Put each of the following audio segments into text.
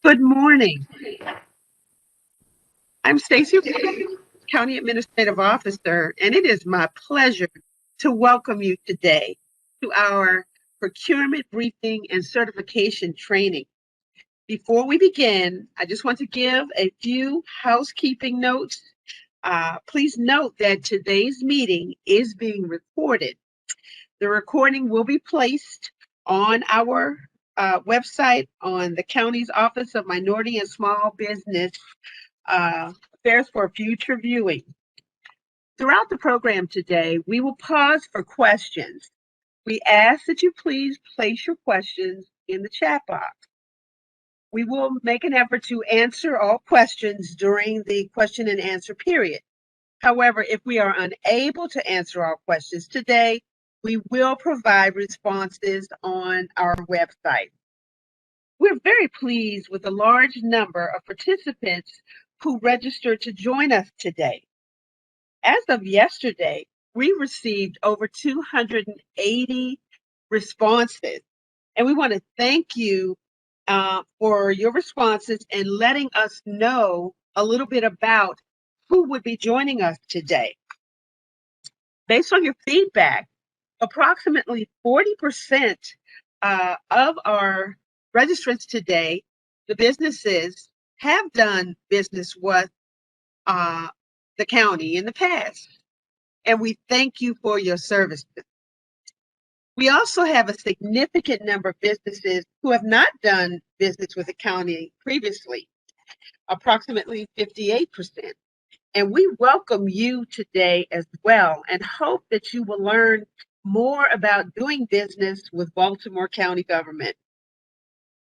Good morning. I'm Stacy, County Administrative Officer, and it is my pleasure to welcome you today to our procurement briefing and certification training. Before we begin, I just want to give a few housekeeping notes. Please note that today's meeting is being recorded. The recording will be placed on our website on the county's Office of Minority and Small Business Affairs for future viewing. Throughout the program today, we will pause for questions. We ask that you please place your questions in the chat box. We will make an effort to answer all questions during the question and answer period. However, if we are unable to answer all questions today, we will provide responses on our website. We're very pleased with the large number of participants who registered to join us today. As of yesterday, we received over 280 responses, and we want to thank you for your responses and letting us know a little bit about who would be joining us today. Based on your feedback, approximately 40% of our registrants today, the businesses, have done business with the county in the past, and we thank you for your services. We also have a significant number of businesses who have not done business with the county previously, approximately 58%. And we welcome you today as well and hope that you will learn more about doing business with Baltimore County government.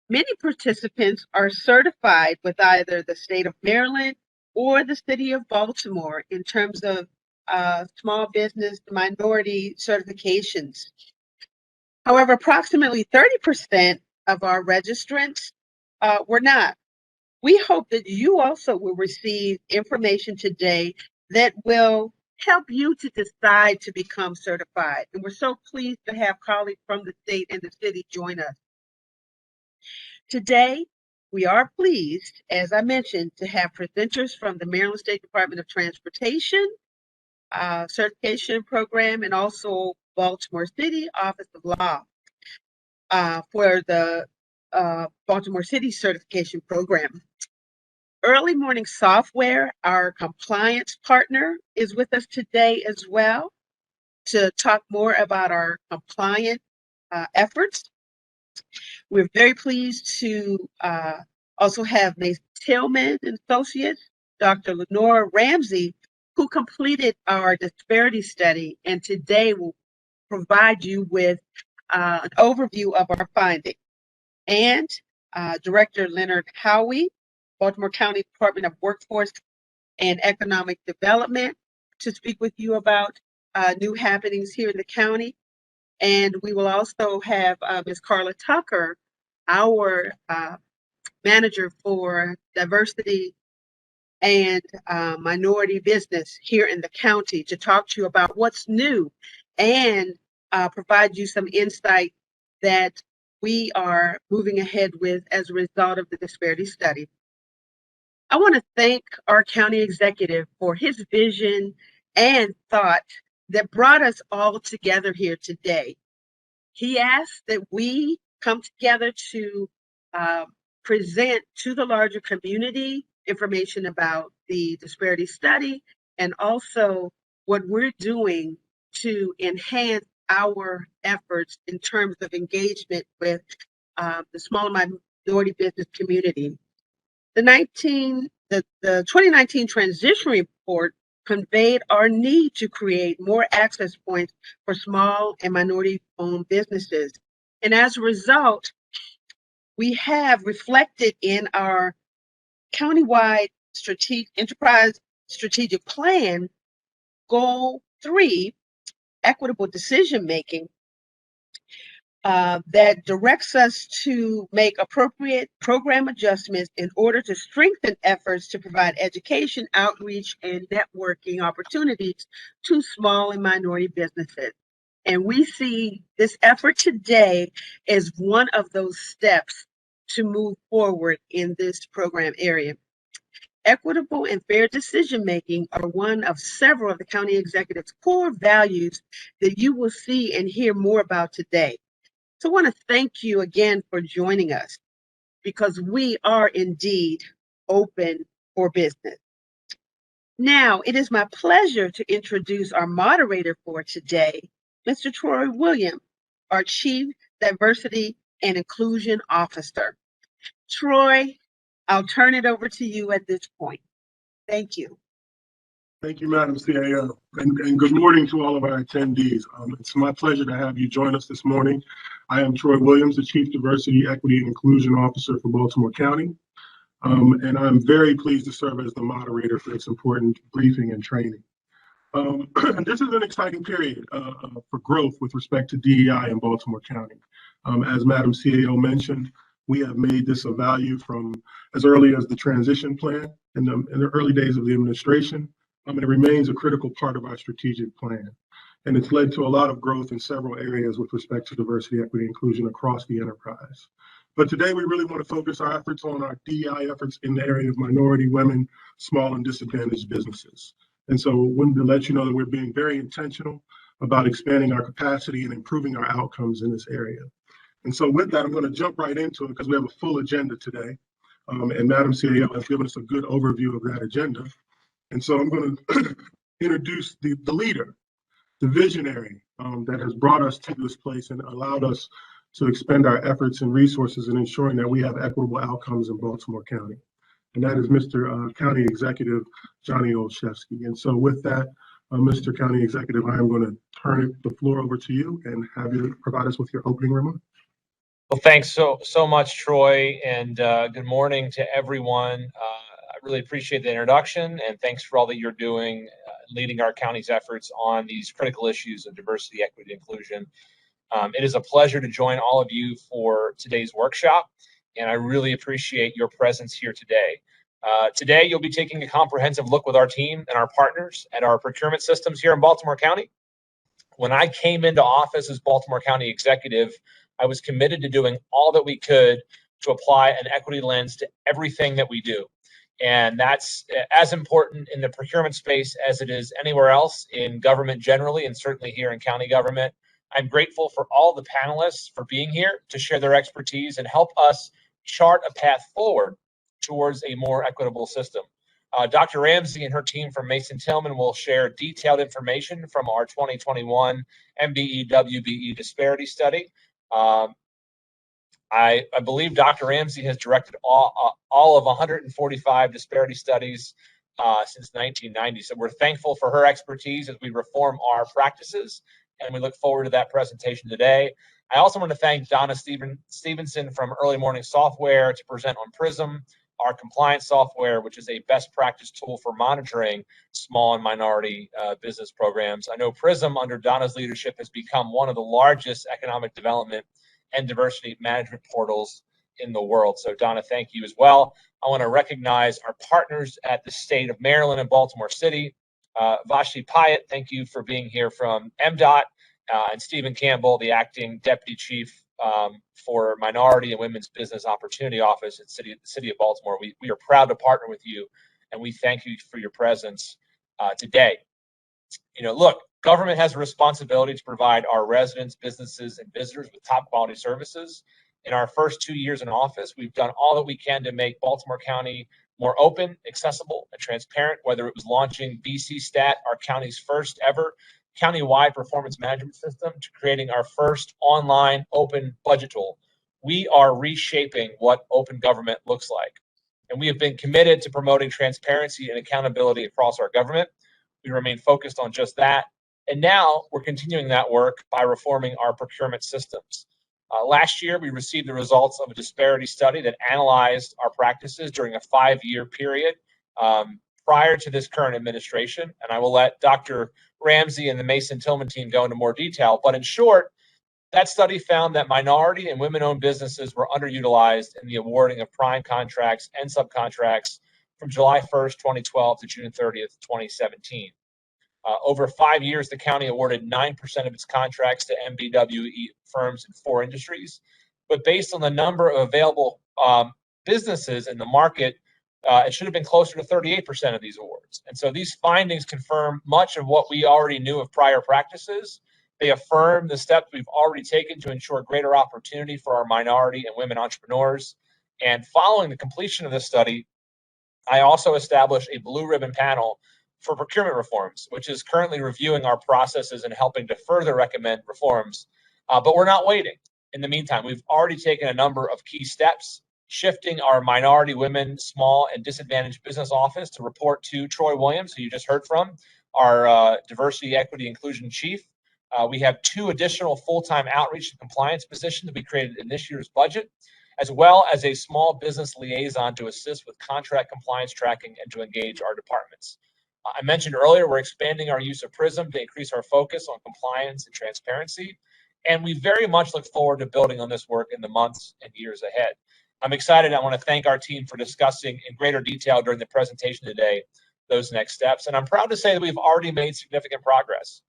Many participants are certified with either the state of Maryland or the city of Baltimore in terms of small business minority certifications. However, approximately 30% of our registrants were not. We hope that you also will receive information today that will help you to decide to become certified. And we're so pleased to have colleagues from the state and the city join us. Today, we are pleased, as I mentioned, to have presenters from the Maryland State Department of Transportation certification program and also Baltimore City Office of Law for the Baltimore City certification program. Early Morning Software, our compliance partner, is with us today as well to talk more about our compliance efforts. We're very pleased to also have Nathan Tillman and Associates, Dr. Lenora Ramsey, who completed our disparity study and today will provide you with an overview of our findings. And Director Leonard Howie, Baltimore County Department of Workforce and Economic Development, to speak with you about new happenings here in the county. And we will also have Ms. Carla Tucker, our manager for diversity and minority business here in the county, to talk to you about what's new and provide you some insight that we are moving ahead with as a result of the disparity study. I want to thank our county executive for his vision and thought that brought us all together here today. He asked that we come together to present to the larger community information about the disparity study and also what we're doing to enhance our efforts in terms of engagement with the small minority business community. The 2019 transition report conveyed our need to create more access points for small and minority-owned businesses. And as a result, we have reflected in our countywide enterprise strategic plan, goal 3, equitable decision making, that directs us to make appropriate program adjustments in order to strengthen efforts to provide education, outreach, and networking opportunities to small and minority businesses. And we see this effort today as one of those steps to move forward in this program area. Equitable and fair decision-making are one of several of the county executive's core values that you will see and hear more about today. So I want to thank you again for joining us, because we are indeed open for business. Now, it is my pleasure to introduce our moderator for today, Mr. Troy Williams, our Chief Diversity and Inclusion Officer. Troy, I'll turn it over to you at this point. Thank you. Thank you, Madam CAO, and good morning to all of our attendees. It's my pleasure to have you join us this morning. I am Troy Williams, the Chief Diversity, Equity, and Inclusion Officer for Baltimore County, and I'm very pleased to serve as the moderator for this important briefing and training. This is an exciting period for growth with respect to DEI in Baltimore County. As Madam CAO mentioned, we have made this a value from as early as the transition plan in the early days of the administration. And it remains a critical part of our strategic plan. And it's led to a lot of growth in several areas with respect to diversity, equity, inclusion across the enterprise. But today we really want to focus our efforts on our DEI efforts in the area of minority, women, small and disadvantaged businesses. And so I wanted to let you know that we're being very intentional about expanding our capacity and improving our outcomes in this area. And so with that, I'm going to jump right into it because we have a full agenda today. And Madam CAO has given us a good overview of that agenda. And so I'm going to introduce the leader, the visionary that has brought us to this place and allowed us to expend our efforts and resources in ensuring that we have equitable outcomes in Baltimore County. And that is Mr. County Executive Johnny Olszewski. And so with that, Mr. County Executive, I am going to turn the floor over to you and have you provide us with your opening remarks. Well, thanks so much, Troy, and good morning to everyone. I really appreciate the introduction, and thanks for all that you're doing, leading our county's efforts on these critical issues of diversity, equity, and inclusion. It is a pleasure to join all of you for today's workshop, and I really appreciate your presence here today. Today, you'll be taking a comprehensive look with our team and our partners at our procurement systems here in Baltimore County. When I came into office as Baltimore County Executive, I was committed to doing all that we could to apply an equity lens to everything that we do. And that's as important in the procurement space as it is anywhere else in government generally, and certainly here in county government. I'm grateful for all the panelists for being here to share their expertise and help us chart a path forward towards a more equitable system. Dr. Ramsey and her team from Mason Tillman will share detailed information from our 2021 MBE-WBE Disparity Study. I believe Dr. Ramsey has directed all of 145 disparity studies since 1990. So we're thankful for her expertise as we reform our practices, and we look forward to that presentation today. I also want to thank Donna Stevenson from Early Morning Software to present on PRISM, our compliance software, which is a best practice tool for monitoring small and minority business programs. I know PRISM under Donna's leadership has become one of the largest economic development and diversity management portals in the world. So Donna, thank you as well. I want to recognize our partners at the state of Maryland and Baltimore City. Vashti Pyatt, thank you for being here from MDOT, and Stephen Campbell, the acting deputy chief for Minority and Women's Business Opportunity Office at the City of Baltimore. We are proud to partner with you, and we thank you for your presence today. You know, look, government has a responsibility to provide our residents, businesses, and visitors with top quality services. In our first 2 years in office, we've done all that we can to make Baltimore County more open, accessible, and transparent, whether it was launching BC Stat, our county's first ever county-wide performance management system, to creating our first online open budget tool. We are reshaping what open government looks like. And we have been committed to promoting transparency and accountability across our government. We remain focused on just that. And now we're continuing that work by reforming our procurement systems. Last year, we received the results of a disparity study that analyzed our practices during a 5-year period prior to this current administration. And I will let Dr. Ramsey and the Mason Tillman team go into more detail. But in short, that study found that minority and women-owned businesses were underutilized in the awarding of prime contracts and subcontracts from July 1st, 2012 to June 30th, 2017. Over 5 years, the county awarded 9% of its contracts to MBWE firms in 4 industries. But based on the number of available businesses in the market, it should have been closer to 38% of these awards. And so these findings confirm much of what we already knew of prior practices. They affirm the steps we've already taken to ensure greater opportunity for our minority and women entrepreneurs. And following the completion of this study, I also established a blue ribbon panel for procurement reforms, which is currently reviewing our processes and helping to further recommend reforms. But we're not waiting. In the meantime, we've already taken a number of key steps, shifting our minority, women, small, and disadvantaged business office to report to Troy Williams, who you just heard from, our diversity, equity, inclusion chief. We have 2 additional full-time outreach and compliance positions to be created in this year's budget, as well as a small business liaison to assist with contract compliance tracking and to engage our departments. I mentioned earlier, we're expanding our use of PRISM to increase our focus on compliance and transparency, and we very much look forward to building on this work in the months and years ahead. I'm excited. I want to thank our team for discussing in greater detail during the presentation today those next steps, and I'm proud to say that we've already made significant progress.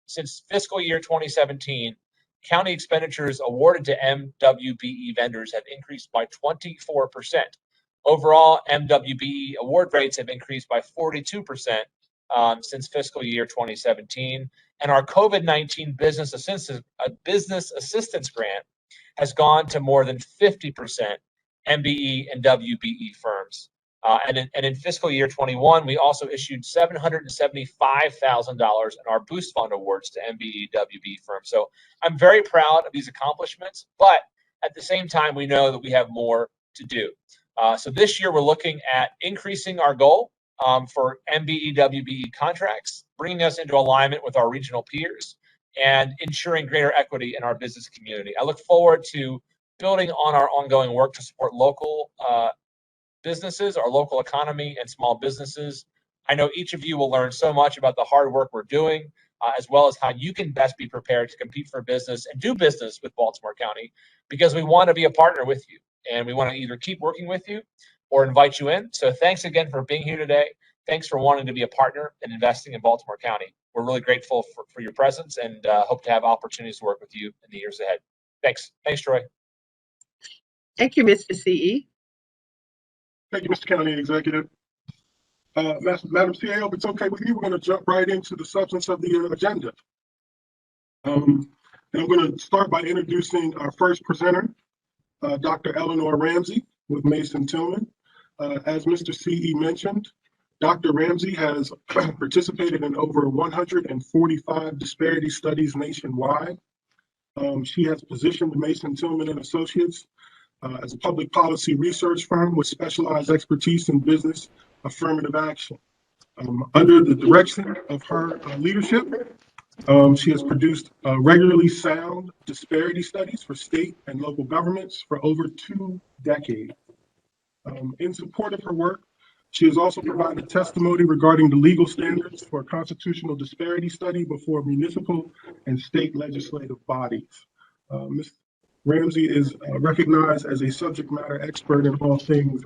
Since fiscal year 2017, county expenditures awarded to MWBE vendors have increased by 24%. Overall, MWBE award rates have increased by 42% since fiscal year 2017. And our COVID-19 business assistance grant has gone to more than 50% MBE and WBE firms. And in fiscal year 21, we also issued $775,000 in our Boost Fund awards to MBE, WBE firms. So I'm very proud of these accomplishments, but at the same time, we know that we have more to do. So this year, we're looking at increasing our goal for MBE, WBE contracts, bringing us into alignment with our regional peers, and ensuring greater equity in our business community. I look forward to building on our ongoing work to support local businesses, our local economy, and small businesses. I know each of you will learn so much about the hard work we're doing, as well as how you can best be prepared to compete for business and do business with Baltimore County, because we want to be a partner with you, and we want to either keep working with you or invite you in. So thanks again for being here today. Thanks for wanting to be a partner and investing in Baltimore County. We're really grateful for your presence, and hope to have opportunities to work with you in the years ahead. Thanks. Thanks, Troy. Thank you, Mr. CE. Thank you, Mr. County Executive. Madam CAO, if it's okay with you, we're going to jump right into the substance of the agenda. And I'm going to start by introducing our first presenter, Dr. Eleanor Ramsey with Mason Tillman. As Mr. CE mentioned, Dr. Ramsey has participated in over 145 disparity studies nationwide. She has positioned Mason Tillman and Associates as a public policy research firm with specialized expertise in business affirmative action. Under the direction of her leadership, she has produced regularly sound disparity studies for state and local governments for over 2 decades. In support of her work, she has also provided testimony regarding the legal standards for a constitutional disparity study before municipal and state legislative bodies. Ms. Ramsey is recognized as a subject matter expert in all things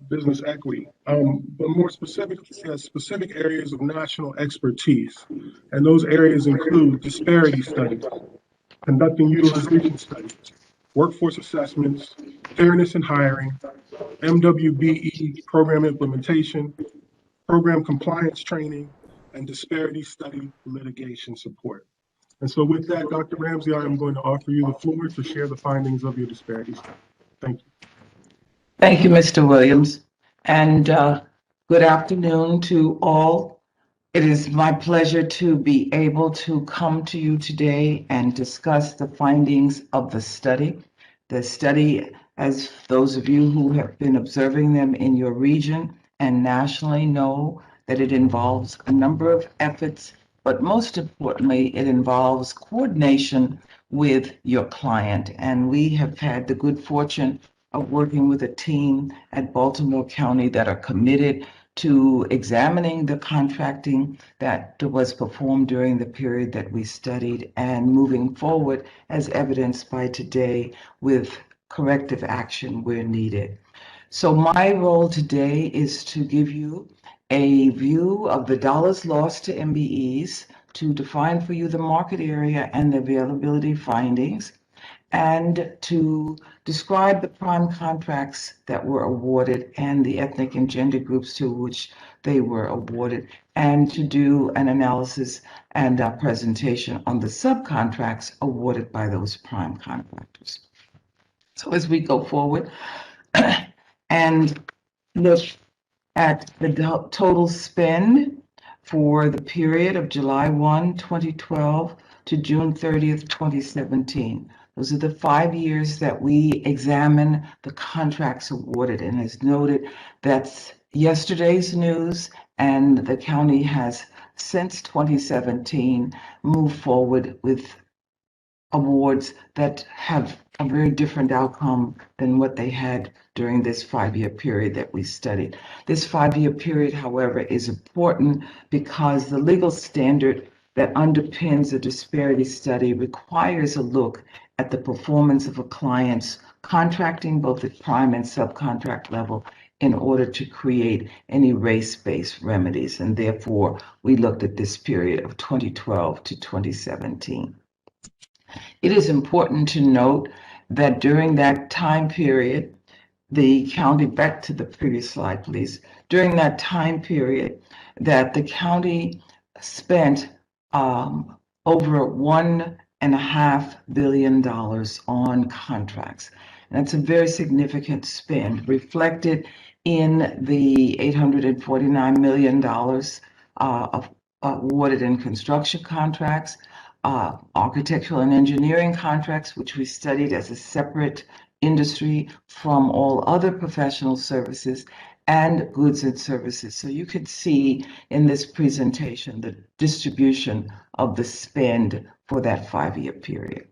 business equity, but more specifically, she has specific areas of national expertise, and those areas include disparity studies, conducting utilization studies, workforce assessments, fairness in hiring, MWBE program implementation, program compliance training, and disparity study litigation support. And so with that, Dr. Ramsey, I am going to offer you the floor to share the findings of your disparity study. Thank you. Thank you, Mr. Williams, and good afternoon to all. It is my pleasure to be able to come to you today and discuss the findings of the study. The study, as those of you who have been observing them in your region and nationally know, that it involves a number of efforts, but most importantly, it involves coordination with your client. And we have had the good fortune of working with a team at Baltimore County that are committed to examining the contracting that was performed during the period that we studied and moving forward, as evidenced by today, with corrective action where needed. So my role today is to give you a view of the dollars lost to MBEs, to define for you the market area and the availability findings, and to describe the prime contracts that were awarded and the ethnic and gender groups to which they were awarded, and to do an analysis and a presentation on the subcontracts awarded by those prime contractors. So as we go forward and look at the total spend for the period of July 1, 2012 to June 30th, 2017. Those are the 5 years that we examine the contracts awarded. And as noted, that's yesterday's news, and the county has, since 2017, moved forward with awards that have a very different outcome than what they had during this 5-year period that we studied. This 5-year period, however, is important because the legal standard that underpins a disparity study requires a look at the performance of a client's contracting, both at prime and subcontract level, in order to create any race-based remedies. And therefore, we looked at this period of 2012 to 2017. It is important to note that during that time period, the county, back to the previous slide, please. During that time period, that the county spent over $1.5 billion on contracts. And that's a very significant spend, reflected in the $849 million of awarded in construction contracts, architectural and engineering contracts, which we studied as a separate industry from all other professional services, and goods and services. So you can see in this presentation the distribution of the spend for that 5-year period.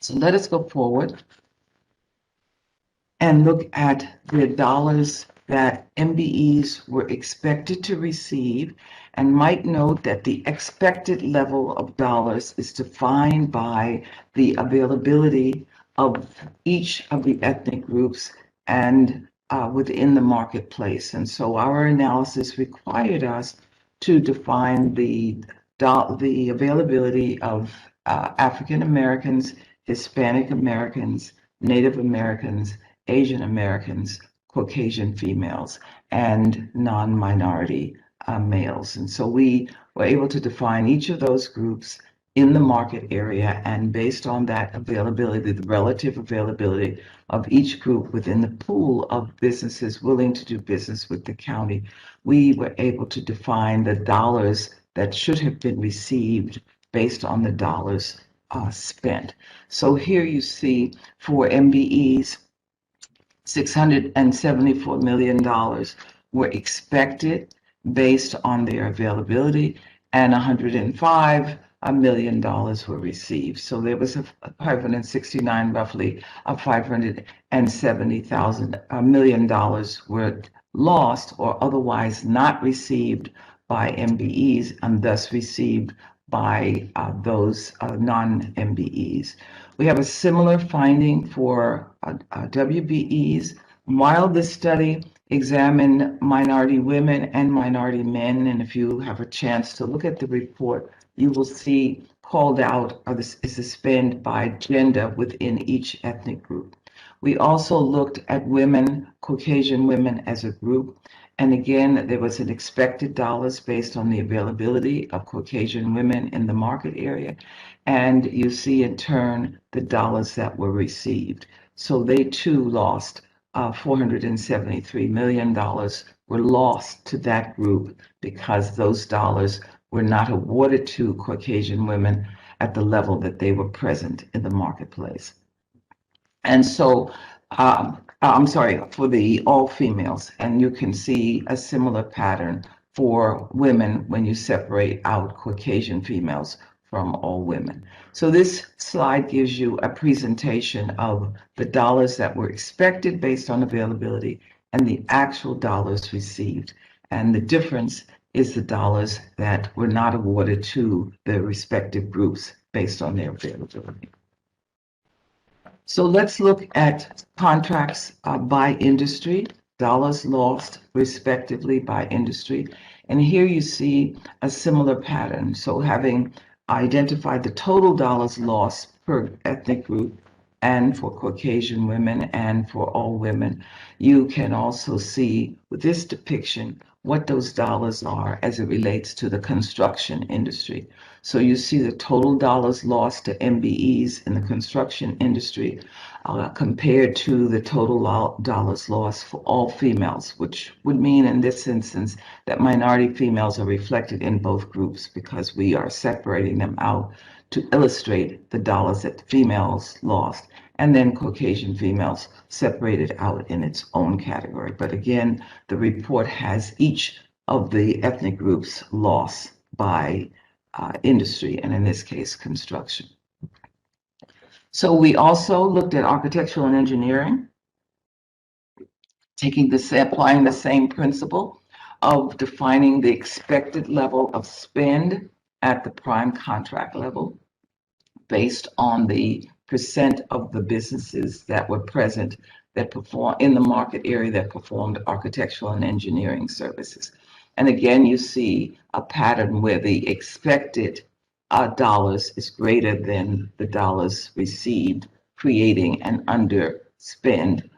So let us go forward and look at the dollars that MBEs were expected to receive, and might note that the expected level of dollars is defined by the availability of each of the ethnic groups and within the marketplace. And so our analysis required us to define the availability of African Americans, Hispanic Americans, Native Americans, Asian Americans, Caucasian females, and non-minority males. And so we were able to define each of those groups in the market area, and based on that availability, the relative availability of each group within the pool of businesses willing to do business with the county, we were able to define the dollars that should have been received based on the dollars spent. So here you see for MBEs, $674 million were expected based on their availability, and $105 million were received. So there was a 569, roughly, of $570 million were lost or otherwise not received by MBEs, and thus received by those non-MBEs. We have a similar finding for WBEs. While this study examined minority women and minority men, and if you have a chance to look at the report, you will see called out is the spend by gender within each ethnic group. We also looked at women, Caucasian women as a group. And again, there was an expected dollars based on the availability of Caucasian women in the market area. And you see in turn the dollars that were received. So they too lost $473 million were lost to that group because those dollars were not awarded to Caucasian women at the level that they were present in the marketplace. And so, I'm sorry, for the all females, and you can see a similar pattern for women when you separate out Caucasian females from all women. So this slide gives you a presentation of the dollars that were expected based on availability and the actual dollars received. And the difference is the dollars that were not awarded to the respective groups based on their availability. So let's look at contracts by industry, dollars lost respectively by industry. And here you see a similar pattern. So having identified the total dollars lost per ethnic group, and for Caucasian women and for all women. You can also see with this depiction what those dollars are as it relates to the construction industry. So you see the total dollars lost to MBEs in the construction industry compared to the total dollars lost for all females, which would mean in this instance that minority females are reflected in both groups because we are separating them out to illustrate the dollars that females lost, and then Caucasian females separated out in its own category. But again, the report has each of the ethnic groups loss by industry, and in this case, construction. So we also looked at architectural and engineering, applying the same principle of defining the expected level of spend at the prime contract level based on the percent of the businesses that were present that perform in the market area that performed architectural and engineering services. And again, you see a pattern where the expected dollars is greater than the dollars received, creating an underspend.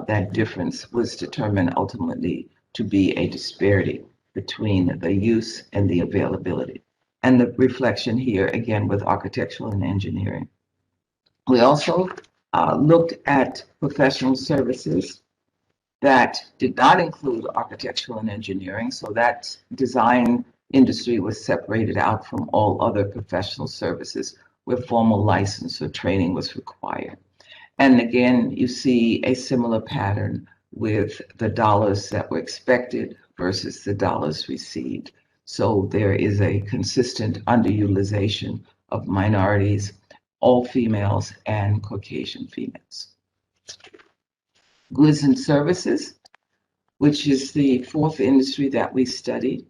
That difference was determined ultimately to be a disparity between the use and the availability. And the reflection here, again, with architectural and engineering. We also looked at professional services that did not include architectural and engineering. So that design industry was separated out from all other professional services where formal license or training was required. And again, you see a similar pattern with the dollars that were expected versus the dollars received. So there is a consistent underutilization of minorities, all females, and Caucasian females. Goods and services, which is the fourth industry that we studied,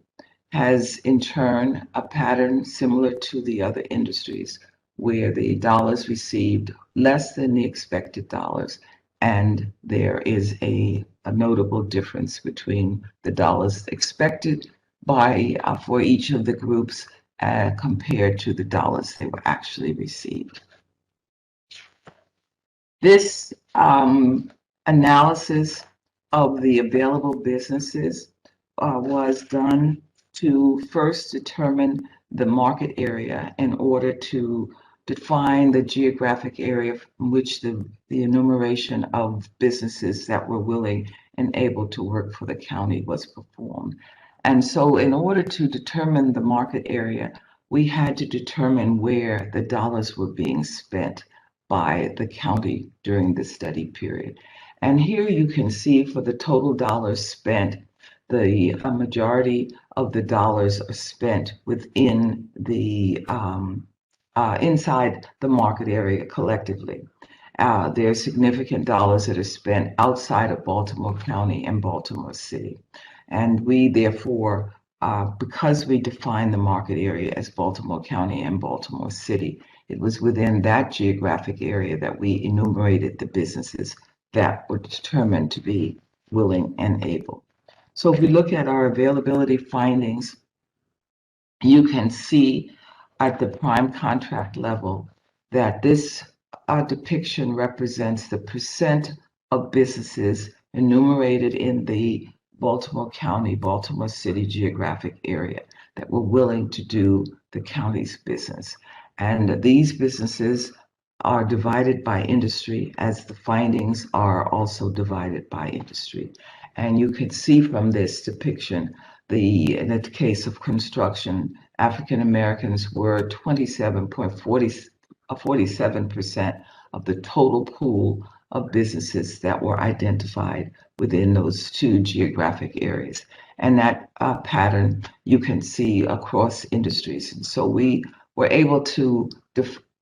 has in turn a pattern similar to the other industries where the dollars received less than the expected dollars, and there is a notable difference between the dollars expected by for each of the groups compared to the dollars they were actually received. This analysis of the available businesses was done to first determine the market area in order to define the geographic area from which the enumeration of businesses that were willing and able to work for the county was performed. And so in order to determine the market area, we had to determine where the dollars were being spent by the county during the study period. And here you can see for the total dollars spent, the majority of the dollars are spent within the inside the market area collectively. There are significant dollars that are spent outside of Baltimore County and Baltimore City. And we therefore, because we define the market area as Baltimore County and Baltimore City, it was within that geographic area that we enumerated the businesses that were determined to be willing and able. So if we look at our availability findings, you can see at the prime contract level that this depiction represents the percent of businesses enumerated in the Baltimore County, Baltimore City geographic area that were willing to do the county's business. And these businesses are divided by industry, as the findings are also divided by industry. And you can see from this depiction, in the case of construction, African Americans were 47% of the total pool of businesses that were identified within those two geographic areas. And that pattern you can see across industries. And so we were able to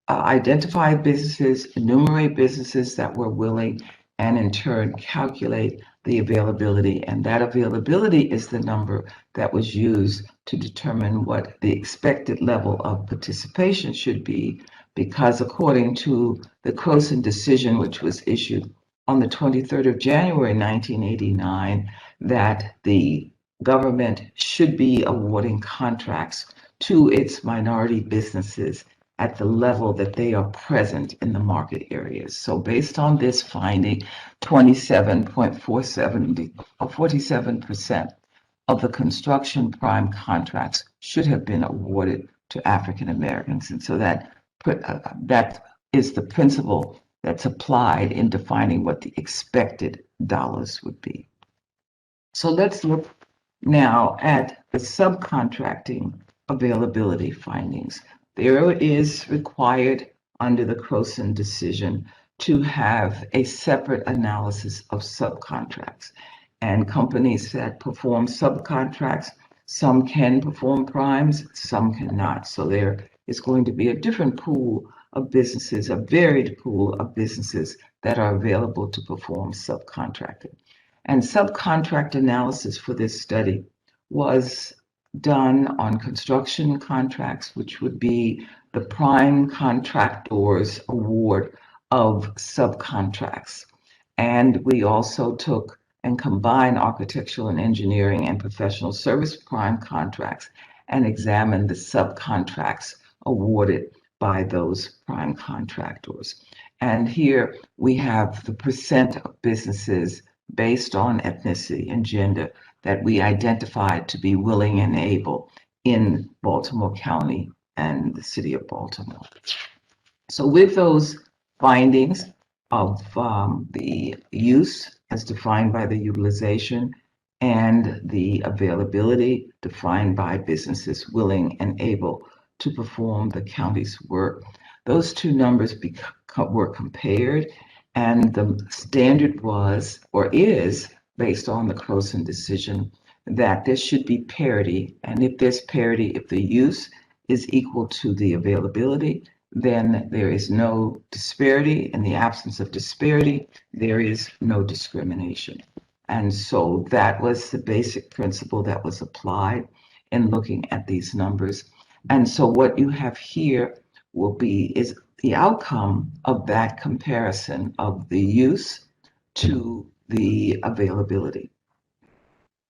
identify businesses, enumerate businesses that were willing, and in turn calculate the availability. And that availability is the number that was used to determine what the expected level of participation should be, because according to the Croson decision, which was issued on the 23rd of January, 1989, that the government should be awarding contracts to its minority businesses at the level that they are present in the market areas. So based on this finding, 27.470 or 47% of the construction prime contracts should have been awarded to African Americans. And so that is the principle that's applied in defining what the expected dollars would be. So let's look now at the subcontracting availability findings. There is required under the Croson decision to have a separate analysis of subcontracts. And companies that perform subcontracts, some can perform primes, some cannot. So there is going to be a different pool of businesses, a varied pool of businesses that are available to perform subcontracting. And subcontract analysis for this study was done on construction contracts, which would be the prime contractor's award of subcontracts. And we also took and combined architectural and engineering and professional service prime contracts and examined the subcontracts awarded by those prime contractors. And here we have the percent of businesses based on ethnicity and gender that we identified to be willing and able in Baltimore County and the city of Baltimore. So with those findings of the use as defined by the utilization and the availability defined by businesses willing and able to perform the county's work, those two numbers were compared, and the standard was or is based on the Croson decision that there should be parity. And if there's parity, if the use is equal to the availability, then there is no disparity. In the absence of disparity, there is no discrimination. And so that was the basic principle that was applied in looking at these numbers. And so what you have here is the outcome of that comparison of the use to the availability.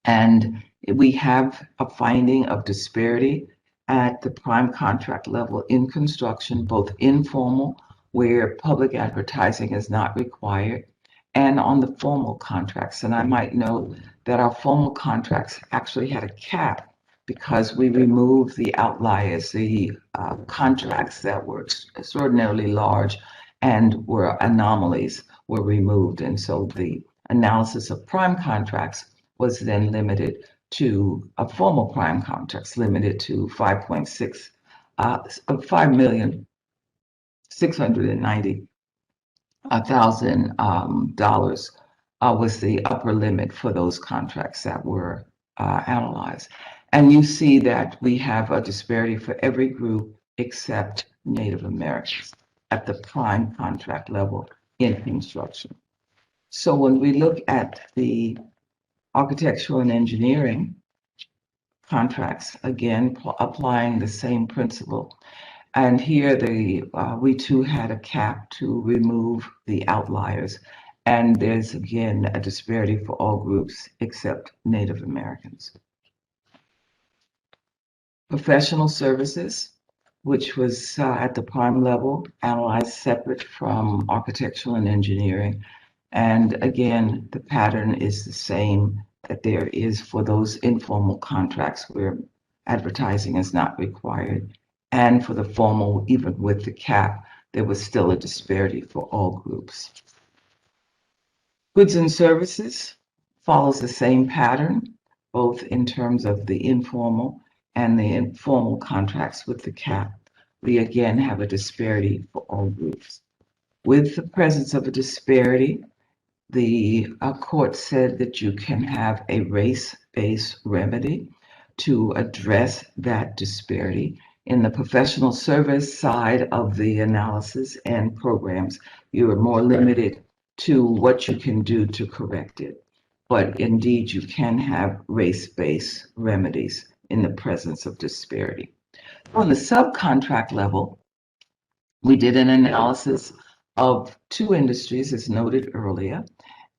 And we have a finding of disparity at the prime contract level in construction, both informal, where public advertising is not required, and on the formal contracts. And I might note that our formal contracts actually had a cap because we removed the outliers, the contracts that were extraordinarily large and were anomalies were removed. And so the analysis of prime contracts was then limited to formal prime contracts, limited to $5,690,000 was the upper limit for those contracts that were analyzed. And you see that we have a disparity for every group except Native Americans at the prime contract level in construction. So when we look at the architectural and engineering contracts, again, applying the same principle. And here we too had a cap to remove the outliers. And there's again a disparity for all groups except Native Americans. Professional services, which was at the prime level, analyzed separate from architectural and engineering. And again, the pattern is the same that there is for those informal contracts where advertising is not required. And for the formal, even with the cap, there was still a disparity for all groups. Goods and services follows the same pattern, both in terms of the informal and the informal contracts with the cap. We again have a disparity for all groups. With the presence of a disparity, the court said that you can have a race-based remedy to address that disparity. In the professional service side of the analysis and programs, you are more limited to what you can do to correct it. But indeed, you can have race-based remedies in the presence of disparity. On the subcontract level, we did an analysis of two industries, as noted earlier.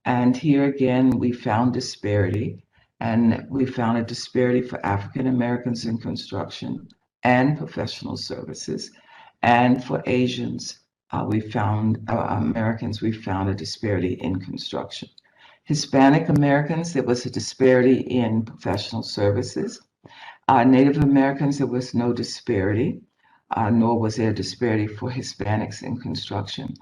And here again, we found disparity, and we found a disparity for African Americans in construction and professional services. And for Asians, Americans, we found a disparity in construction. Hispanic Americans, there was a disparity in professional services. Native Americans, there was no disparity, nor was there a disparity for Hispanics in construction.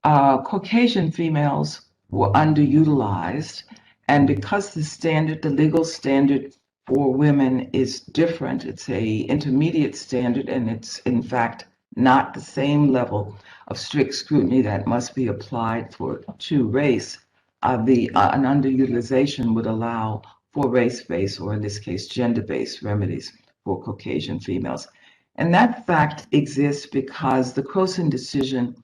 Caucasian females were underutilized, and because the legal standard for women is different, it's a intermediate standard, and it's in fact not the same level of strict scrutiny that must be applied to race. An underutilization would allow for race-based, or in this case, gender-based remedies for Caucasian females. And that fact exists because the Croson decision,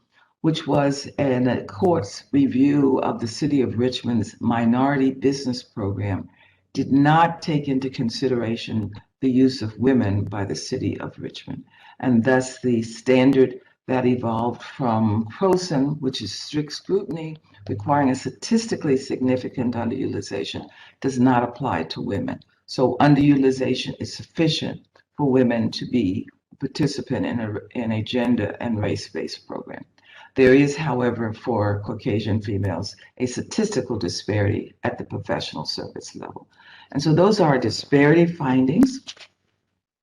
which was a court's review of the City of Richmond's minority business program, did not take into consideration the use of women by the City of Richmond. And thus the standard that evolved from Croson, which is strict scrutiny, requiring a statistically significant underutilization, does not apply to women. So underutilization is sufficient for women to be a participant in a gender and race-based program. There is, however, for Caucasian females, a statistical disparity at the professional service level. And so those are disparity findings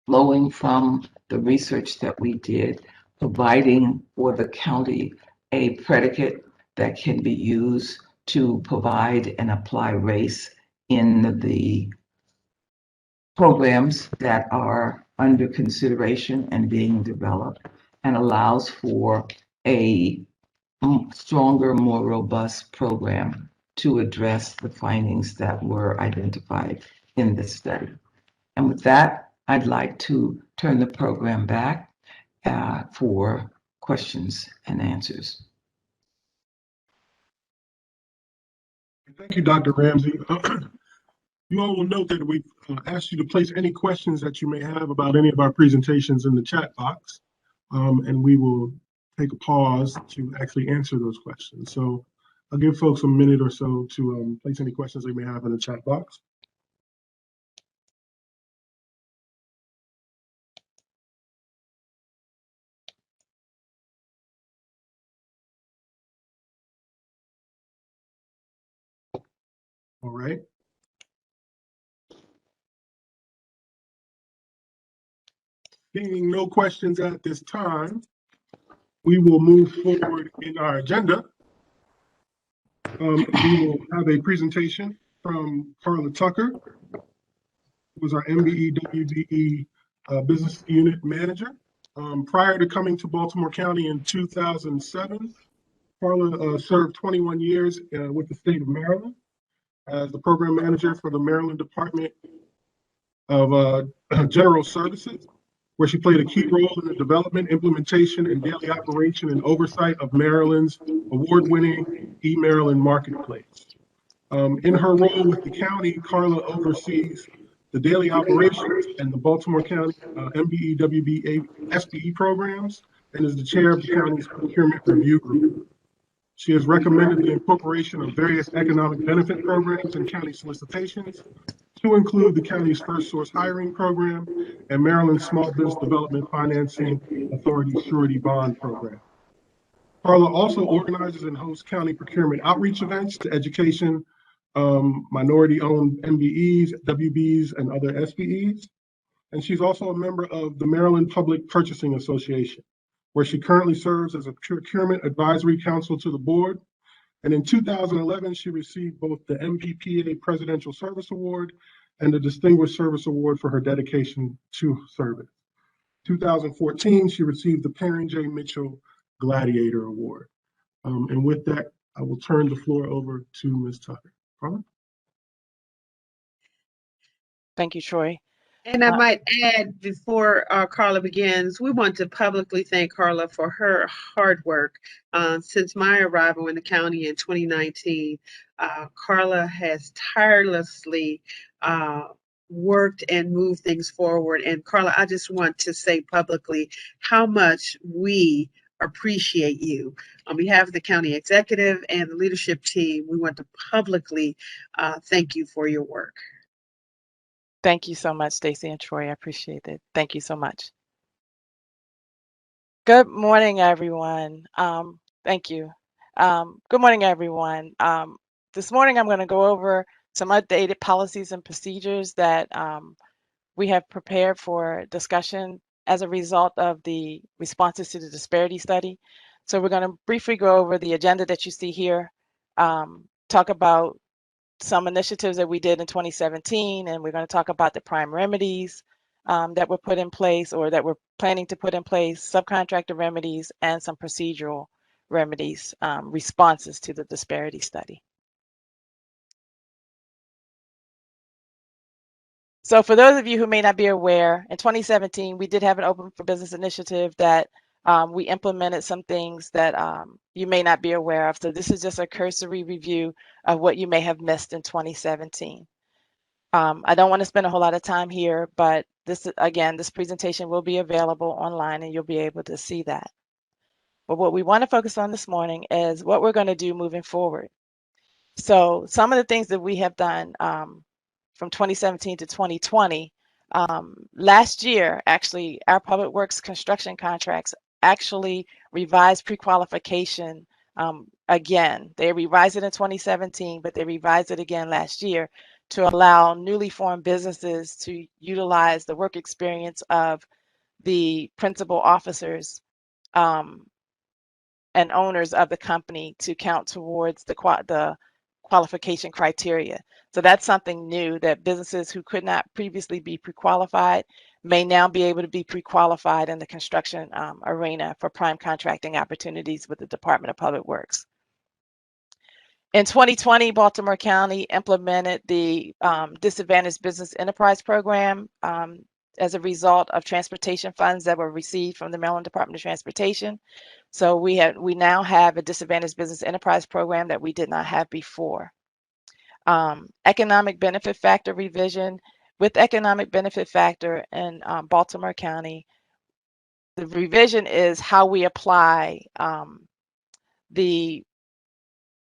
flowing from the research that we did, providing for the county a predicate that can be used to provide and apply race in the programs that are under consideration and being developed, and allows for a stronger, more robust program to address the findings that were identified in this study. And with that, I'd like to turn the program back for questions and answers. Thank you, Dr. Ramsey. You all will note that we've asked you to place any questions that you may have about any of our presentations in the chat box, and we will take a pause to actually answer those questions. So I'll give folks a minute or so to place any questions they may have in the chat box. All right. Being no questions at this time, we will move forward in our agenda. We will have a presentation from Carla Tucker, who was our MBE WBE Business Unit Manager. Prior to coming to Baltimore County in 2007, Carla served 21 years with the state of Maryland as the program manager for the Maryland Department of General Services, where she played a key role in the development, implementation, and daily operation and oversight of Maryland's award-winning eMaryland marketplace. In her role with the county, Carla oversees the daily operations and the Baltimore County MBE WBA SBE programs, and is the chair of the county's procurement review group. She has recommended the incorporation of various economic benefit programs and county solicitations, to include the county's First Source Hiring Program and Maryland's Small Business Development Financing Authority Surety Bond Program. Carla also organizes and hosts county procurement outreach events to education, minority-owned MBEs, WBs, and other SBEs. And she's also a member of the Maryland Public Purchasing Association, where she currently serves as a procurement advisory council to the board. And in 2011, she received both the MPPA Presidential Service Award and the Distinguished Service Award for her dedication to service. 2014, she received the Perrin J. Mitchell Gladiator Award. And with that, I will turn the floor over to Ms. Tucker. Carla? Thank you, Troy. And I might add, before Carla begins, we want to publicly thank Carla for her hard work. Since my arrival in the county in 2019, Carla has tirelessly worked and moved things forward. And Carla, I just want to say publicly how much we appreciate you. On behalf of the county executive and the leadership team, we want to publicly thank you for your work. Thank you so much, Stacey and Troy. I appreciate it. Thank you so much. Good morning, everyone. Thank you. Good morning, everyone. This morning, I'm going to go over some updated policies and procedures that we have prepared for discussion as a result of the responses to the disparity study. So we're going to briefly go over the agenda that you see here, talk about some initiatives that we did in 2017, and we're going to talk about the prime remedies that were put in place or that we're planning to put in place, subcontractor remedies, and some procedural remedies responses to the disparity study. So for those of you who may not be aware, in 2017, we did have an Open for Business initiative that we implemented some things that you may not be aware of. So this is just a cursory review of what you may have missed in 2017. I don't want to spend a whole lot of time here, but this, again, this presentation will be available online and you'll be able to see that. But what we want to focus on this morning is what we're going to do moving forward. So some of the things that we have done from 2017 to 2020, last year, actually, our Public Works construction contracts actually revised pre-qualification again. They revised it in 2017, but they revised it again last year to allow newly formed businesses to utilize the work experience of the principal officers and owners of the company to count towards the qualification criteria. So that's something new that businesses who could not previously be pre-qualified may now be able to be pre-qualified in the construction arena for prime contracting opportunities with the Department of Public Works. In 2020, Baltimore County implemented the Disadvantaged Business Enterprise Program as a result of transportation funds that were received from the Maryland Department of Transportation. So we now have a Disadvantaged Business Enterprise Program that we did not have before. Economic benefit factor revision. With economic benefit factor in Baltimore County, the revision is how we apply the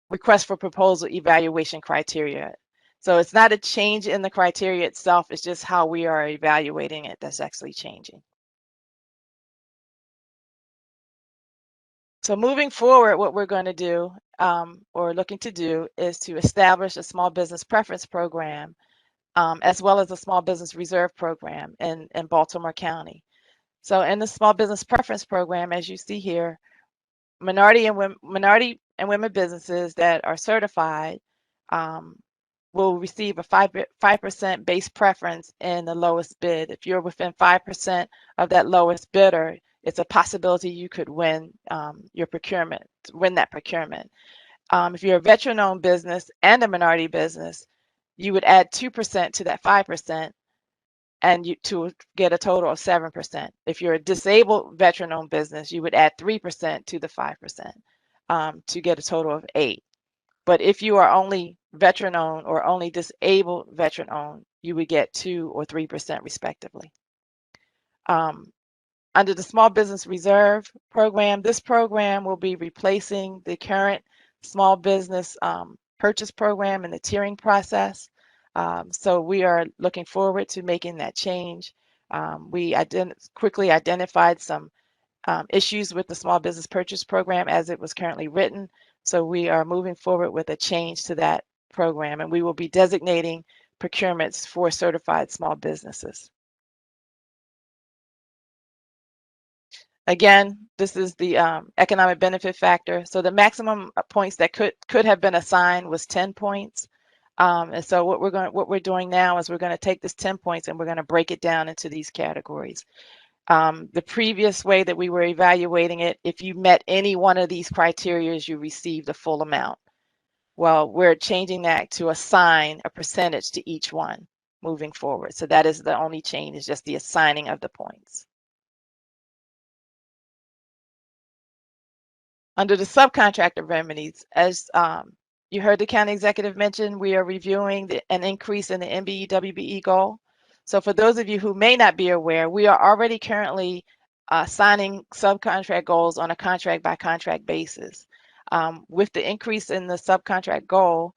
request for proposal evaluation criteria. So it's not a change in the criteria itself, it's just how we are evaluating it that's actually changing. So moving forward, what we're going to do or looking to do is to establish a small business preference program as well as a small business reserve program in Baltimore County. So in the small business preference program, as you see here, minority and women businesses that are certified will receive a 5% base preference in the lowest bid. If you're within 5% of that lowest bidder, it's a possibility you could win your procurement, win that procurement. If you're a veteran-owned business and a minority business, you would add 2% to that 5% and to get a total of 7%. If you're a disabled veteran-owned business, you would add 3% to the 5% to get a total of 8%. But if you are only veteran-owned or only disabled veteran-owned, you would get 2 or 3% respectively. Under the Small Business Reserve Program, this program will be replacing the current small business purchase program and the tiering process. So we are looking forward to making that change. We quickly identified some issues with the small business purchase program as it was currently written. So we are moving forward with a change to that program, and we will be designating procurements for certified small businesses. Again, this is the economic benefit factor. So the maximum points that could have been assigned was 10 points. And so what we're doing now is we're going to take this 10 points and we're going to break it down into these categories. The previous way that we were evaluating it, if you met any one of these criteria, you received the full amount. Well, we're changing that to assign a percentage to each one moving forward. So that is the only change, is just the assigning of the points. Under the subcontractor remedies, as you heard the county executive mention, we are reviewing an increase in the MBE-WBE goal. So for those of you who may not be aware, we are already currently assigning subcontract goals on a contract by contract basis. With the increase in the subcontract goal,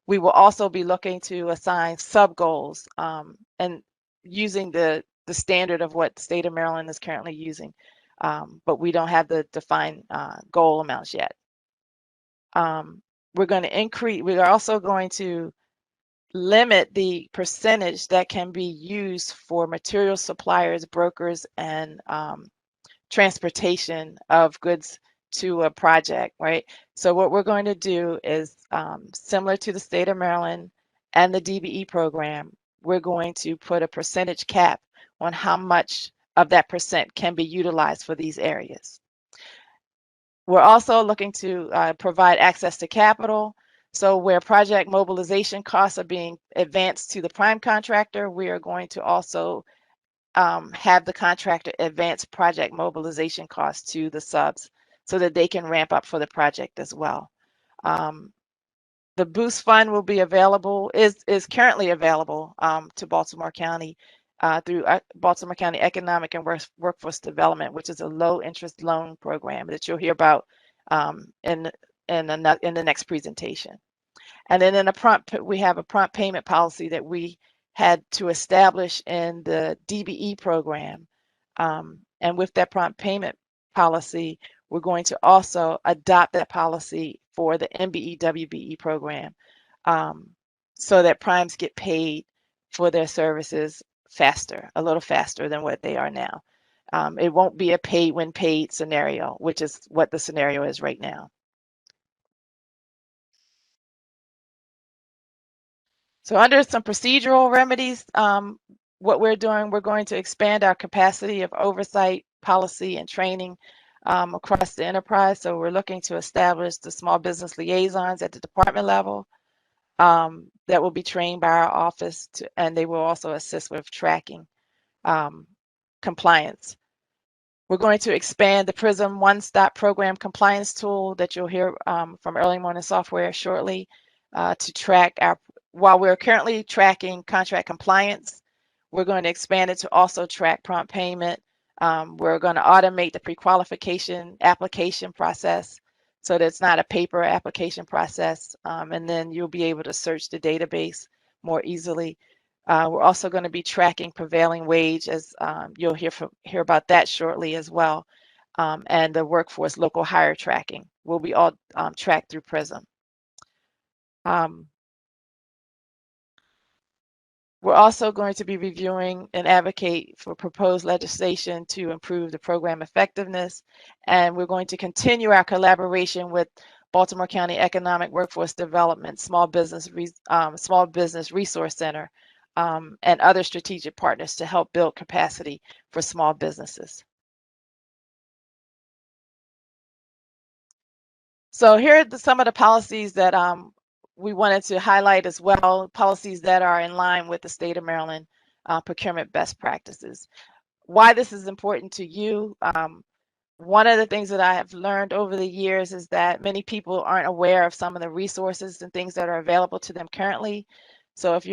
we will also be looking to assign sub goals and using the standard of what the state of Maryland is currently using. but we don't have the defined goal amounts yet. We're going to increase, we are also going to limit the percentage that can be used for material suppliers, brokers, and transportation of goods to a project, right? So what we're going to do is similar to the state of Maryland and the DBE program, we're going to put a percentage cap on how much of that percent can be utilized for these areas. We're also looking to provide access to capital. So where project mobilization costs are being advanced to the prime contractor, we are going to also have the contractor advance project mobilization costs to the subs so that they can ramp up for the project as well. The boost fund will be available, is currently available to Baltimore County through Baltimore County Economic and Workforce Development, which is a low interest loan program that you'll hear about in the next presentation. And then in we have a prompt payment policy that we had to establish in the DBE program. And with that prompt payment policy, we're going to also adopt that policy for the MBE WBE program so that primes get paid for their services faster, a little faster than what they are now. It won't be a pay when paid scenario, which is what the scenario is right now. So under some procedural remedies, what we're doing, we're going to expand our capacity of oversight, policy, and training across the enterprise. So we're looking to establish the small business liaisons at the department level that will be trained by our office, and they will also assist with tracking compliance. We're going to expand the PRISM one-stop program compliance tool that you'll hear from Early Morning Software shortly to track while we're currently tracking contract compliance, we're going to expand it to also track prompt payment. We're going to automate the pre-qualification application process so that it's not a paper application process. And then you'll be able to search the database more easily. We're also going to be tracking prevailing wage, as you'll hear about that shortly as well. And the workforce local hire tracking will be all tracked through PRISM. We're also going to be reviewing and advocate for proposed legislation to improve the program effectiveness. And we're going to continue our collaboration with Baltimore County Economic Workforce Development, Small Business Resource Center, and other strategic partners to help build capacity for small businesses. So here are some of the policies that we wanted to highlight as well, policies that are in line with the state of Maryland procurement best practices. Why this is important to you, one of the things that I have learned over the years is that many people aren't aware of some of the resources and things that are available to them currently. So if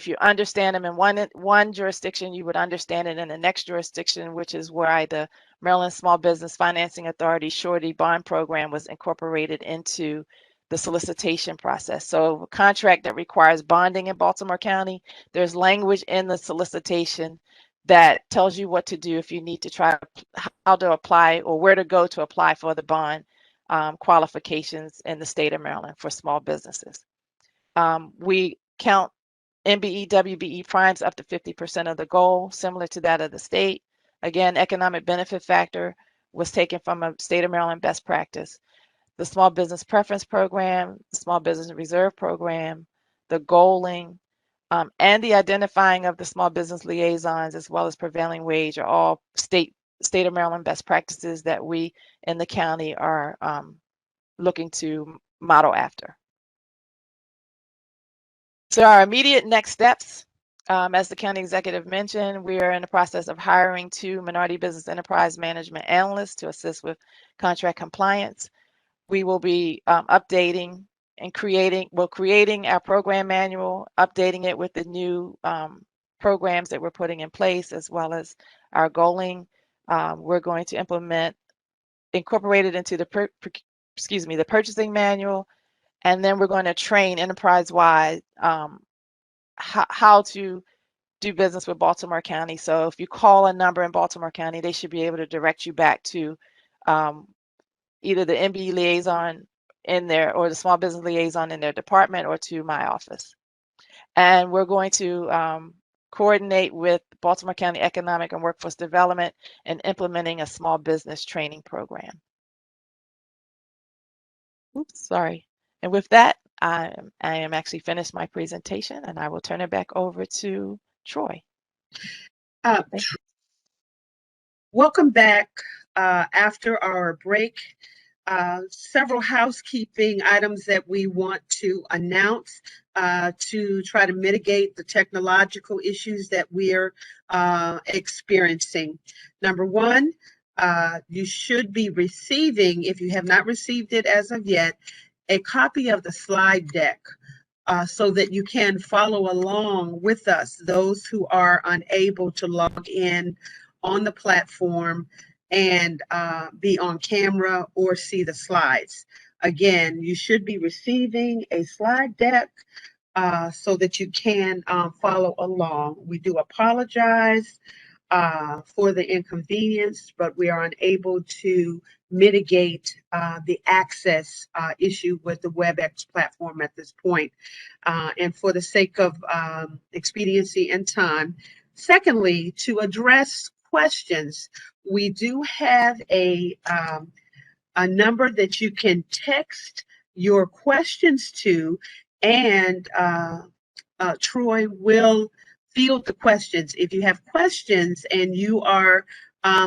you understand them in one jurisdiction, you would understand it in the next jurisdiction, which is why the Maryland Small Business Financing Authority Surety Bond Program was incorporated into the solicitation process. So a contract that requires bonding in Baltimore County, there's language in the solicitation that tells you what to do if you need to try how to apply or where to go to apply for the bond qualifications in the state of Maryland for small businesses. We count MBE, WBE primes up to 50% of the goal, similar to that of the state. Again, economic benefit factor was taken from a state of Maryland best practice. The Small Business Preference Program, the Small Business Reserve Program, the goaling, and the identifying of the small business liaisons, as well as prevailing wage, are all state of Maryland best practices that we in the county are looking to model after. So our immediate next steps, as the county executive mentioned, we are in the process of hiring 2 minority business enterprise management analysts to assist with contract compliance. We will be updating and creating our program manual, updating it with the new programs that we're putting in place, as well as our goaling. We're going to incorporate it into the purchasing manual, and then we're going to train enterprise-wide how to do business with Baltimore County. So if you call a number in Baltimore County, they should be able to direct you back to either the MB liaison in there or the small business liaison in their department or to my office. And we're going to coordinate with Baltimore County Economic and Workforce Development and implementing a small business training program. Oops, sorry. And with that, I am actually finished my presentation, and I will turn it back over to Troy. Welcome back after our break. Several housekeeping items that we want to announce to try to mitigate the technological issues that we're experiencing. Number one, you should be receiving, if you have not received it as of yet, a copy of the slide deck so that you can follow along with us, those who are unable to log in on the platform and be on camera or see the slides. Again, you should be receiving a slide deck so that you can follow along. We do apologize for the inconvenience, but we are unable to mitigate the access issue with the WebEx platform at this point. And for the sake of expediency and time, secondly, to address questions, we do have a number that you can text your questions to, and Troy will field the questions. If you have questions and you are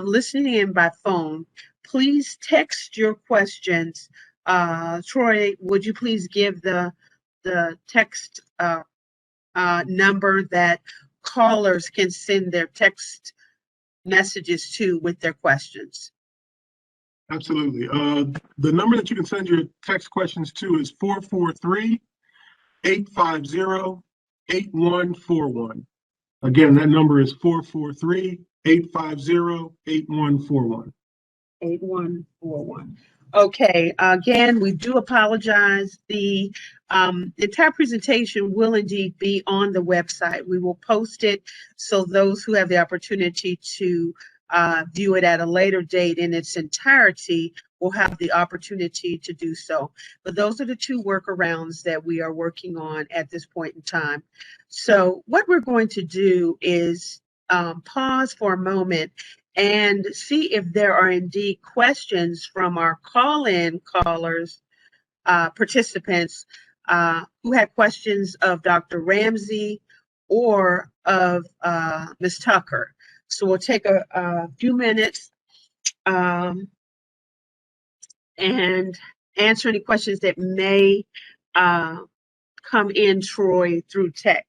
listening in by phone, please text your questions. Troy, would you please give the text number that callers can send their text messages to with their questions? Absolutely. The number that you can send your text questions to is 443-850-8141. Again, that number is 443-850-8141. 8141. Okay, again, we do apologize. The entire presentation will indeed be on the website. We will post it so those who have the opportunity to view it at a later date in its entirety will have the opportunity to do so. But those are the two workarounds that we are working on at this point in time. So what we're going to do is pause for a moment and see if there are indeed questions from our call-in callers, participants who had questions of Dr. Ramsey or of Ms. Tucker. So we'll take a few minutes and answer any questions that may come in, Troy, through text.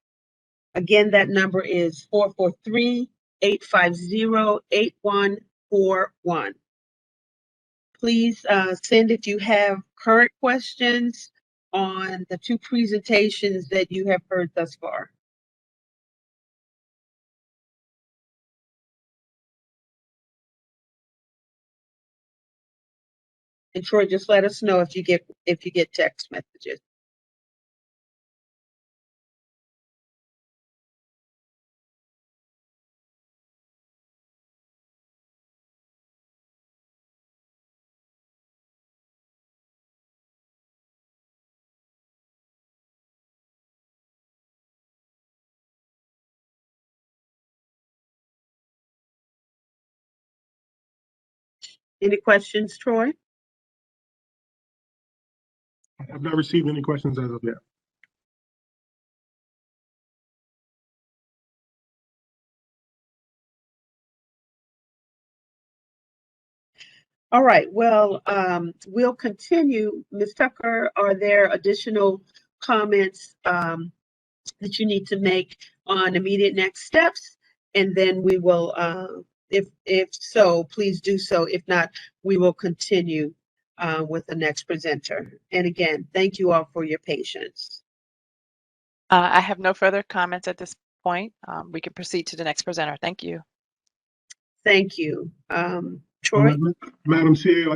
Again, that number is 443-850-8141. Please send if you have current questions on the two presentations that you have heard thus far. And Troy, just let us know if you get text messages. Any questions, Troy? I've not received any questions as of yet. All right, well, we'll continue. Ms. Tucker, are there additional comments that you need to make on immediate next steps? And then we will, if so, please do so. If not, we will continue with the next presenter. And again, thank you all for your patience. I have no further comments at this point. We can proceed to the next presenter. Thank you. Thank you. Troy? Madam CEO,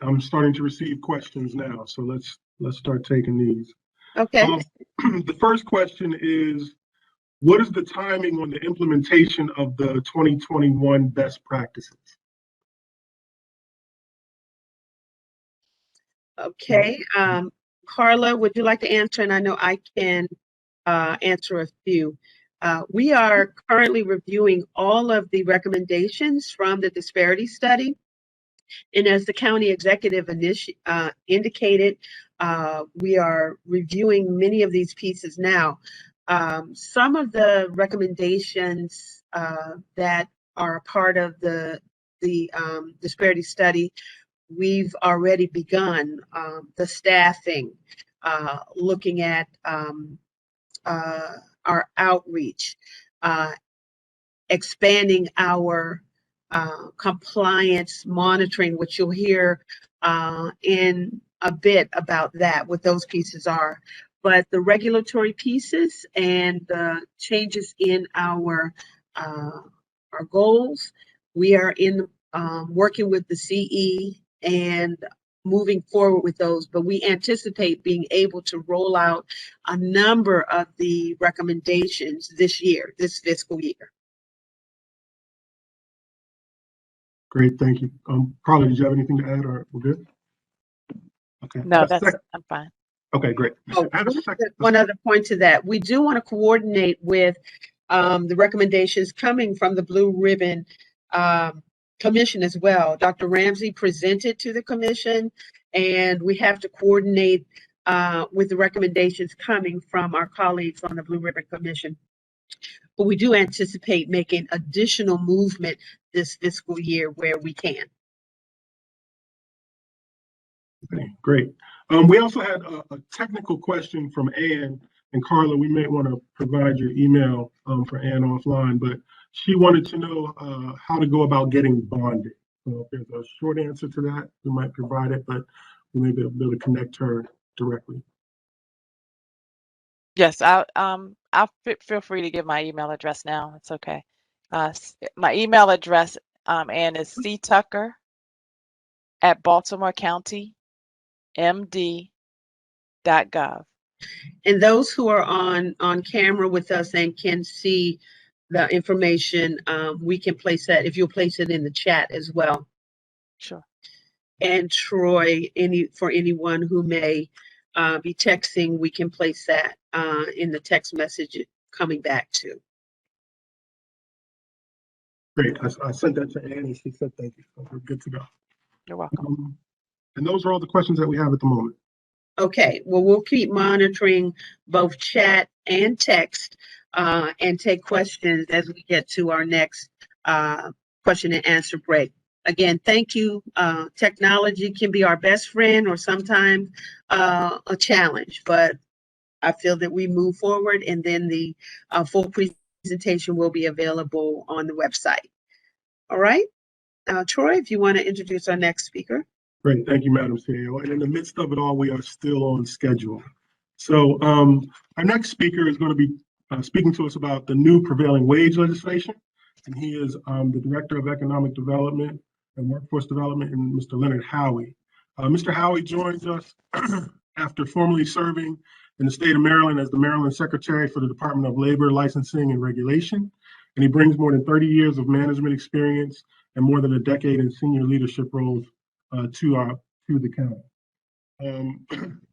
I'm starting to receive questions now, so let's start taking these. Okay. The first question is, What is the timing on the implementation of the 2021 best practices? Okay, Carla, would you like to answer? And I know I can answer a few. We are currently reviewing all of the recommendations from the disparity study. And as the county executive indicated, we are reviewing many of these pieces now. Some of the recommendations that are part of the disparity study, we've already begun. The staffing, looking at our outreach, expanding our compliance monitoring, which you'll hear in a bit about that, what those pieces are. But the regulatory pieces and the changes in our goals, we are in working with the CE and moving forward with those, but we anticipate being able to roll out a number of the recommendations this year, this fiscal year. Great, thank you. Carla, did you have anything to add, or we're good? Okay. No, I'm fine. Okay, great. Oh, one other point to that. We do want to coordinate with the recommendations coming from the Blue Ribbon Commission as well. Dr. Ramsey presented to the commission, and we have to coordinate with the recommendations coming from our colleagues on the Blue Ribbon Commission. But we do anticipate making additional movement this fiscal year where we can. Okay, great. We also had a technical question from Ann, and Carla, we may want to provide your email for Ann offline, but she wanted to know how to go about getting bonded. So if there's a short answer to that, we might provide it, but we may be able to connect her directly. Yes, feel free to give my email address now. It's okay. My email address, Ann, is ctucker@BaltimoreCountyMD.gov. And those who are on camera with us and can see the information, we can place that, if you'll place it in the chat as well. Sure. And Troy, for anyone who may be texting, we can place that in the text message coming back to. Great, I sent that to Ann and she said thank you, so we're good to go. You're welcome. And those are all the questions that we have at the moment. Okay, well, we'll keep monitoring both chat and text and take questions as we get to our next question and answer break. Again, thank you. Technology can be our best friend or sometimes a challenge, but I feel that we move forward, and then the full presentation will be available on the website. All right, Troy, if you want to introduce our next speaker. Great, thank you, Madam CEO. And in the midst of it all, we are still on schedule. So our next speaker is going to be speaking to us about the new Prevailing Wage legislation. And he is the Director of Economic Development and Workforce Development, and Mr. Leonard Howie. Mr. Howie joins us after formerly serving in the state of Maryland as the Maryland Secretary for the Department of Labor, Licensing, and Regulation. And he brings more than 30 years of management experience and more than a decade in senior leadership roles to the county.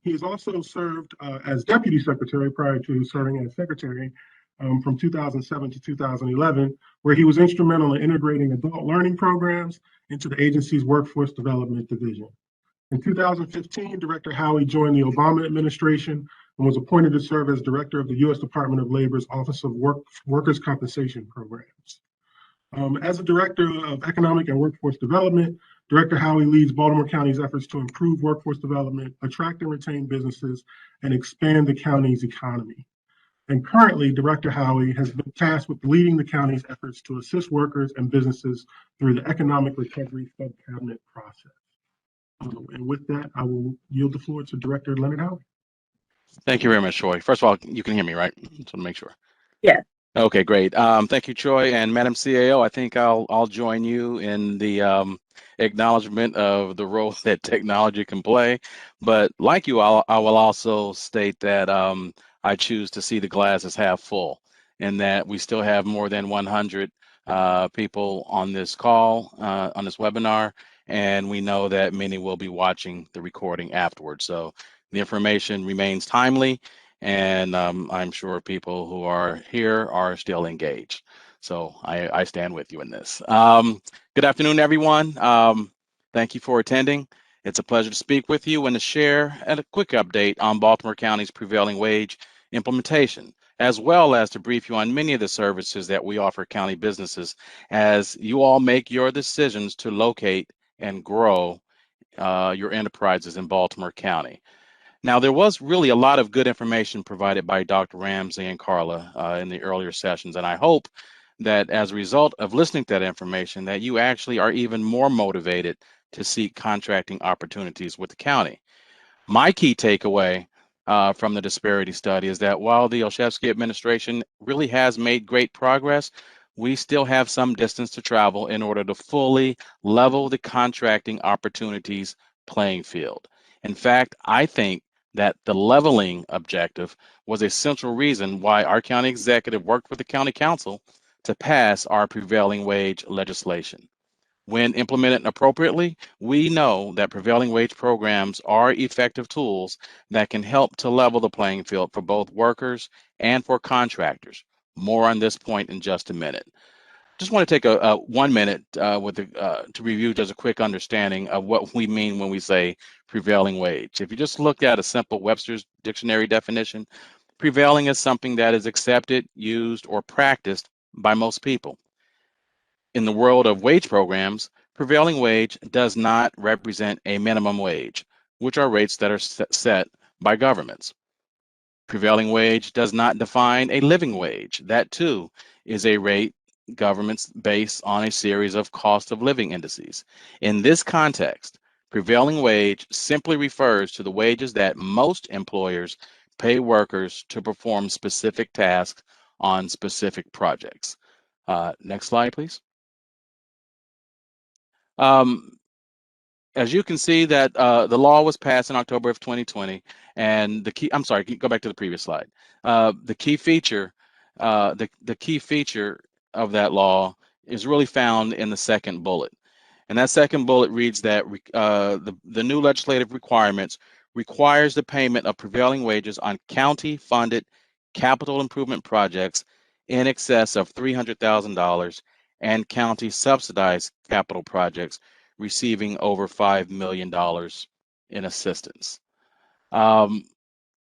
He has also served as Deputy Secretary prior to serving as Secretary from 2007 to 2011, where he was instrumental in integrating adult learning programs into the agency's Workforce Development Division. In 2015, Director Howie joined the Obama administration and was appointed to serve as Director of the U.S. Department of Labor's Office of Workers' Compensation Programs. As a Director of Economic and Workforce Development, Director Howie leads Baltimore County's efforts to improve workforce development, attract and retain businesses, and expand the county's economy. And currently, Director Howie has been tasked with leading the county's efforts to assist workers and businesses through the Economic Recovery Sub-Cabinet process. And with that, I will yield the floor to Director Leonard Howie. Thank you very much, Troy. First of all, you can hear me, right? Just want to make sure. Yes. Okay, great. Thank you, Troy, and Madam CAO. I think I'll join you in the acknowledgement of the role that technology can play. But like you, I will also state that I choose to see the glass as half full. in that we still have more than 100 people on this call, on this webinar, and we know that many will be watching the recording afterwards. So the information remains timely, and I'm sure people who are here are still engaged. So I stand with you in this. Good afternoon, everyone. Thank you for attending. It's a pleasure to speak with you and to share a quick update on Baltimore County's prevailing wage implementation, as well as to brief you on many of the services that we offer county businesses as you all make your decisions to locate and grow your enterprises in Baltimore County. Now, there was really a lot of good information provided by Dr. Ramsey and Carla in the earlier sessions, and I hope that as a result of listening to that information, that you actually are even more motivated to seek contracting opportunities with the county. My key takeaway from the Disparity Study is that while the Olszewski administration really has made great progress, we still have some distance to travel in order to fully level the contracting opportunities playing field. In fact, I think that the leveling objective was a central reason why our county executive worked with the county council to pass our prevailing wage legislation. When implemented appropriately, we know that prevailing wage programs are effective tools that can help to level the playing field for both workers and for contractors. More on this point in just a minute. Just want to take a 1 minute to review just a quick understanding of what we mean when we say prevailing wage. If you just look at a simple Webster's dictionary definition, prevailing is something that is accepted, used, or practiced by most people. In the world of wage programs, prevailing wage does not represent a minimum wage, which are rates that are set by governments. Prevailing wage does not define a living wage. That too is a rate governments base on a series of cost of living indices. In this context, prevailing wage simply refers to the wages that most employers pay workers to perform specific tasks on specific projects. Next slide, please. As you can see that the law was passed in October of 2020, and I'm sorry, go back to the previous slide. The key feature of that law is really found in the second bullet. And that second bullet reads that the new legislative requirements requires the payment of prevailing wages on county-funded capital improvement projects in excess of $300,000 and county-subsidized capital projects receiving over $5 million in assistance.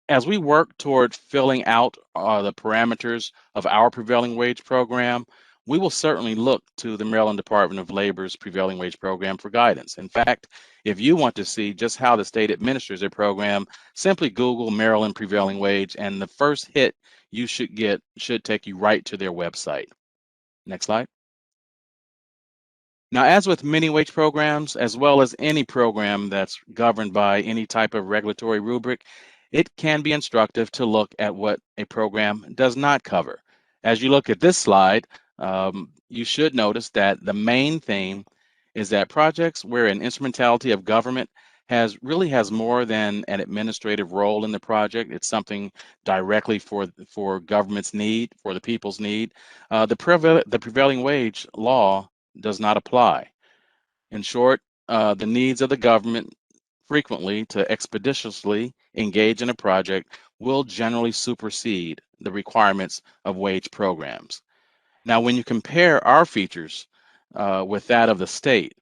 As we work toward filling out the parameters of our prevailing wage program, we will certainly look to the Maryland Department of Labor's prevailing wage program for guidance. In fact, if you want to see just how the state administers their program, simply Google Maryland prevailing wage, and the first hit you should get should take you right to their website. Next slide. Now, as with many wage programs, as well as any program that's governed by any type of regulatory rubric, it can be instructive to look at what a program does not cover. As you look at this slide, you should notice that the main theme is that projects where an instrumentality of government really has more than an administrative role in the project. It's something directly for government's need, for the people's need. The prevailing wage law does not apply. In short, the needs of the government frequently to expeditiously engage in a project will generally supersede the requirements of wage programs. Now, when you compare our features with that of the state,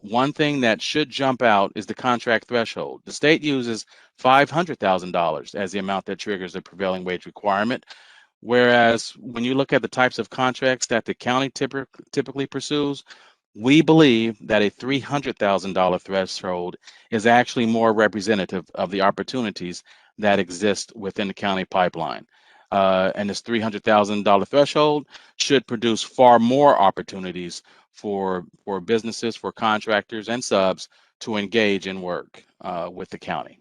one thing that should jump out is the contract threshold. The state uses $500,000 as the amount that triggers the prevailing wage requirement, whereas when you look at the types of contracts that the county typically pursues, we believe that a $300,000 threshold is actually more representative of the opportunities that exist within the county pipeline. And this $300,000 threshold should produce far more opportunities for businesses, for contractors and subs to engage in work with the county.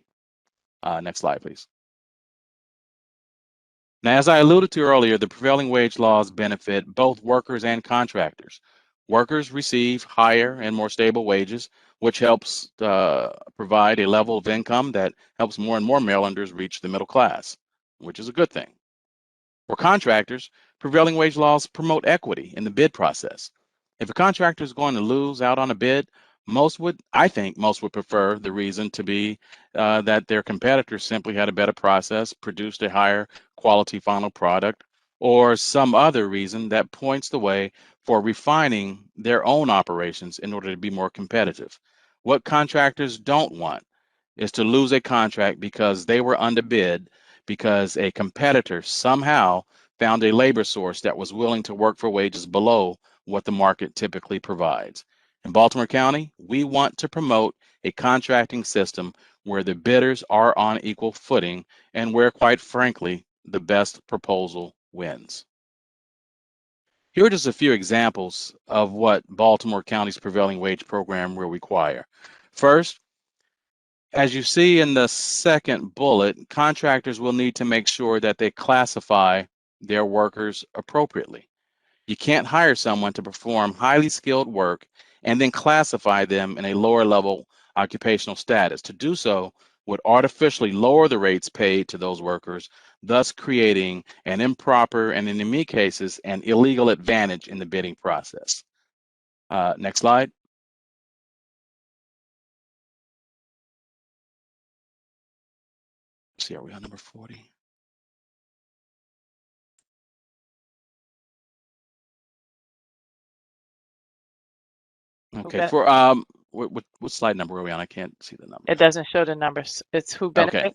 Next slide, please. Now, as I alluded to earlier, the prevailing wage laws benefit both workers and contractors. Workers receive higher and more stable wages, which helps provide a level of income that helps more and more Marylanders reach the middle class, which is a good thing. For contractors, Prevailing wage laws promote equity in the bid process. If a contractor is going to lose out on a bid, I think most would prefer the reason to be that their competitors simply had a better process, produced a higher quality final product, or some other reason that points the way for refining their own operations in order to be more competitive. What contractors don't want is to lose a contract because they were underbid because a competitor somehow found a labor source that was willing to work for wages below what the market typically provides. In Baltimore County, we want to promote a contracting system where the bidders are on equal footing and where, quite frankly, the best proposal wins. Here are just a few examples of what Baltimore County's prevailing wage program will require. First, as you see in the second bullet, contractors will need to make sure that they classify their workers appropriately. You can't hire someone to perform highly skilled work and then classify them in a lower level occupational status. To do so would artificially lower the rates paid to those workers, thus creating an improper and, in many cases, an illegal advantage in the bidding process. Next slide. Let's see, are we on number 40? Okay, for what slide number are we on? I can't see the number. It doesn't show the numbers. It's who benefit.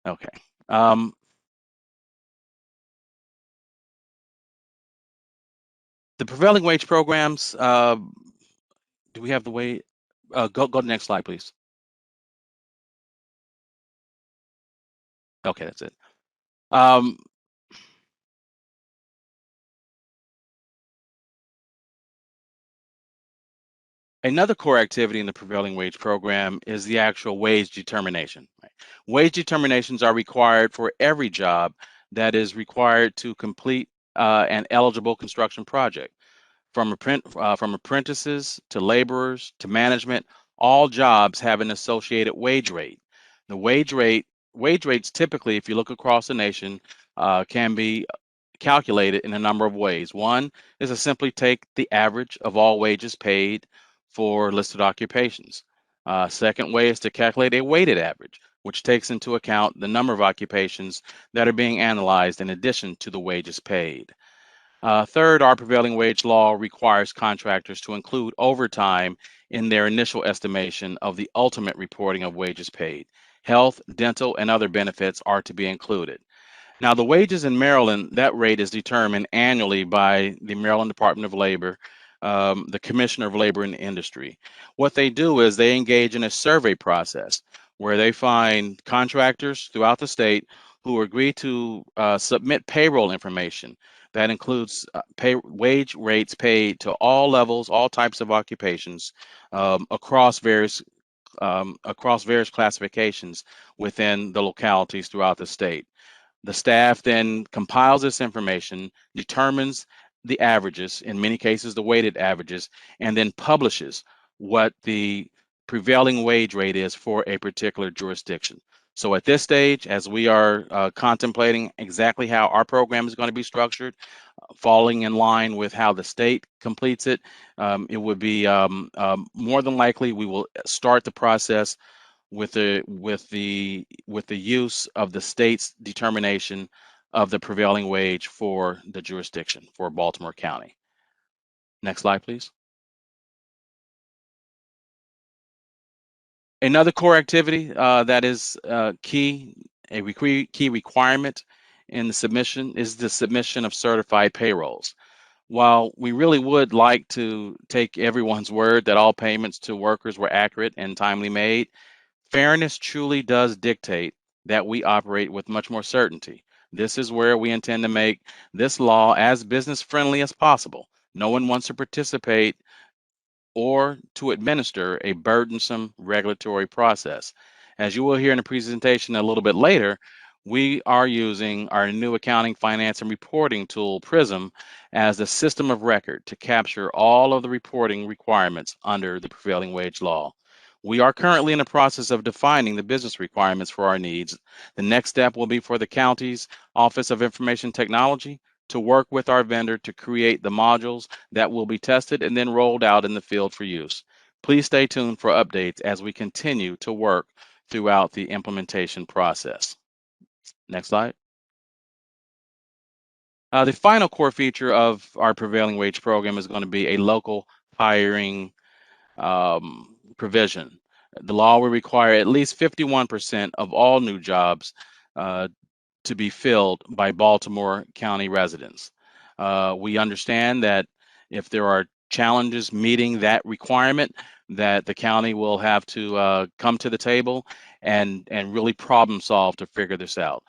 Okay. The prevailing wage programs, do we have the way? Go to the next slide, please. Okay, that's it. Another core activity in the prevailing wage program is the actual wage determination. Right? Wage determinations are required for every job that is required to complete an eligible construction project. From apprentices to laborers to management, all jobs have an associated wage rate. The wage rates typically, if you look across the nation, can be calculated in a number of ways. One is to simply take the average of all wages paid for listed occupations. Second way is to calculate a weighted average, which takes into account the number of occupations that are being analyzed in addition to the wages paid. Third, our prevailing wage law requires contractors to include overtime in their initial estimation of the ultimate reporting of wages paid. Health, dental, and other benefits are to be included. Now, the wages in Maryland, that rate is determined annually by the Maryland Department of Labor, the Commissioner of Labor and Industry. What they do is they engage in a survey process where they find contractors throughout the state who agree to submit payroll information. That includes wage rates paid to all levels, all types of occupations across various classifications within the localities throughout the state. The staff then compiles this information, determines the averages, in many cases the weighted averages, and then publishes what the prevailing wage rate is for a particular jurisdiction. So at this stage, as we are contemplating exactly how our program is going to be structured, falling in line with how the state completes it, it would be more than likely we will start the process with the use of the state's determination of the prevailing wage for the jurisdiction for Baltimore County. Next slide, please. Another core activity that is key requirement in the submission is the submission of certified payrolls. While we really would like to take everyone's word that all payments to workers were accurate and timely made, fairness truly does dictate that we operate with much more certainty. This is where we intend to make this law as business friendly as possible. No one wants to participate or to administer a burdensome regulatory process. As you will hear in the presentation a little bit later, we are using our new accounting, finance, and reporting tool, PRISM, as the system of record to capture all of the reporting requirements under the prevailing wage law. We are currently in the process of defining the business requirements for our needs. The next step will be for the county's Office of Information Technology to work with our vendor to create the modules that will be tested and then rolled out in the field for use. Please stay tuned for updates as we continue to work throughout the implementation process. Next slide. The final core feature of our Prevailing Wage program is going to be a local hiring provision. The law will require at least 51% of all new jobs to be filled by Baltimore County residents. We understand that if there are challenges meeting that requirement, that the county will have to come to the table and really problem solve to figure this out.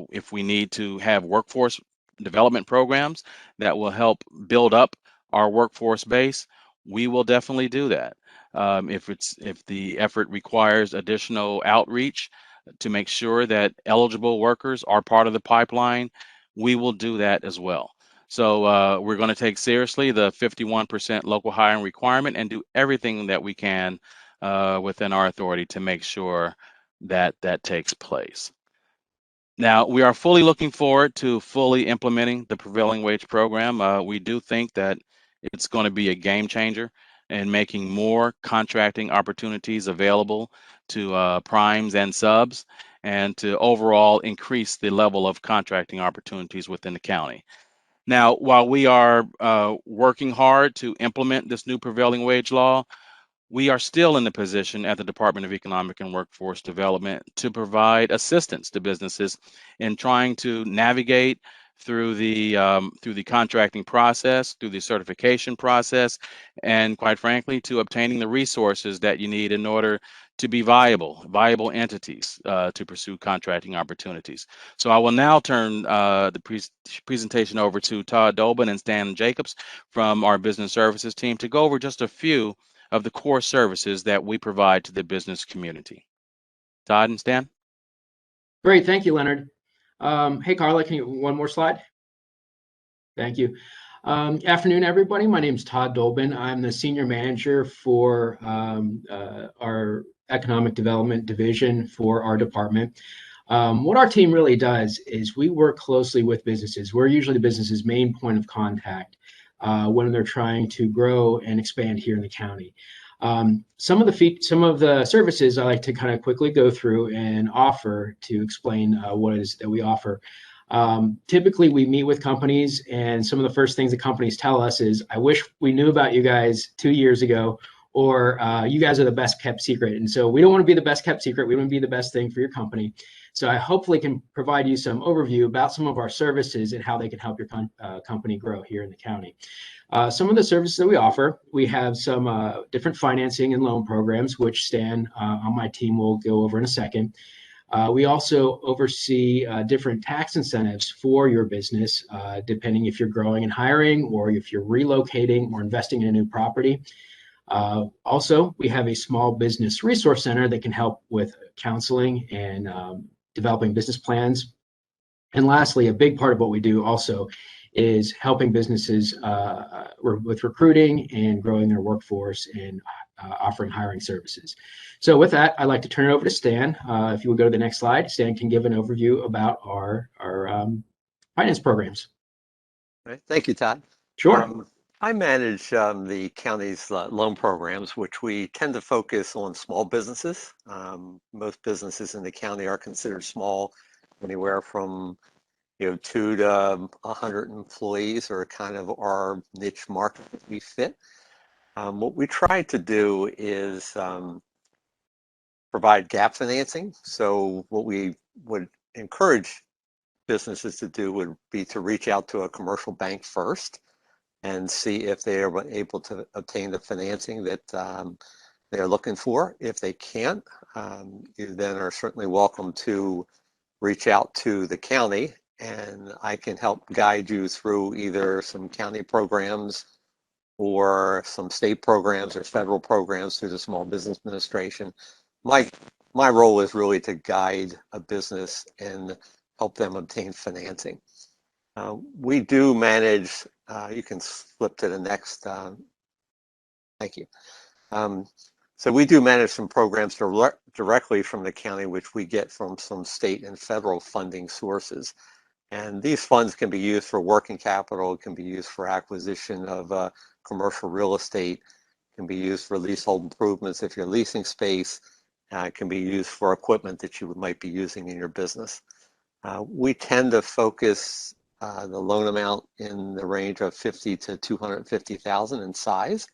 If we need to have workforce development programs that will help build up our workforce base, we will definitely do that. If the effort requires additional outreach to make sure that eligible workers are part of the pipeline, we will do that as well. So we're going to take seriously the 51% local hiring requirement and do everything that we can within our authority to make sure that that takes place. Now, we are fully looking forward to fully implementing the Prevailing Wage program. We do think that it's going to be a game changer in making more contracting opportunities available to primes and subs, and to overall increase the level of contracting opportunities within the county. Now, while we are working hard to implement this new Prevailing Wage law, we are still in the position at the Department of Economic and Workforce Development to provide assistance to businesses in trying to navigate through the contracting process, through the certification process, and quite frankly, to obtaining the resources that you need in order to be viable entities to pursue contracting opportunities. So I will now turn the presentation over to Todd Dolbin and Stan Jacobs from our business services team to go over just a few of the core services that we provide to the business community. Todd and Stan? Great, thank you, Leonard. Hey, Carla, can you one more slide? Thank you. Afternoon, everybody. My name is Todd Dolbin. I'm the Senior Manager for our Economic Development Division for our department. What our team really does is we work closely with businesses. We're usually the business's main point of contact when they're trying to grow and expand here in the county. Some of the services I like to kind of quickly go through and offer to explain what it is that we offer. Typically, we meet with companies, and some of the first things the companies tell us is, "I wish we knew about you guys 2 years ago," or "You guys are the best kept secret." And so we don't want to be the best kept secret. We want to be the best thing for your company. So I hopefully can provide you some overview about some of our services and how they can help your company grow here in the county. Some of the services that we offer, we have some different financing and loan programs, which Stan on my team will go over in a second. We also oversee different tax incentives for your business, depending if you're growing and hiring, or if you're relocating or investing in a new property. Also, we have a small business resource center that can help with counseling and developing business plans. And lastly, a big part of what we do also is helping businesses with recruiting and growing their workforce and offering hiring services. So with that, I'd like to turn it over to Stan. If you would go to the next slide, Stan can give an overview about our finance programs. All right. Thank you, Todd. Sure. I manage the county's loan programs, which we tend to focus on small businesses. Most businesses in the county are considered small, anywhere from 2 to 100 employees, are kind of our niche market that we fit. What we try to do is provide gap financing. So what we would encourage businesses to do would be to reach out to a commercial bank first and see if they are able to obtain the financing that they're looking for. If they can't, you then are certainly welcome to reach out to the county, and I can help guide you through either some county programs or some state programs or federal programs through the Small Business Administration. My role is really to guide a business and help them obtain financing. We do manage, you can flip to the next, thank you. So we do manage some programs directly from the county, which we get from some state and federal funding sources. And these funds can be used for working capital, can be used for acquisition of commercial real estate, can be used for leasehold improvements if you're leasing space, can be used for equipment that you might be using in your business. We tend to focus the loan amount in the range of 50 to 250,000 in size.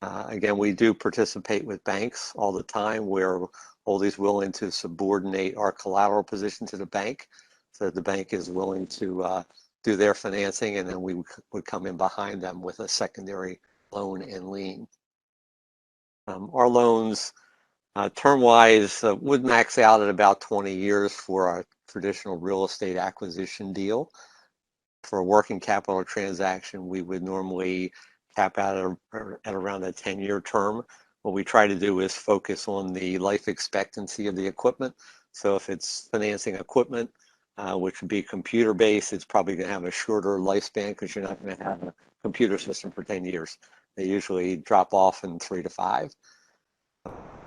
Again, we do participate with banks all the time. We're always willing to subordinate our collateral position to the bank, so that the bank is willing to do their financing, and then we would come in behind them with a secondary loan and lien. Our loans, term-wise, would max out at about 20 years for our traditional real estate acquisition deal. For a working capital transaction, we would normally cap out at around a 10-year term. What we try to do is focus on the life expectancy of the equipment. So if it's financing equipment, which would be computer-based, it's probably going to have a shorter lifespan because you're not going to have a computer system for 10 years. They usually drop off in 3 to 5.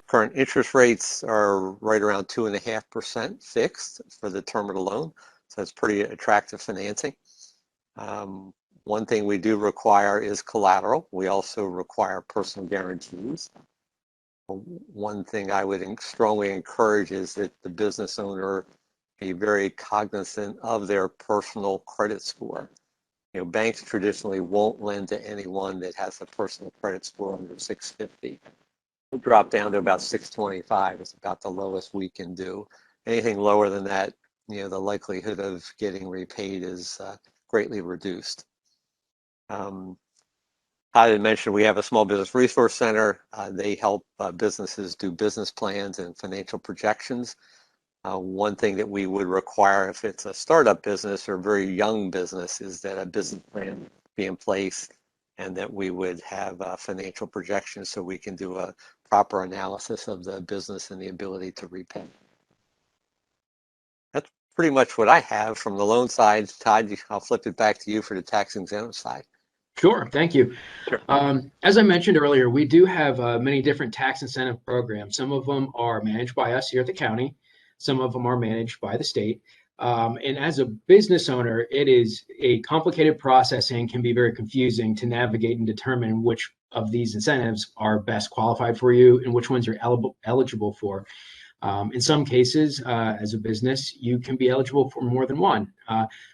Current interest rates are right around 2.5% fixed for the term of the loan. So it's pretty attractive financing. One thing we do require is collateral. We also require personal guarantees. One thing I would strongly encourage is that the business owner be very cognizant of their personal credit score. You know, banks traditionally won't lend to anyone that has a personal credit score under 650. We'll drop down to about 625. It's about the lowest we can do. Anything lower than that, you know, the likelihood of getting repaid is greatly reduced. I had mentioned we have a small business resource center. They help businesses do business plans and financial projections. One thing that we would require if it's a startup business or a very young business is that a business plan be in place, and that we would have financial projections so we can do a proper analysis of the business and the ability to repay. That's pretty much what I have from the loan side. Todd, I'll flip it back to you for the tax exempt side. Sure, thank you. Sure. As I mentioned earlier, we do have many different tax incentive programs. Some of them are managed by us here at the county. Some of them are managed by the state. And as a business owner, it is a complicated process and can be very confusing to navigate and determine which of these incentives are best qualified for you and which ones you're eligible for. In some cases, as a business, you can be eligible for more than one.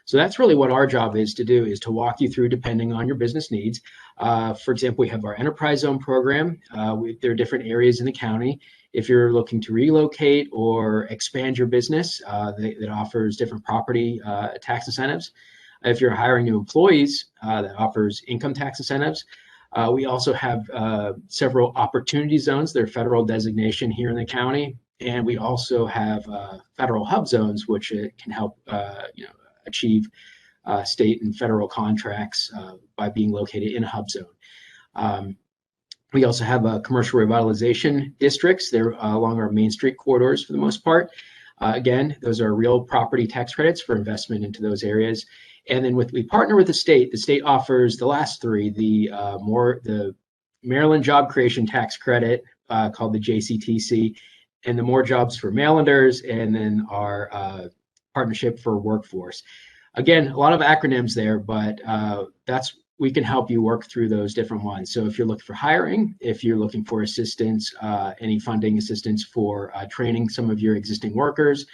So that's really what our job is to do, is to walk you through depending on your business needs. For example, we have our enterprise zone program. There are different areas in the county. If you're looking to relocate or expand your business, that offers different property tax incentives. If you're hiring new employees, that offers income tax incentives. We also have several opportunity zones. They're federal designation here in the county. And we also have federal hub zones, which can help achieve state and federal contracts by being located in a hub zone. We also have commercial revitalization districts. They're along our Main Street corridors for the most part. Again, those are real property tax credits for investment into those areas. And then we partner with the state. The state offers the last three, the Maryland Job Creation Tax Credit called the JCTC, and the More Jobs for Marylanders, and then our Partnership for Workforce. Again, a lot of acronyms there, but we can help you work through those different ones. So if you're looking for hiring, if you're looking for assistance, any funding assistance for training some of your existing workers,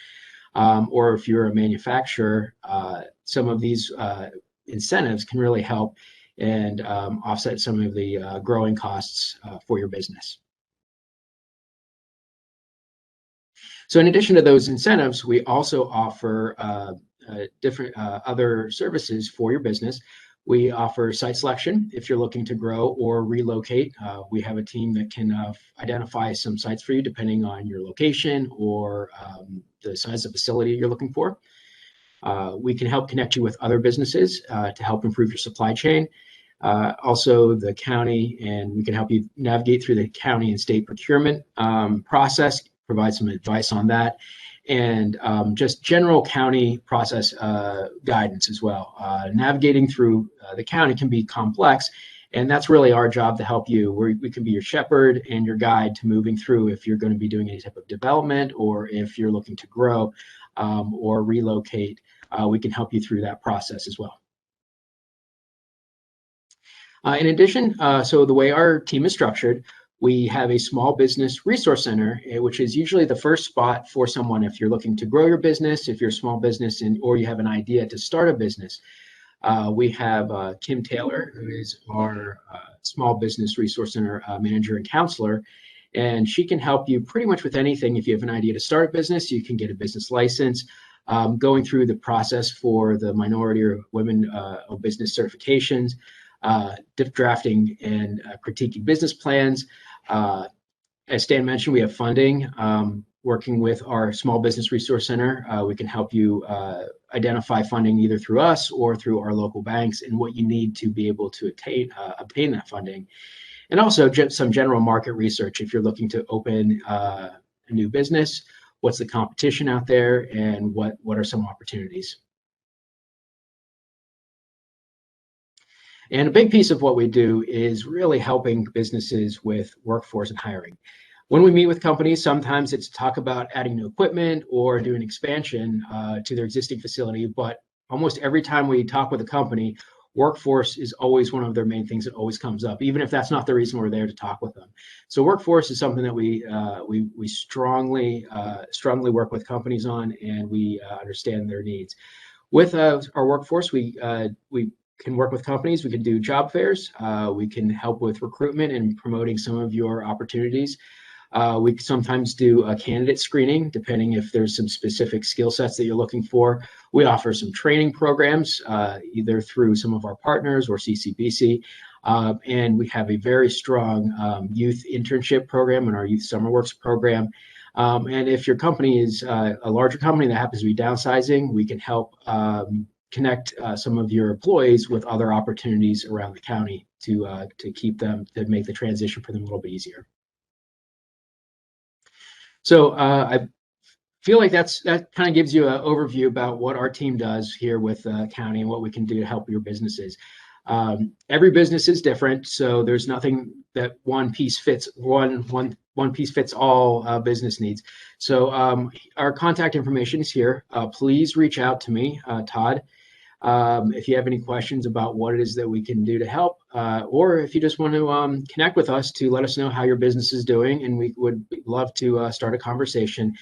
or if you're a manufacturer, some of these incentives can really help and offset some of the growing costs for your business. So in addition to those incentives, we also offer different other services for your business. We offer site selection if you're looking to grow or relocate. We have a team that can identify some sites for you depending on your location or the size of facility you're looking for. We can help connect you with other businesses to help improve your supply chain. Also the county, and we can help you navigate through the county and state procurement process, provide some advice on that, and just general county process guidance as well. Navigating through the county can be complex, and that's really our job to help you. We can be your shepherd and your guide to moving through if you're going to be doing any type of development, or if you're looking to grow or relocate we can help you through that process as well. In addition, so the way our team is structured, we have a small business resource center, which is usually the first spot for someone if you're looking to grow your business, if you're a small business, or you have an idea to start a business. We have Kim Taylor, who is our small business resource center manager and counselor, and she can help you pretty much with anything. If you have an idea to start a business, you can get a business license, going through the process for the minority or women business certifications, drafting and critiquing business plans. As Stan mentioned, we have funding. Working with our small business resource center, we can help you identify funding either through us or through our local banks and what you need to be able to obtain that funding. And also some general market research if you're looking to open a new business, what's the competition out there and what are some opportunities. And a big piece of what we do is really helping businesses with workforce and hiring. When we meet with companies, sometimes it's talk about adding new equipment or doing expansion to their existing facility, but almost every time we talk with a company, workforce is always one of their main things that always comes up, even if that's not the reason we're there to talk with them. So workforce is something that we strongly work with companies on, and we understand their needs. With our workforce, we can work with companies. We can do job fairs. We can help with recruitment and promoting some of your opportunities. We sometimes do a candidate screening, depending if there's some specific skill sets that you're looking for. We offer some training programs, either through some of our partners or CCBC. And we have a very strong youth internship program and our Youth Summer Works program. And if your company is a larger company that happens to be downsizing, we can help connect some of your employees with other opportunities around the county to keep them, to make the transition for them a little bit easier. So I feel like that kind of gives you an overview about what our team does here with county and what we can do to help your businesses. Every business is different, so there's nothing that one piece fits all business needs. So our contact information is here. Please reach out to me, Todd, if you have any questions about what it is that we can do to help, or if you just want to connect with us to let us know how your business is doing, and we would love to start a conversation.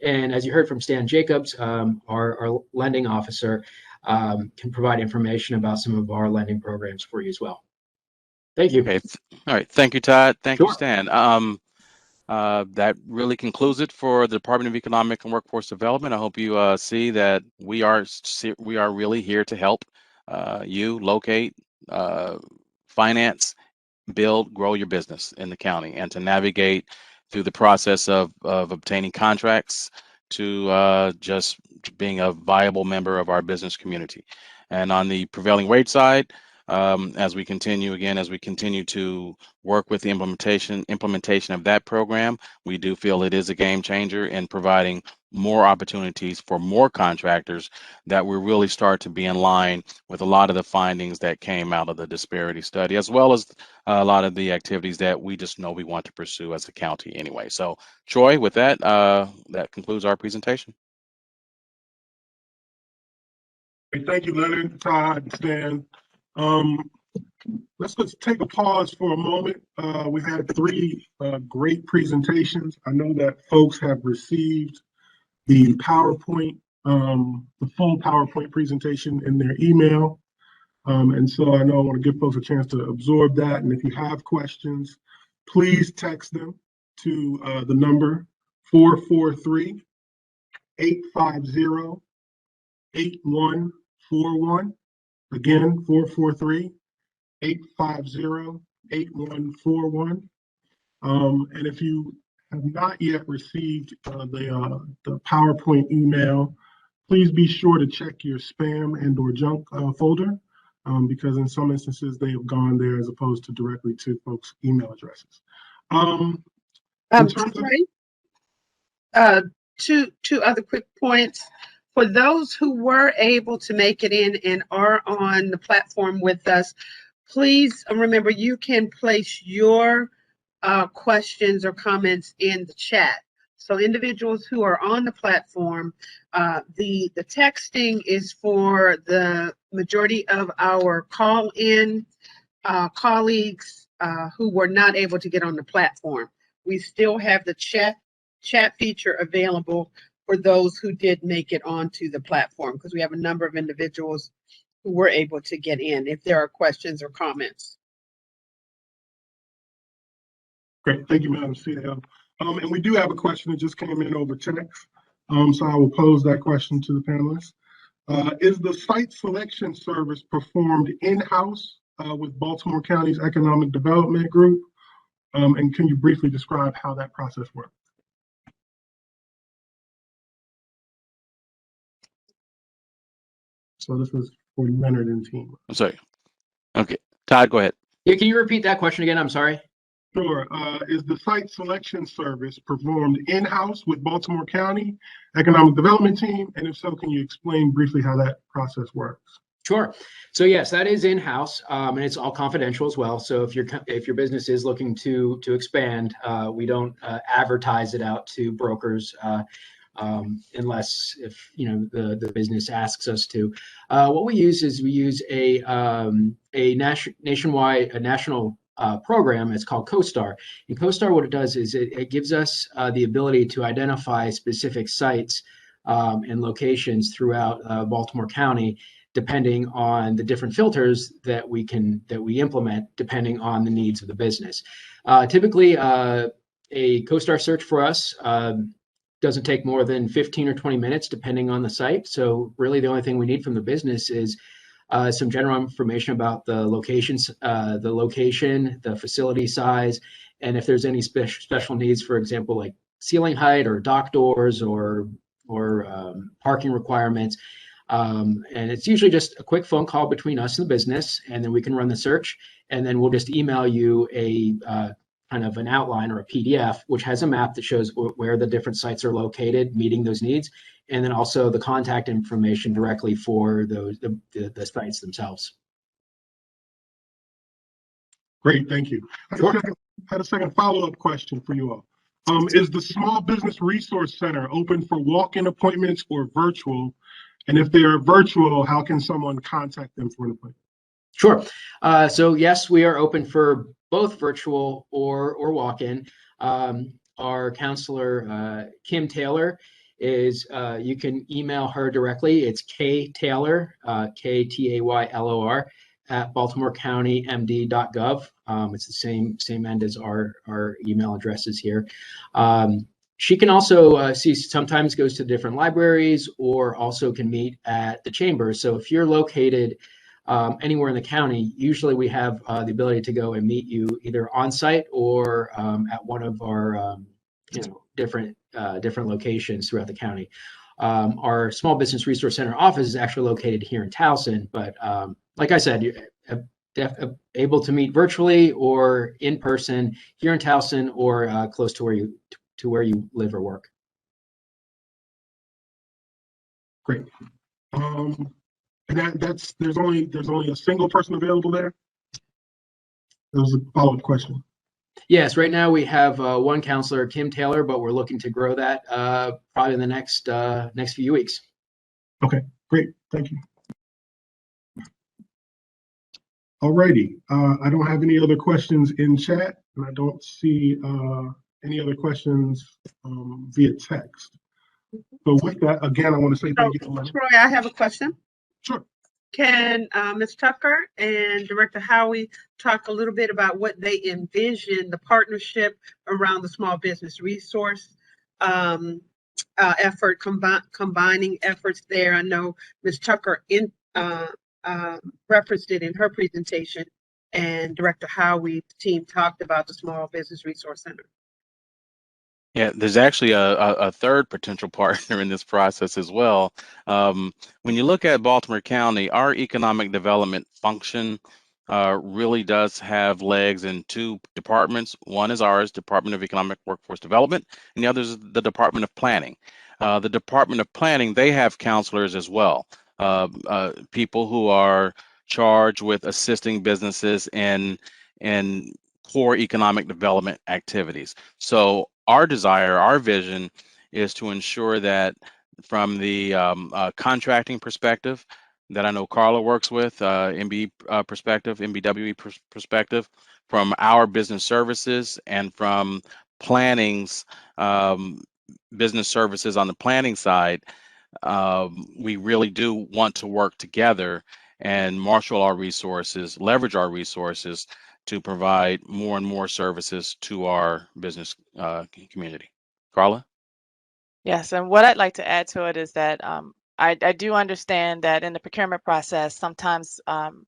And as you heard from Stan Jacobs, our lending officer, can provide information about some of our lending programs for you as well. Thank you. Okay. All right. Thank you, Todd. Thank you, Sure. Stan. That really concludes it for the Department of Economic and Workforce Development. I hope you see that we are really here to help you locate, finance, build, grow your business in the county, and to navigate through the process of obtaining contracts to just being a viable member of our business community. And on the Prevailing Wage side, as we continue to work with the implementation of that program, we do feel it is a game changer in providing more opportunities for more contractors that will really start to be in line with a lot of the findings that came out of the Disparity Study, as well as a lot of the activities that we just know we want to pursue as a county anyway. So Troy, with that, that concludes our presentation. Thank you, Leonard, Todd, Stan. Let's just take a pause for a moment. We had 3 great presentations. I know that folks have received the PowerPoint, the full PowerPoint presentation in their email. And so I know I want to give folks a chance to absorb that. And if you have questions, please text them to the number 443-850-8141. Again, 443-850-8141. And if you have not yet received the PowerPoint email, please be sure to check your spam and or junk folder, because in some instances they have gone there as opposed to directly to folks' email addresses. Two other quick points. For those who were able to make it in and are on the platform with us, please remember you can place your questions or comments in the chat. So individuals who are on the platform, the texting is for the majority of our call-in colleagues who were not able to get on the platform. We still have the chat feature available for those who did make it onto the platform, because we have a number of individuals who were able to get in if there are questions or comments. Great, thank you, Madam CEO. And we do have a question that just came in over text. So I will pose that question to the panelists. Is the site selection service performed in-house with Baltimore County's Economic Development Group? And can you briefly describe how that process works? So this is for Leonard and team. I'm sorry. Okay, Todd, go ahead. Yeah, can you repeat that question again? I'm sorry. Sure. Is the site selection service performed in-house with Baltimore County Economic Development Team? And if so, can you explain briefly how that process works? Sure. So yes, that is in-house, and it's all confidential as well. So if your business is looking to expand, we don't advertise it out to brokers unless if the business asks us to. What we use is a national program. It's called CoStar. And CoStar, what it does is it gives us the ability to identify specific sites and locations throughout Baltimore County, depending on the different filters that we implement, depending on the needs of the business. Typically, a CoStar search for us doesn't take more than 15 or 20 minutes, depending on the site. So really, the only thing we need from the business is some general information about the locations, the location, the facility size, and if there's any special needs, for example, like ceiling height or dock doors or parking requirements. And it's usually just a quick phone call between us and the business, and then we can run the search, and then we'll just email you a kind of an outline or a PDF, which has a map that shows where the different sites are located, meeting those needs, and then also the contact information directly for the sites themselves. Great, thank you. I had a second follow-up question for you all. Is the Small Business Resource Center open for walk-in appointments or virtual? And if they are virtual, how can someone contact them for an appointment? Sure. So yes, we are open for both virtual or walk-in. Our counselor, Kim Taylor, you can email her directly. It's ktaylor, KTAYLOR, at baltimorecounty.md.gov. It's the same end as our email addresses here. She can also sometimes goes to different libraries or also can meet at the chamber. So if you're located anywhere in the county, usually we have the ability to go and meet you either on site or at one of our different locations throughout the county. Our Small Business Resource Center office is actually located here in Towson, but like I said, you're able to meet virtually or in person here in Towson or close to where you live or work. Great. And there's only a single person available there? That was a follow-up question. Yes, right now we have one counselor, Kim Taylor, but we're looking to grow that probably in the next few weeks. Okay, great, thank you. Alrighty, I don't have any other questions in chat, and I don't see any other questions via text. So with that, again, I want to say thank you. Troy, I have a question. Sure. Can Ms. Tucker and Director Howie talk a little bit about what they envision the partnership around the small business resource effort, combining efforts there? I know Ms. Tucker referenced it in her presentation, and Director Howie's team talked about the Small Business Resource Center. Yeah, there's actually a third potential partner in this process as well. When you look at Baltimore County, our economic development function really does have legs in two departments. One is ours, Department of Economic Workforce Development, and the other is the Department of Planning. The Department of Planning, they have counselors as well, people who are charged with assisting businesses in core economic development activities. So our desire, our vision is to ensure that from the contracting perspective that I know Carla works with, perspective, MBWE perspective, from our business services and from planning's business services on the planning side, we really do want to work together and marshal our resources, leverage our resources to provide more and more services to our business community. Carla? Yes, and what I'd like to add to it is that I do understand that in the procurement process, sometimes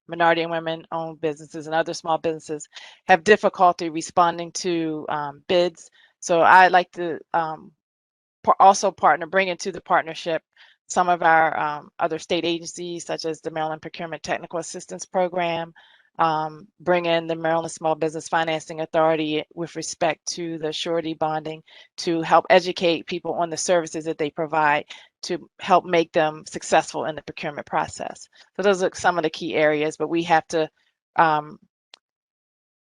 minority and women-owned businesses and other small businesses have difficulty responding to bids. So I'd like to also bring into the partnership some of our other state agencies, such as the Maryland Procurement Technical Assistance Program, bring in the Maryland Small Business Financing Authority with respect to the surety bonding to help educate people on the services that they provide to help make them successful in the procurement process. So those are some of the key areas, but we have to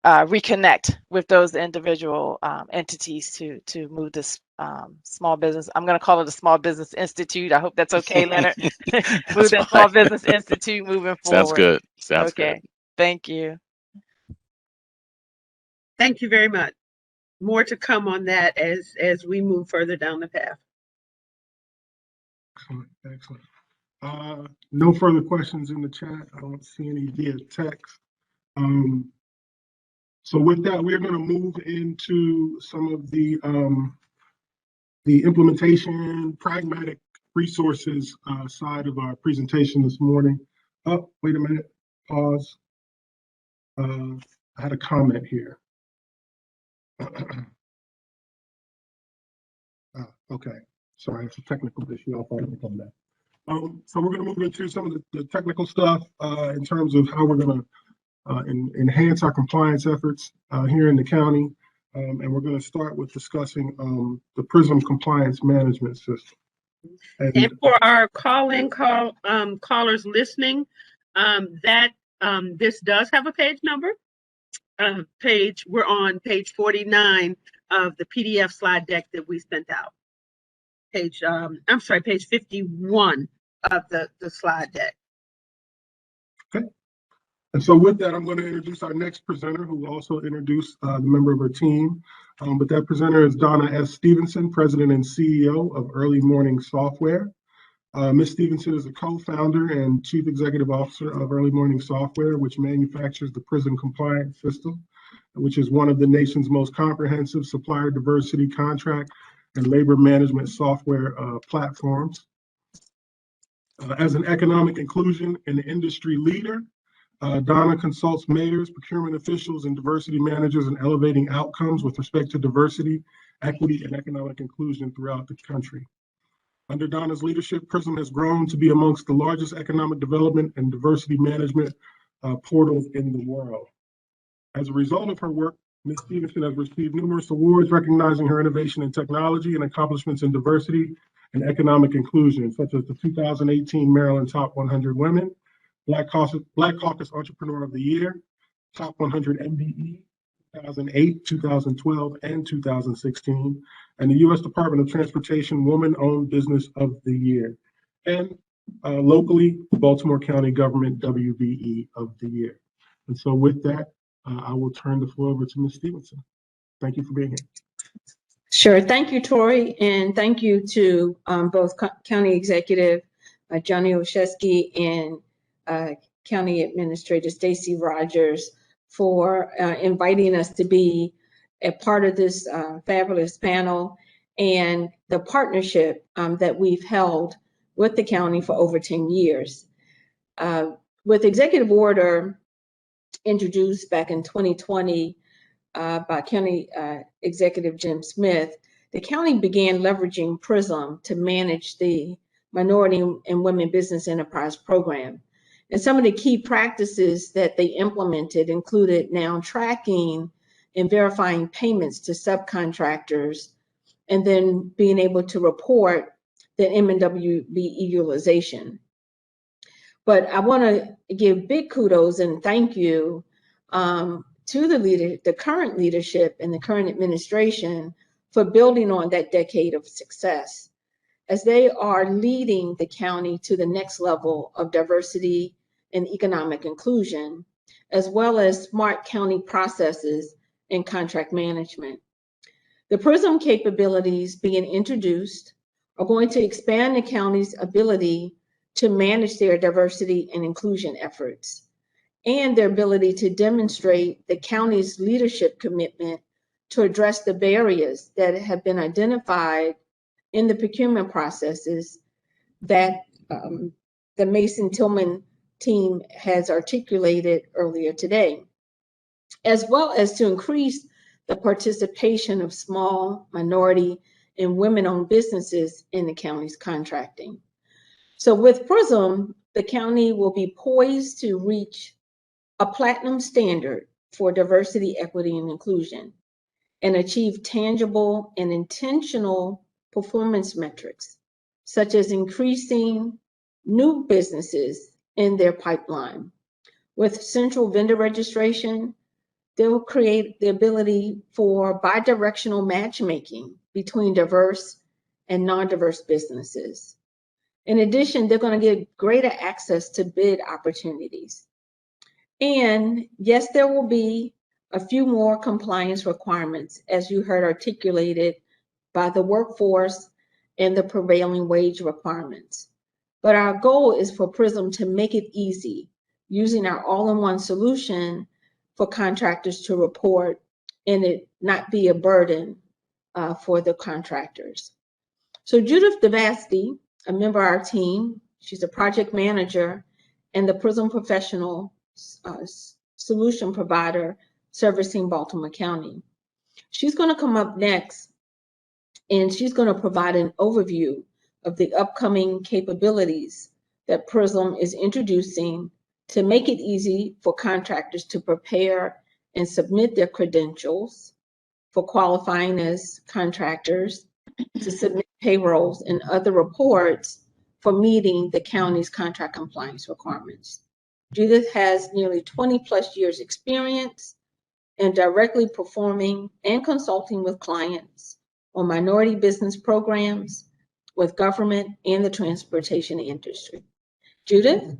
reconnect with those individual entities to move this small business. I'm going to call it a Small Business Institute. I hope that's okay, Leonard. Move that Small Business Institute moving forward. Sounds good. Sounds okay. good. Thank you. Thank you very much. More to come on that as we move further down the path. Excellent, excellent. No further questions in the chat. I don't see any via text. So with that, we're going to move into some of the implementation, pragmatic resources side of our presentation this morning. Oh, wait a minute, pause. I had a comment here. Okay, sorry, it's a technical issue. I'll follow up on that. So we're going to move into some of the technical stuff in terms of how we're going to enhance our compliance efforts here in the county. And we're going to start with discussing the PRISM compliance management system. And for our callers listening, this does have a page number. We're on page 49 of the PDF slide deck that we sent out. Page 51 of the slide deck. Okay. And so with that, I'm going to introduce our next presenter, who will also introduce the member of her team. But that presenter is Donna S. Stevenson, President and CEO of Early Morning Software. Ms. Stevenson is a co-founder and Chief Executive Officer of Early Morning Software, which manufactures the PRISM compliance system, which is one of the nation's most comprehensive supplier diversity contract and labor management software platforms. As an economic inclusion and industry leader, Donna consults mayors, procurement officials, and diversity managers in elevating outcomes with respect to diversity, equity, and economic inclusion throughout the country. Under Donna's leadership, PRISM has grown to be amongst the largest economic development and diversity management portals in the world. As a result of her work, Ms. Stevenson has received numerous awards recognizing her innovation in technology and accomplishments in diversity and economic inclusion, such as the 2018 Maryland Top 100 Women, Black Caucus Entrepreneur of the Year, Top 100 MBE, 2008, 2012, and 2016, and the U.S. Department of Transportation Woman-Owned Business of the Year, and locally, Baltimore County Government WBE of the Year. And so with that, I will turn the floor over to Ms. Stevenson. Thank you for being here. Sure. Thank you, Tori, and thank you to both County Executive Johnny Olszewski and County Administrator Stacy Rogers for inviting us to be a part of this fabulous panel and the partnership that we've held with the county for over 10 years. With Executive Order introduced back in 2020 by County Executive Jim Smith, the county began leveraging PRISM to manage the Minority and Women Business Enterprise Program. And some of the key practices that they implemented included now tracking and verifying payments to subcontractors, and then being able to report the MWB utilization. But I want to give big kudos and thank you to the current leadership and the current administration for building on that decade of success, as they are leading the county to the next level of diversity and economic inclusion, as well as smart county processes and contract management. The PRISM capabilities being introduced are going to expand the county's ability to manage their diversity and inclusion efforts, and their ability to demonstrate the county's leadership commitment to address the barriers that have been identified in the procurement processes that the Mason Tillman team has articulated earlier today, as well as to increase the participation of small, minority, and women-owned businesses in the county's contracting. So with PRISM, the county will be poised to reach a platinum standard for diversity, equity, and inclusion, and achieve tangible and intentional performance metrics, such as increasing new businesses in their pipeline. With central vendor registration, they will create the ability for bidirectional matchmaking between diverse and non-diverse businesses. In addition, they're going to get greater access to bid opportunities. And yes, there will be a few more compliance requirements, as you heard articulated by the workforce and the prevailing wage requirements. But our goal is for PRISM to make it easy, using our all-in-one solution for contractors to report and it not be a burden for the contractors. So Judith Devasty, a member of our team, she's a project manager and the PRISM professional solution provider servicing Baltimore County. She's going to come up next and she's going to provide an overview of the upcoming capabilities that PRISM is introducing to make it easy for contractors to prepare and submit their credentials for qualifying as contractors, to submit payrolls and other reports for meeting the county's contract compliance requirements. Judith has nearly 20 plus years experience in directly performing and consulting with clients on minority business programs with government and the transportation industry. Judith?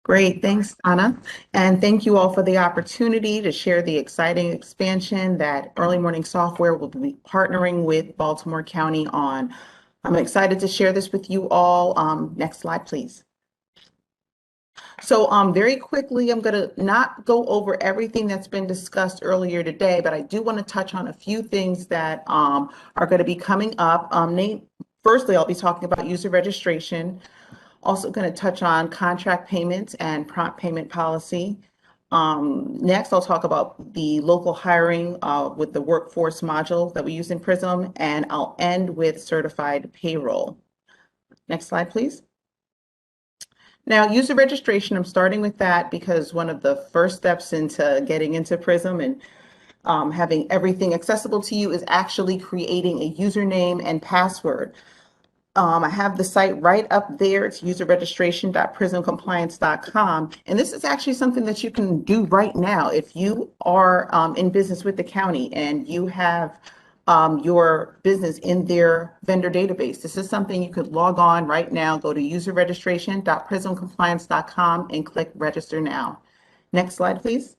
Great, thanks, Donna. And thank you all for the opportunity to share the exciting expansion that Early Morning Software will be partnering with Baltimore County on. I'm excited to share this with you all. Next slide, please. So very quickly, I'm going to not go over everything that's been discussed earlier today, but I do want to touch on a few things that are going to be coming up. Firstly, I'll be talking about user registration. Also going to touch on contract payments and prompt payment policy. Next, I'll talk about the local hiring with the workforce module that we use in PRISM, and I'll end with certified payroll. Next slide, please. Now, user registration, I'm starting with that because one of the first steps into getting into PRISM and having everything accessible to you is actually creating a username and password. I have the site right up there. It's userregistration.prismcompliance.com. And this is actually something that you can do right now. If you are in business with the county and you have your business in their vendor database, this is something you could log on right now. Go to userregistration.prismcompliance.com and click register now. Next slide, please.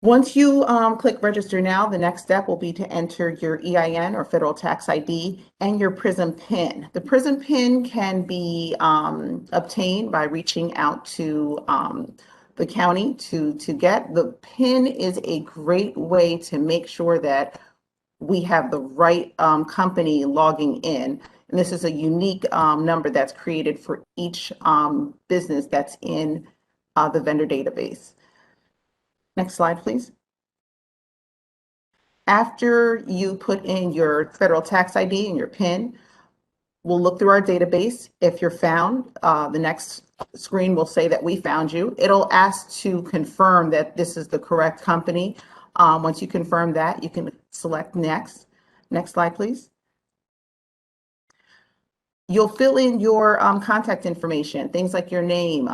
Once you click register now, the next step will be to enter your EIN or federal tax ID and your PRISM PIN. The PRISM PIN can be obtained by reaching out to the county to get. The PIN is a great way to make sure that we have the right company logging in. And this is a unique number that's created for each business that's in the vendor database. Next slide, please. After you put in your federal tax ID and your PIN, we'll look through our database. If you're found, the next screen will say that we found you. It'll ask to confirm that this is the correct company. Once you confirm that, you can select next. Next slide, please. You'll fill in your contact information, things like your name,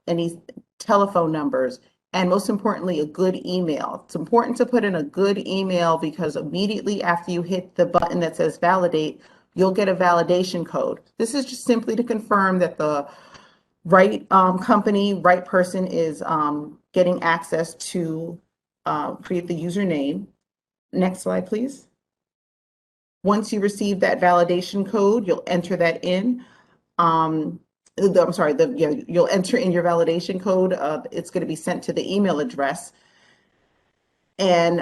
any telephone numbers, and most importantly, a good email. It's important to put in a good email because immediately after you hit the button that says validate, you'll get a validation code. This is just simply to confirm that the right company, right person is getting access to create the username. Next slide, please. Once you receive that validation code, you'll enter that in. I'm sorry, you'll enter in your validation code. It's going to be sent to the email address. And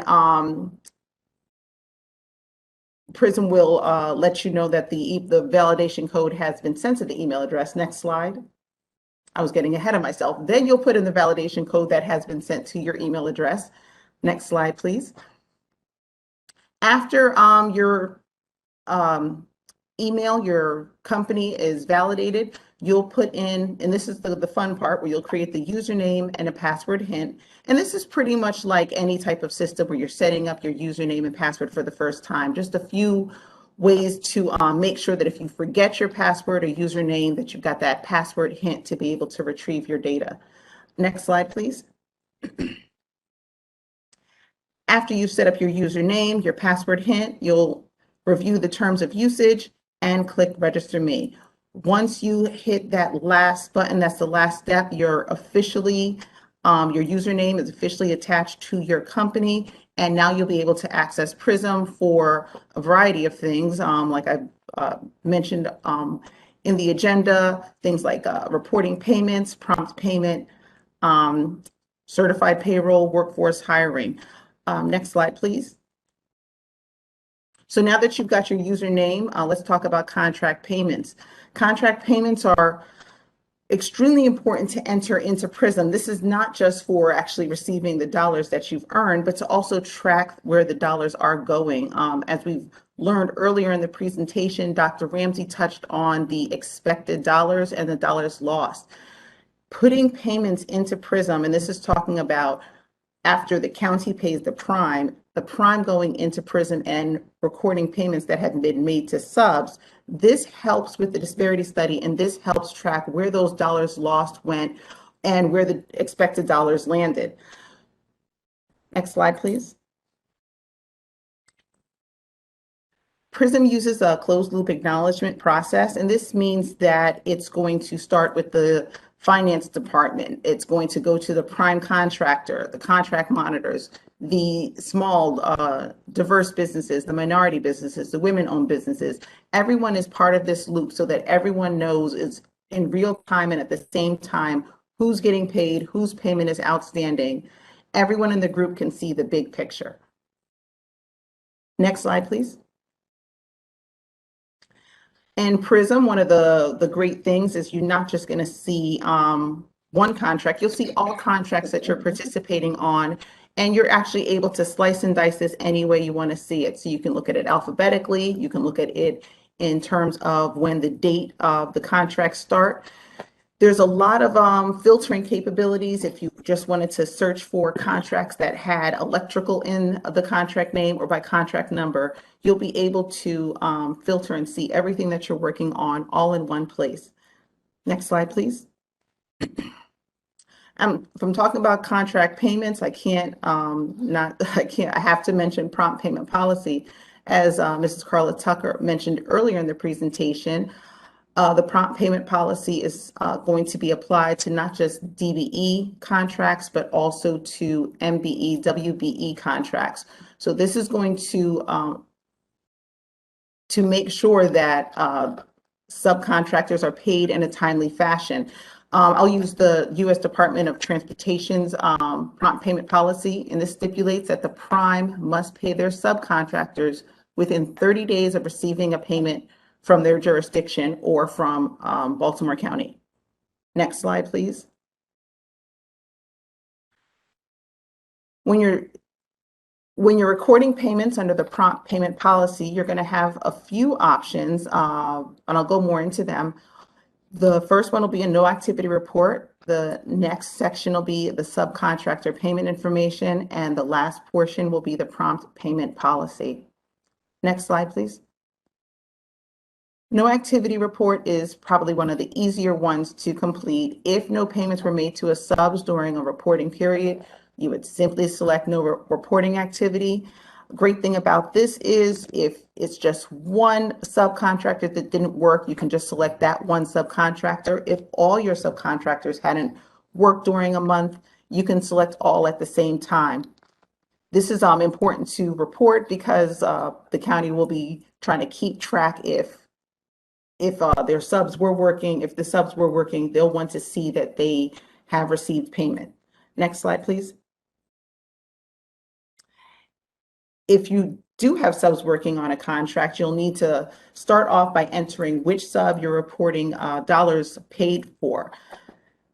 Prism will let you know that the validation code has been sent to the email address. Next slide. I was getting ahead of myself. Then you'll put in the validation code that has been sent to your email address. Next slide, please. After your email, your company is validated, you'll put in, and this is the fun part, where you'll create the username and a password hint. And this is pretty much like any type of system where you're setting up your username and password for the first time. Just a few ways to make sure that if you forget your password or username, that you've got that password hint to be able to retrieve your data. Next slide, please. After you set up your username, your password hint, you'll review the terms of usage and click Register Me. Once you hit that last button, that's the last step, you're officially, your username is officially attached to your company, and now you'll be able to access Prism for a variety of things, like I mentioned in the agenda, things like reporting payments, prompt payment, certified payroll, workforce hiring. Next slide, please. So now that you've got your username, let's talk about contract payments. Contract payments are extremely important to enter into Prism. This is not just for actually receiving the dollars that you've earned, but to also track where the dollars are going. As we've learned earlier in the presentation, Dr. Ramsey touched on the expected dollars and the dollars lost. Putting payments into Prism, and this is talking about after the county pays the prime going into Prism and recording payments that have been made to subs, this helps with the disparity study, and this helps track where those dollars lost went and where the expected dollars landed. Next slide, please. Prism uses a closed loop acknowledgement process, and this means that it's going to start with the finance department. It's going to go to the prime contractor, the contract monitors, the small diverse businesses, the minority businesses, the women-owned businesses. Everyone is part of this loop so that everyone knows it's in real time and at the same time who's getting paid, whose payment is outstanding. Everyone in the group can see the big picture. Next slide, please. And Prism, one of the great things is you're not just going to see one contract, you'll see all contracts that you're participating on, and you're actually able to slice and dice this any way you want to see it. So you can look at it alphabetically, you can look at it in terms of when the date of the contracts start. There's a lot of filtering capabilities. If you just wanted to search for contracts that had electrical in the contract name or by contract number, you'll be able to filter and see everything that you're working on all in one place. Next slide, please. If I'm talking about contract payments, I have to mention prompt payment policy. As Mrs. Carla Tucker mentioned earlier in the presentation, the prompt payment policy is going to be applied to not just DBE contracts, but also to MBE, WBE contracts. So this is going to make sure that subcontractors are paid in a timely fashion. I'll use the U.S. Department of Transportation's prompt payment policy, and this stipulates that the prime must pay their subcontractors within 30 days of receiving a payment from their jurisdiction or from Baltimore County. Next slide, please. When you're recording payments under the prompt payment policy, you're going to have a few options, and I'll go more into them. The first one will be a no activity report. The next section will be the subcontractor payment information, and the last portion will be the prompt payment policy. Next slide, please. No activity report is probably one of the easier ones to complete. If no payments were made to a subs during a reporting period, you would simply select no reporting activity. Great thing about this is if it's just one subcontractor that didn't work, you can just select that one subcontractor. If all your subcontractors hadn't worked during a month, you can select all at the same time. This is important to report because the county will be trying to keep track if their subs were working. If the subs were working, they'll want to see that they have received payment. Next slide, please. If you do have subs working on a contract, you'll need to start off by entering which sub you're reporting dollars paid for.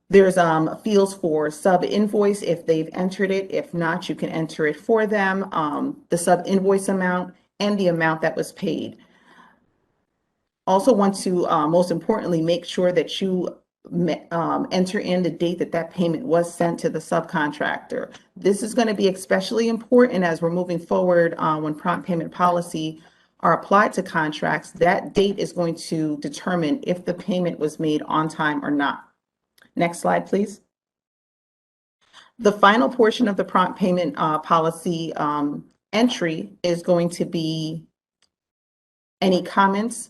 There's fields for sub invoice if they've entered it. If not, you can enter it for them, the sub invoice amount and the amount that was paid. Also want to, most importantly, make sure that you enter in the date that that payment was sent to the subcontractor. This is going to be especially important as we're moving forward when prompt payment policy are applied to contracts. That date is going to determine if the payment was made on time or not. Next slide, please. The final portion of the prompt payment policy entry is going to be any comments.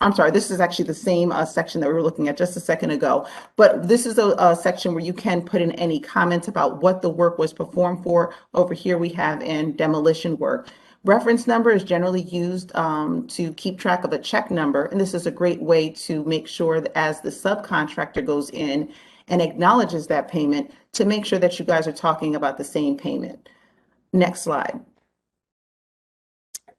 I'm sorry, this is actually the same section that we were looking at just a second ago, but this is a section where you can put in any comments about what the work was performed for. Over here we have in demolition work. Reference number is generally used to keep track of a check number, and this is a great way to make sure that as the subcontractor goes in and acknowledges that payment, to make sure that you guys are talking about the same payment. Next slide.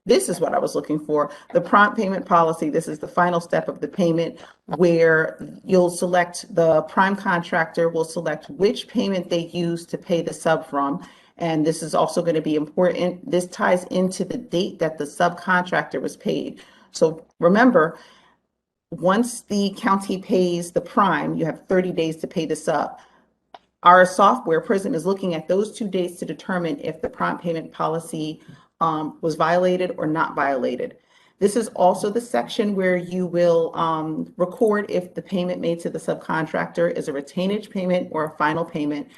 This is what I was looking for. The prompt payment policy. This is the final step of the payment where you'll select the prime contractor will select which payment they use to pay the sub from. And this is also going to be important. This ties into the date that the subcontractor was paid. So remember, once the county pays the prime, you have 30 days to pay the sub. Our software, Prism, is looking at those 2 days to determine if the prompt payment policy was violated or not violated. This is also the section where you will record if the payment made to the subcontractor is a retainage payment or a final payment.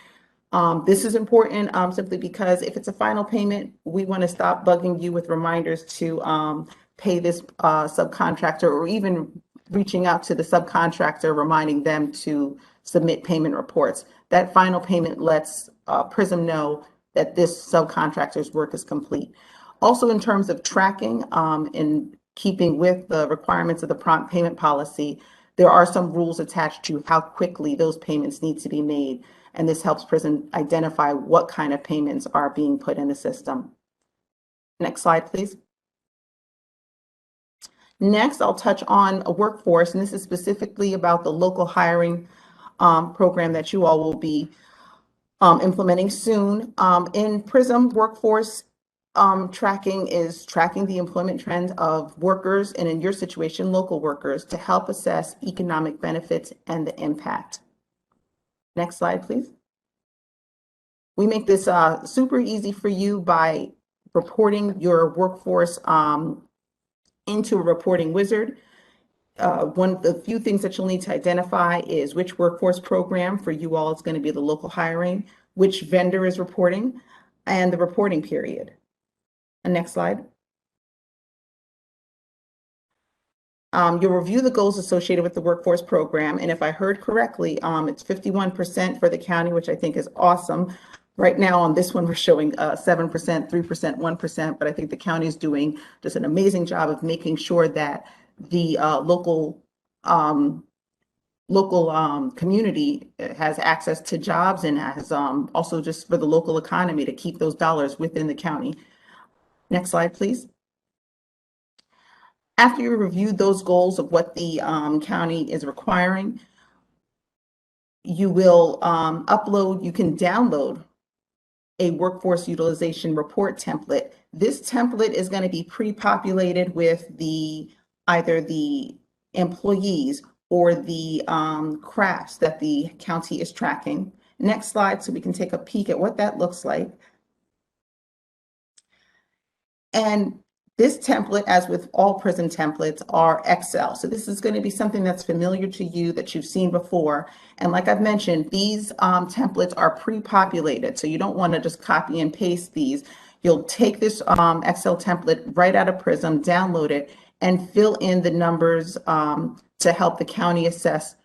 This is important simply because if it's a final payment, we want to stop bugging you with reminders to pay this subcontractor, or even reaching out to the subcontractor, reminding them to submit payment reports. That final payment lets Prism know that this subcontractor's work is complete. Also, in terms of tracking, in keeping with the requirements of the prompt payment policy, there are some rules attached to how quickly those payments need to be made. And this helps Prism identify what kind of payments are being put in the system. Next slide, please. Next, I'll touch on a workforce, and this is specifically about the local hiring program that you all will be implementing soon. In Prism, workforce tracking is tracking the employment trends of workers, and in your situation, local workers, to help assess economic benefits and the impact. Next slide, please. We make this super easy for you by reporting your workforce into a reporting wizard. One of the few things that you'll need to identify is which workforce program for you all is going to be the local hiring, which vendor is reporting, and the reporting period. And next slide. You'll review the goals associated with the workforce program. And if I heard correctly, it's 51% for the county, which I think is awesome. Right now on this one, we're showing 7%, 3%, 1%, but I think the county is doing just an amazing job of making sure that the local community has access to jobs, and has also just for the local economy to keep those dollars within the county. Next slide, please. After you review those goals of what the county is requiring, you will you can download a workforce utilization report template. This template is going to be pre-populated with either the employees or the crafts that the county is tracking. Next slide, so we can take a peek at what that looks like. And This template, as with all PRISM templates, are Excel. So this is going to be something that's familiar to you, that you've seen before. And like I've mentioned, these templates are pre-populated. So you don't want to just copy and paste these. You'll take this Excel template right out of PRISM, download it, and fill in the numbers to help the county assess,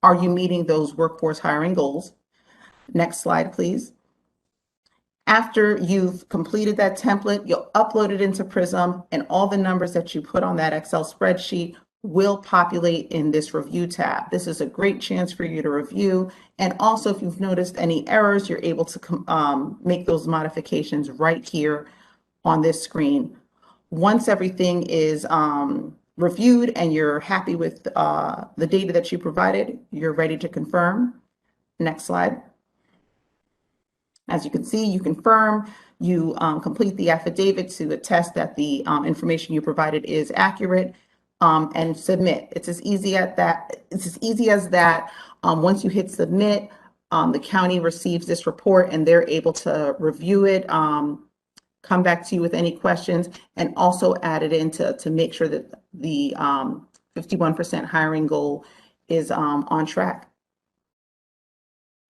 are you meeting those workforce hiring goals? Next slide, please. After you've completed that template, you'll upload it into PRISM, and all the numbers that you put on that Excel spreadsheet will populate in this review tab. This is a great chance for you to review. And also, if you've noticed any errors, you're able to make those modifications right here on this screen. Once everything is reviewed and you're happy with the data that you provided, you're ready to confirm. Next slide. As you can see, you confirm, you complete the affidavit to attest that the information you provided is accurate, and submit. It's as easy as that. It's as easy as that. Once you hit submit, the county receives this report and they're able to review it, come back to you with any questions, and also add it in to make sure that the 51% hiring goal is on track.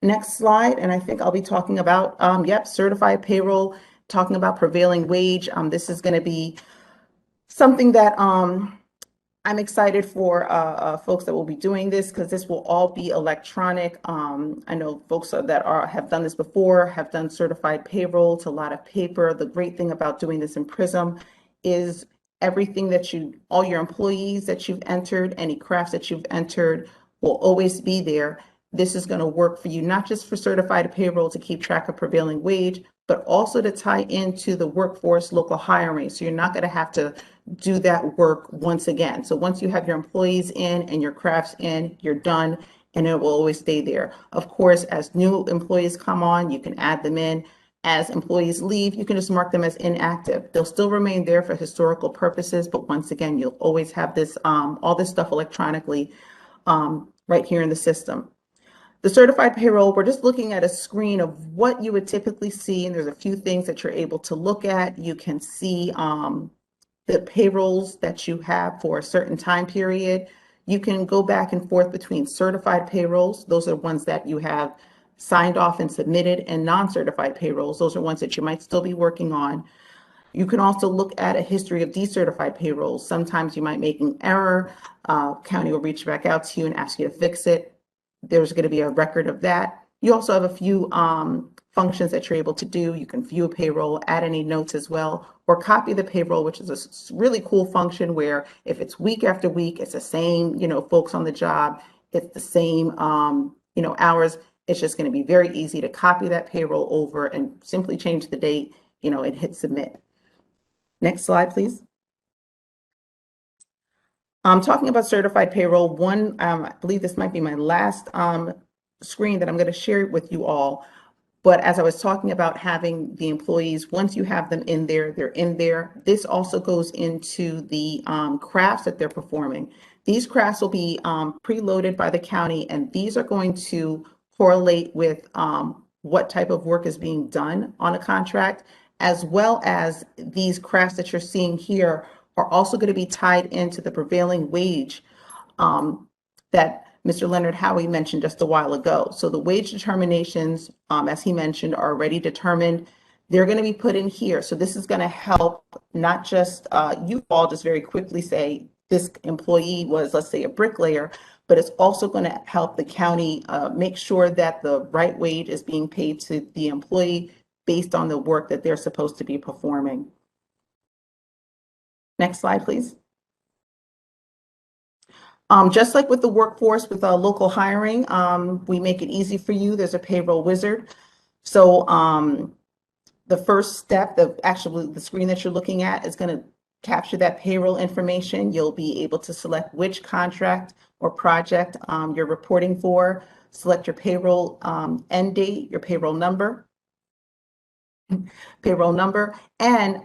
Next slide, and I think I'll be talking about, certified payroll, talking about prevailing wage. This is going to be something that I'm excited for folks that will be doing this, because this will all be electronic. I know folks that have done this before, have done certified payroll. It's a lot of paper. The great thing about doing this in PRISM is everything that all your employees that you've entered, any crafts that you've entered, will always be there. This is going to work for you, not just for certified payroll to keep track of prevailing wage, but also to tie into the workforce local hiring. So you're not going to have to do that work once again. So once you have your employees in and your crafts in, you're done, and it will always stay there. Of course, as new employees come on, you can add them in. As employees leave, you can just mark them as inactive. They'll still remain there for historical purposes, but once again, you'll always have this all this stuff electronically right here in the system. The certified payroll, we're just looking at a screen of what you would typically see, and there's a few things that you're able to look at. You can see the payrolls that you have for a certain time period. You can go back and forth between certified payrolls. Those are ones that you have signed off and submitted, and non-certified payrolls. Those are ones that you might still be working on. You can also look at a history of decertified payrolls. Sometimes you might make an error. County will reach back out to you and ask you to fix it. There's going to be a record of that. You also have a few functions that you're able to do. You can view a payroll, add any notes as well, or copy the payroll, which is a really cool function where if it's week after week, it's the same, folks on the job, it's the same, hours. It's just going to be very easy to copy that payroll over and simply change the date, and hit submit. Next slide, please. Talking about certified payroll, I believe this might be my last screen that I'm going to share with you all. But as I was talking about having the employees, once you have them in there, they're in there. This also goes into the crafts that they're performing. These crafts will be preloaded by the county, and these are going to correlate with what type of work is being done on a contract, as well as these crafts that you're seeing here are also going to be tied into the prevailing wage that Mr. Leonard Howie mentioned just a while ago. So the wage determinations, as he mentioned, are already determined. They're going to be put in here. So this is going to help not just you all just very quickly say this employee was, let's say, a bricklayer, but it's also going to help the county make sure that the right wage is being paid to the employee based on the work that they're supposed to be performing. Next slide, please. Just like with the workforce, with local hiring, we make it easy for you. There's a Payroll Wizard. So the first step, the screen that you're looking at is going to capture that payroll information. You'll be able to select which contract or project you're reporting for, select your payroll end date, your payroll number, and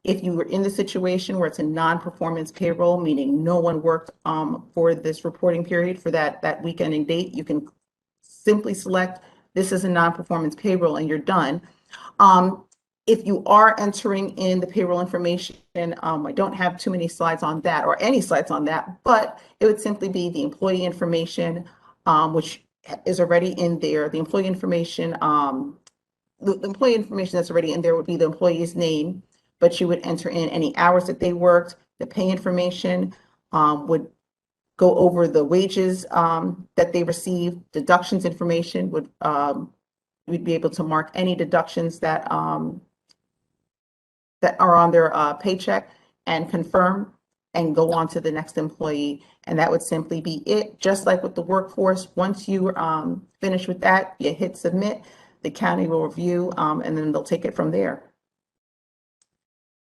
if you were in the situation where it's a non-performance payroll, meaning no one worked for this reporting period for that week ending date, you can simply select this is a non-performance payroll and you're done. If you are entering in the payroll information I don't have too many slides on that or any slides on that, but it would simply be the employee information, which is already in there. The employee information, the employee information that's already in there would be the employee's name, but you would enter in any hours that they worked. The pay information would go over the wages that they received. Deductions information would we'd be able to mark any deductions that that are on their paycheck and confirm and go on to the next employee. And that would simply be it. Just like with the workforce, once you finish with that, you hit submit, the county will review and then they'll take it from there.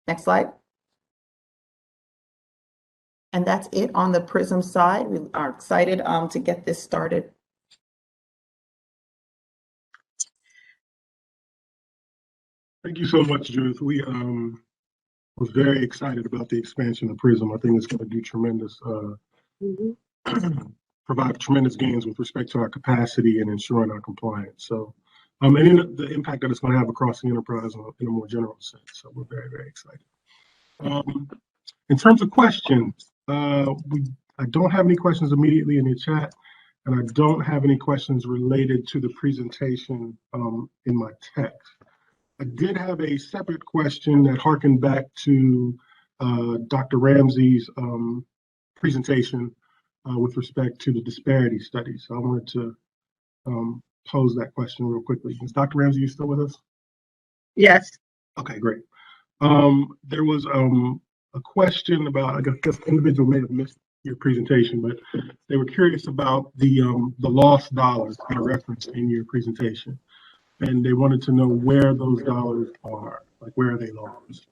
Next slide. And that's it on the PRISM side. We are excited to get this started. Thank you so much, Judith. We was very excited about the expansion of PRISM. I think it's going to do tremendous, provide tremendous gains with respect to our capacity and ensuring our compliance. So, and the impact that it's going to have across the enterprise in a more general sense. So we're very, very excited. In terms of questions, I don't have any questions immediately in the chat, and I don't have any questions related to the presentation in my text. I did have a separate question that harkened back to Dr. Ramsey's presentation with respect to the disparity study. So I wanted to pose that question real quickly. Is Dr. Ramsey, you still with us? Yes. Okay, great. There was a question about, I guess the individual may have missed your presentation, but they were curious about the lost dollars that are referenced in your presentation. And they wanted to know where those dollars are, like where are they lost?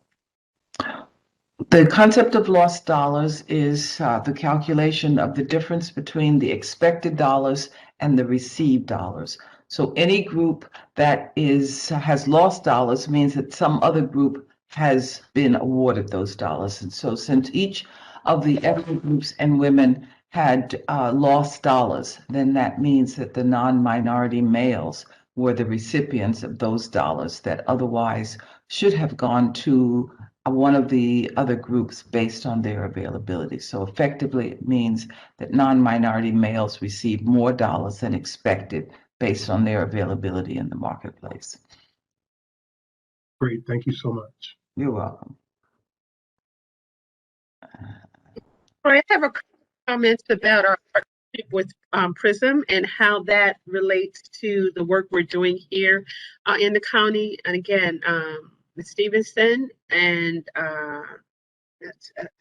The concept of lost dollars is the calculation of the difference between the expected dollars and the received dollars. So any group that has lost dollars means that some other group has been awarded those dollars. And so since each of the ethnic groups and women had lost dollars, then that means that the non-minority males were the recipients of those dollars that otherwise should have gone to one of the other groups based on their availability. So effectively, it means that non-minority males receive more dollars than expected based on their availability in the marketplace. Great, thank you so much. You're welcome. I have a comment about our partnership with PRISM and how that relates to the work we're doing here in the county. And again, Ms. Stevenson and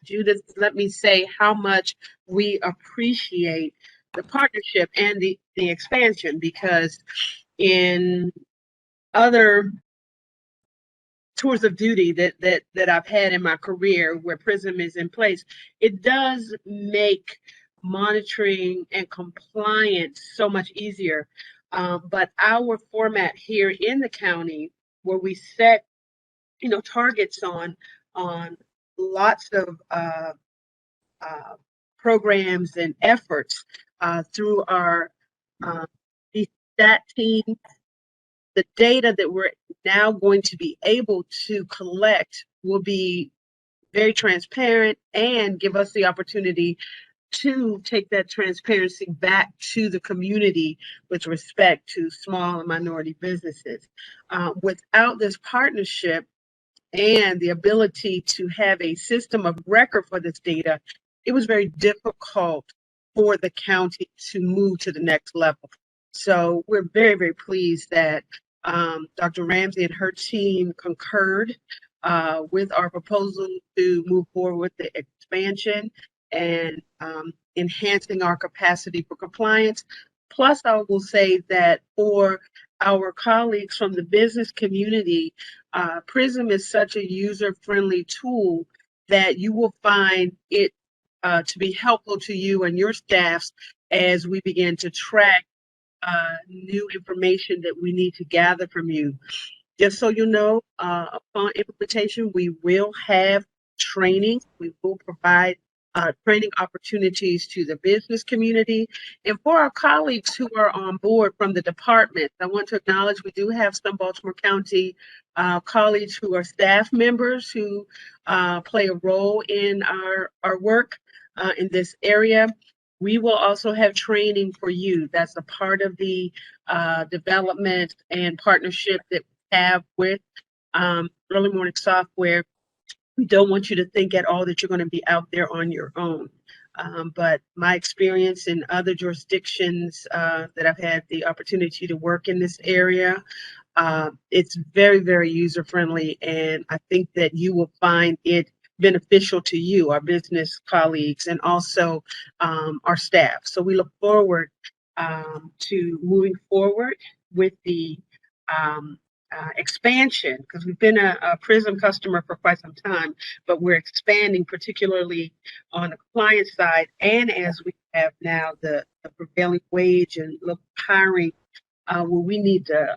Judith, let me say how much we appreciate the partnership and the expansion, because in other tours of duty that I've had in my career where PRISM is in place, it does make monitoring and compliance so much easier. But our format here in the county, where we set, targets on lots of programs and efforts through our stat team, the data that we're now going to be able to collect will be very transparent and give us the opportunity to take that transparency back to the community with respect to small and minority businesses. Without this partnership and the ability to have a system of record for this data, it was very difficult for the county to move to the next level. So we're very, very pleased that Dr. Ramsey and her team concurred with our proposal to move forward with the expansion and enhancing our capacity for compliance. Plus, I will say that for our colleagues from the business community, PRISM is such a user-friendly tool that you will find it to be helpful to you and your staffs as we begin to track new information that we need to gather from you. Just so you know, upon implementation, we will have training. We will provide training opportunities to the business community. And for our colleagues who are on board from the department, I want to acknowledge we do have some Baltimore County colleagues who are staff members who play a role in our work in this area. We will also have training for you. That's a part of the development and partnership that we have with Early Morning Software. We don't want you to think at all that you're going to be out there on your own. But my experience in other jurisdictions that I've had the opportunity to work in this area, it's very, very user-friendly, and I think that you will find it beneficial to you, our business colleagues, and also our staff. So we look forward to moving forward with the expansion, because we've been a PRISM customer for quite some time, but we're expanding particularly on the client side, and as we have now the prevailing wage and look hiring, where we need to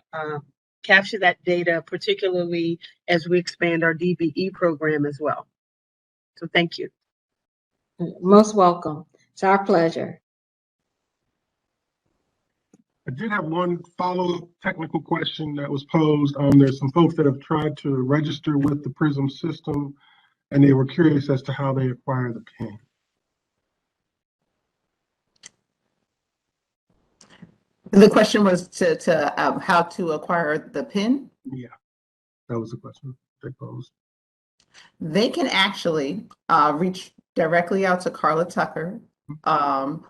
capture that data, particularly as we expand our DBE program as well. So thank you. Most welcome. It's our pleasure. I did have one follow-up technical question that was posed. There's some folks that have tried to register with the PRISM system, and they were curious as to how they acquire the PIN. The question was to how to acquire the PIN. Yeah, that was the question they posed. They can actually reach directly out to Carla Tucker. And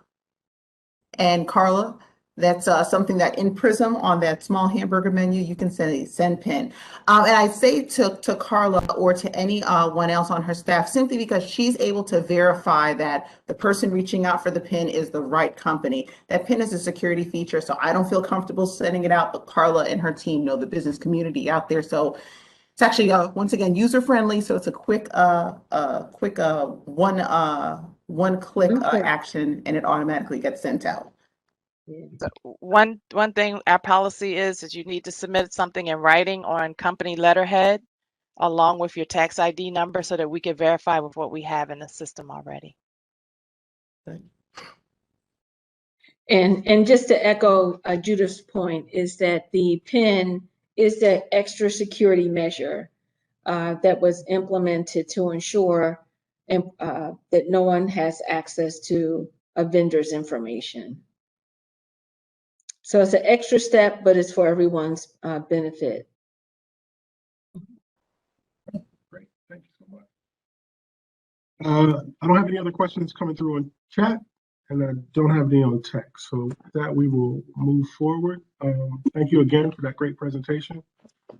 Carla, that's something that in PRISM on that small hamburger menu, you can send PIN. And I say to Carla or to anyone else on her staff, simply because she's able to verify that the person reaching out for the PIN is the right company. That PIN is a security feature, so I don't feel comfortable sending it out, but Carla and her team know the business community out there. So it's actually, once again, user-friendly, so it's a quick one-click action, and it automatically gets sent out. So one thing our policy is you need to submit something in writing on company letterhead along with your tax ID number so that we can verify with what we have in the system already. And just to echo Judith's point is that the PIN is that extra security measure that was implemented to ensure that no one has access to a vendor's information. So it's an extra step, but it's for everyone's benefit. Great, thank you so much. I don't have any other questions coming through on chat, and I don't have any on text. So with that, we will move forward. Thank you again for that great presentation.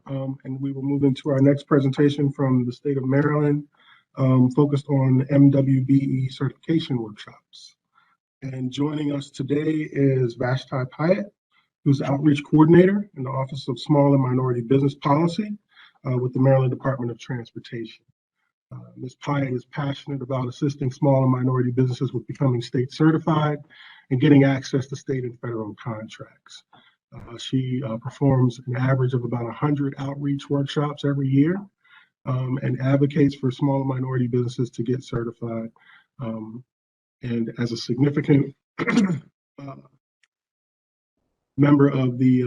And we will move into our next presentation from the state of Maryland, focused on MWBE certification workshops. And joining us today is Vashti Pyatt, who's Outreach Coordinator in the Office of Small and Minority Business Policy with the Maryland Department of Transportation. Ms. Pyatt is passionate about assisting small and minority businesses with becoming state certified and getting access to state and federal contracts. She performs an average of about 100 outreach workshops every year and advocates for small and minority businesses to get certified. And as a significant member of the,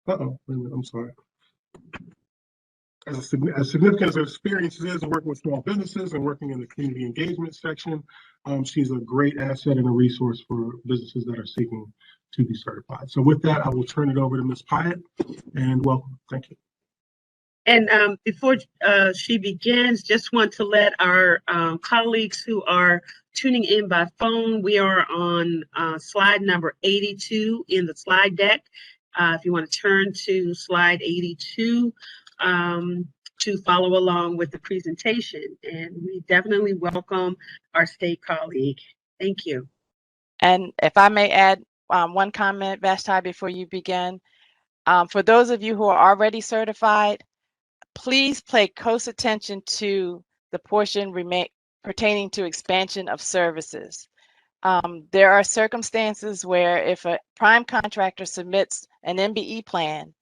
I'm sorry. As significant as her experience is working with small businesses and working in the community engagement section, she's a great asset and a resource for businesses that are seeking to be certified. So with that, I will turn it over to Ms. Pyatt, and welcome. Thank you. And before she begins, just want to let our colleagues who are tuning in by phone, we are on slide number 82 in the slide deck. If you want to turn to slide 82 to follow along with the presentation. And we definitely welcome our state colleague. Thank you. And if I may add one comment, Vashti, before you begin. For those of you who are already certified, please pay close attention to the portion pertaining to expansion of services. There are circumstances where if a prime contractor submits an MBE plan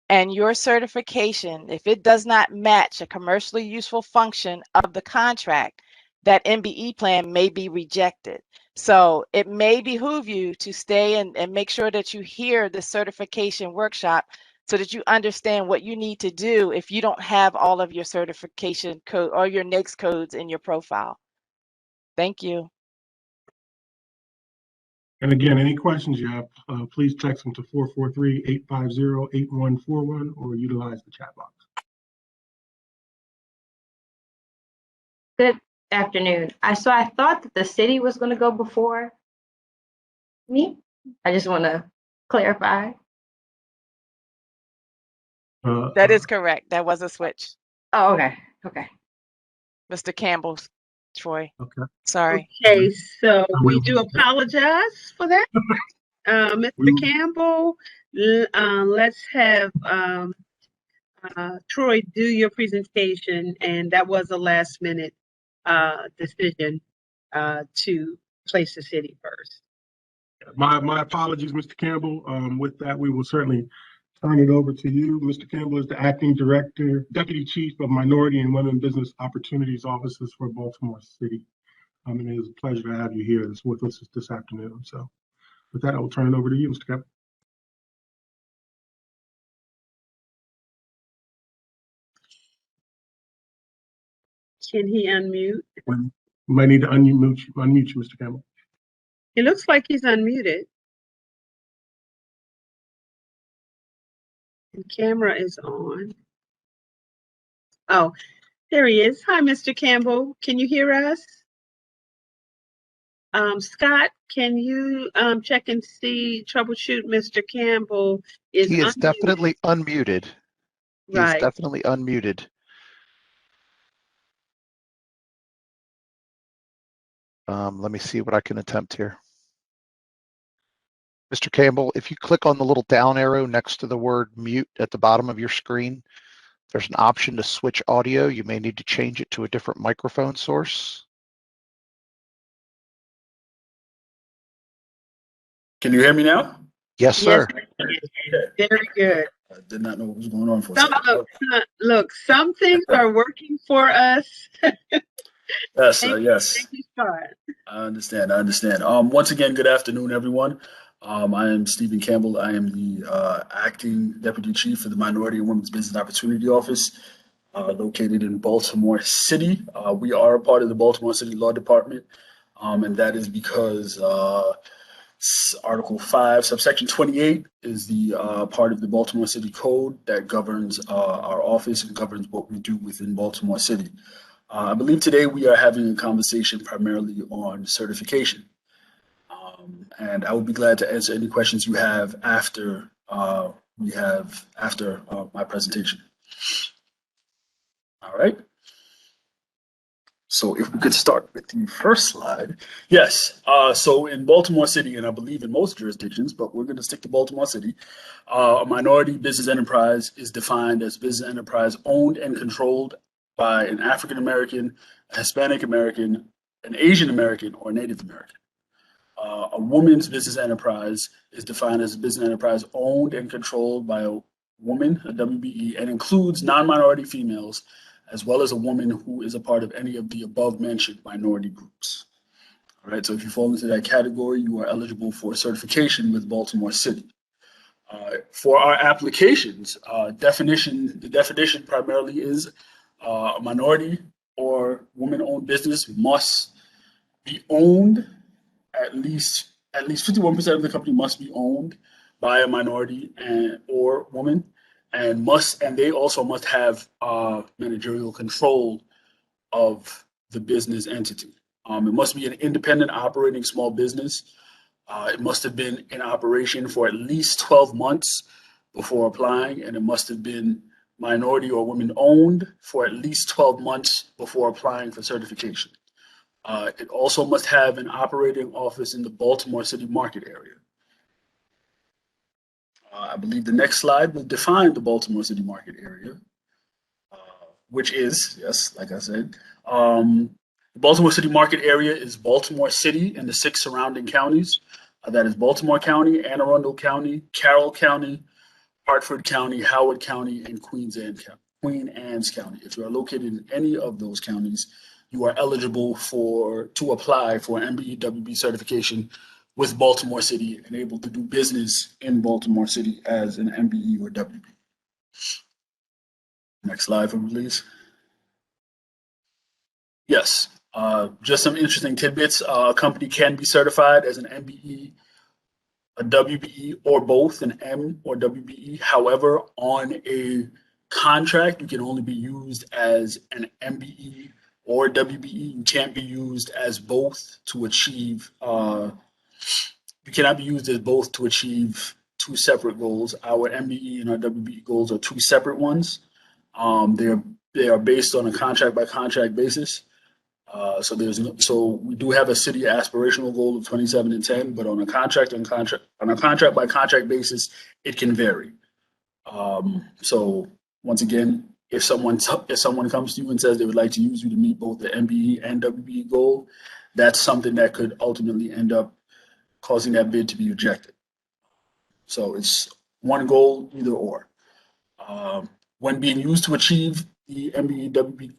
and your certification, if it does not match a commercially useful function of the contract, that MBE plan may be rejected. So it may behoove you to stay and make sure that you hear the certification workshop so that you understand what you need to do if you don't have all of your certification code or your NAICS codes in your profile. Thank you. And again, any questions you have, please text them to 443-850-8141 or utilize the chat box. Good afternoon. So I thought that the city was going to go before me. I just want to clarify. That is correct. That was a switch. Oh, okay. Okay. Mr. Campbell, Troy. Okay. Sorry. Okay, so we do apologize for that. Mr. Campbell, let's have Troy do your presentation, and that was a last minute decision to place the city first. My apologies, Mr. Campbell. With that, we will certainly turn it over to you. Mr. Campbell is the Acting Director, Deputy Chief of Minority and Women Business Opportunities Offices for Baltimore City. And it is a pleasure to have you here with us this afternoon. So with that, I will turn it over to you, Mr. Campbell. Can he unmute? You might need to unmute you, Mr. Campbell. It looks like he's unmuted. The camera is on. Oh, there he is. Hi, Mr. Campbell. Can you hear us? Scott, can you check and see, troubleshoot Mr. Campbell is He is unmuted. definitely unmuted. Right. He's definitely unmuted. Let me see what I can attempt here. Mr. Campbell, if you click on the little down arrow next to the word mute at the bottom of your screen, there's an option to switch audio. You may need to change it to a different microphone source. Can you hear me now? Yes, sir. Yes, very good. I did not know what was going on for a Some, second. look, some things are working for us. Yes, Thank yes. Thank you, Scott. I understand. I understand. Once again, good afternoon, everyone. I am Stephen Campbell. I am the Acting Deputy Chief for the Minority and Women's Business Opportunity Office, located in Baltimore City. We are a part of the Baltimore City Law Department, and that is because Article 5, subsection 28 is the part of the Baltimore City Code that governs our office and governs what we do within Baltimore City. I believe today we are having a conversation primarily on certification. And I will be glad to answer any questions you have after my presentation. All right. So if we could start with the first slide. Yes, so in Baltimore City, and I believe in most jurisdictions, but we're going to stick to Baltimore City, a minority business enterprise is defined as business enterprise owned and controlled by an African American, a Hispanic American, an Asian American, or Native American. A woman's business enterprise is defined as a business enterprise owned and controlled by a woman, a WBE, and includes non-minority females, as well as a woman who is a part of any of the above-mentioned minority groups. All right, so if you fall into that category, you are eligible for certification with Baltimore City. For our applications, the definition primarily is a minority or woman-owned business must be owned, at least 51% of the company must be owned by a minority or woman, and they also must have managerial control of the business entity. It must be an independent operating small business. It must have been in operation for at least 12 months before applying, and it must have been minority or women owned for at least 12 months before applying for certification. It also must have an operating office in the Baltimore City market area. I believe the next slide will define the Baltimore City market area, which is, yes, like I said, the Baltimore City market area is Baltimore City and the 6 surrounding counties. That is Baltimore County, Anne Arundel County, Carroll County, Hartford County, Howard County, and Queen Anne's County. If you are located in any of those counties, you are eligible to apply for MBE WB certification with Baltimore City and able to do business in Baltimore City as an MBE or WB. Next slide for me, please. Yes, just some interesting tidbits. A company can be certified as an MBE, a WBE, or both, an M or WBE. However, on a contract, you can only be used as an MBE or WBE. You can't be used as both to achieve, you cannot be used as both to achieve two separate goals. Our MBE and our WBE goals are two separate ones. They are based on a contract by contract basis. So we do have a city aspirational goal of 27 and 10, but on a contract by contract basis, it can vary. So once again, if someone comes to you and says they would like to use you to meet both the MBE and WBE goal, that's something that could ultimately end up causing that bid to be rejected. So it's one goal, either or. When being used to achieve the MBE WBE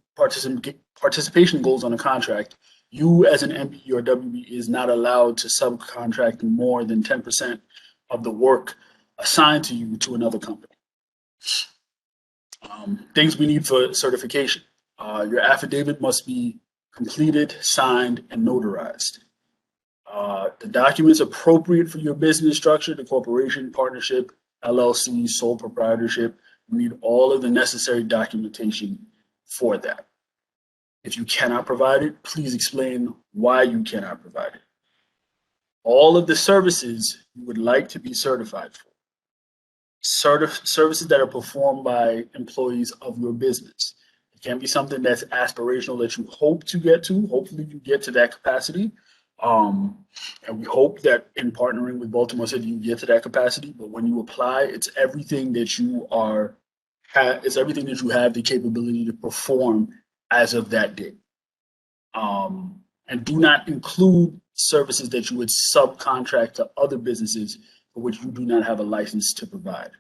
participation goals on a contract, you as an MBE or WBE is not allowed to subcontract more than 10% of the work assigned to you to another company. Things we need for certification. Your affidavit must be completed, signed, and notarized. The documents appropriate for your business structure, the corporation, partnership, LLC, sole proprietorship, you need all of the necessary documentation for that. If you cannot provide it, please explain why you cannot provide it. All of the services you would like to be certified for. Services that are performed by employees of your business. It can be something that's aspirational that you hope to get to. Hopefully you get to that capacity. And we hope that in partnering with Baltimore City, you get to that capacity. But when you apply, it's everything that you have the capability to perform as of that date. And do not include services that you would subcontract to other businesses for which you do not have a license to provide.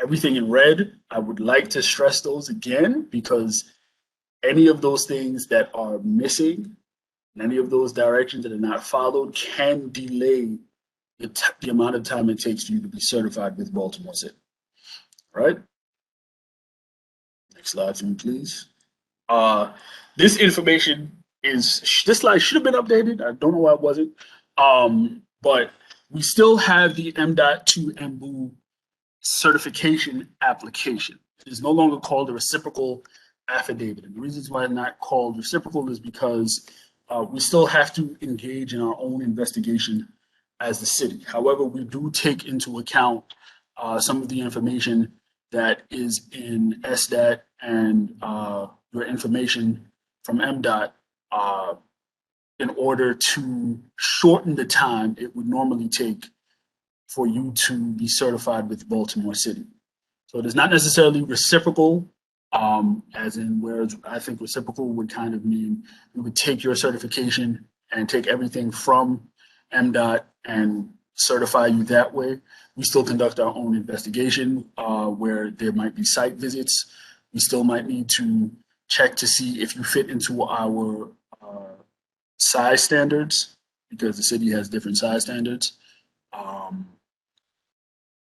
Everything in red, I would like to stress those again, because any of those things that are missing, and any of those directions that are not followed can delay the amount of time it takes for you to be certified with Baltimore City. All right? Next slide for me, please. This slide should have been updated. I don't know why it wasn't. But we still have the M.2 MBOO certification application. It is no longer called a reciprocal affidavit. And the reasons why it's not called reciprocal is because we still have to engage in our own investigation as the city. However, we do take into account some of the information that is in SDAT and your information from MDOT in order to shorten the time it would normally take for you to be certified with Baltimore City. So it is not necessarily reciprocal, as in where I think reciprocal would kind of mean you would take your certification and take everything from MDOT and certify you that way. We still conduct our own investigation where there might be site visits. We still might need to check to see if you fit into our size standards, because the city has different size standards.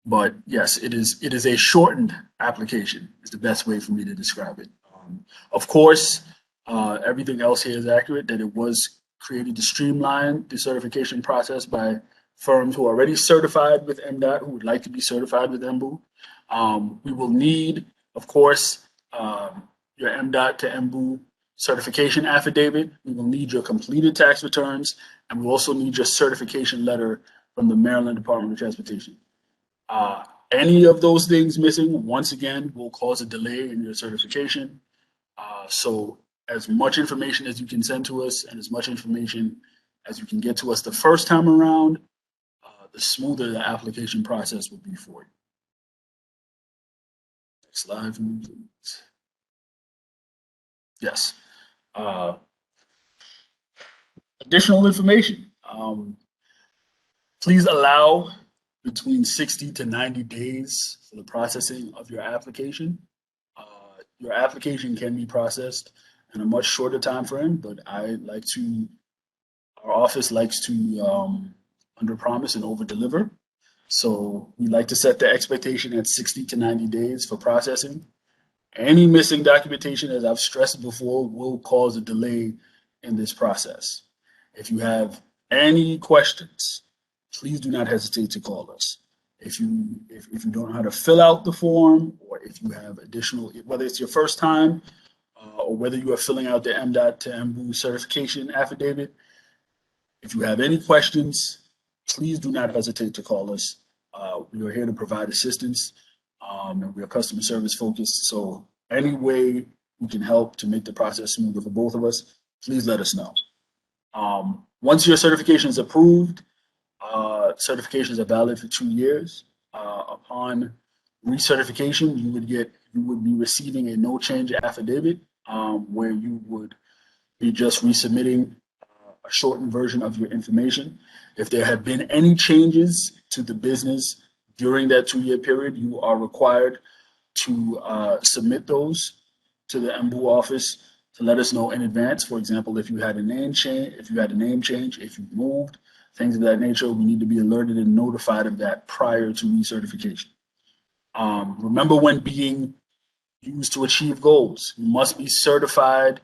But yes, it is a shortened application is the best way for me to describe it. Of course, everything else here is accurate, that it was created to streamline the certification process by firms who are already certified with MDOT who would like to be certified with MBOO. We will need, of course, your MDOT to MBOO certification affidavit. We will need your completed tax returns, and we also need your certification letter from the Maryland Department of Transportation. Any of those things missing, once again, will cause a delay in your certification. So as much information as you can send to us and as much information as you can get to us the first time around, the smoother the application process will be for you. Next slide, please. Yes. Additional information. Please allow between 60 to 90 days for the processing of your application. Your application can be processed in a much shorter time frame, but our office likes to under promise and over deliver. So we like to set the expectation at 60 to 90 days for processing. Any missing documentation, as I've stressed before, will cause a delay in this process. If you have any questions, please do not hesitate to call us. If you don't know how to fill out the form, or if you have additional, whether it's your first time or whether you are filling out the MDOT to MBU certification affidavit, if you have any questions, please do not hesitate to call us. We are here to provide assistance, and we are customer service focused. So any way we can help to make the process smoother for both of us, please let us know. Once your certification is approved, certifications are valid for 2 years. Upon recertification, you would be receiving a no change affidavit, where you would be just resubmitting a shortened version of your information. If there have been any changes to the business during that 2-year period, you are required to submit those to the MBU office to let us know in advance. For example, if you had a name change, if you moved, things of that nature, we need to be alerted and notified of that prior to recertification. Remember, when being used to achieve goals, you must be certified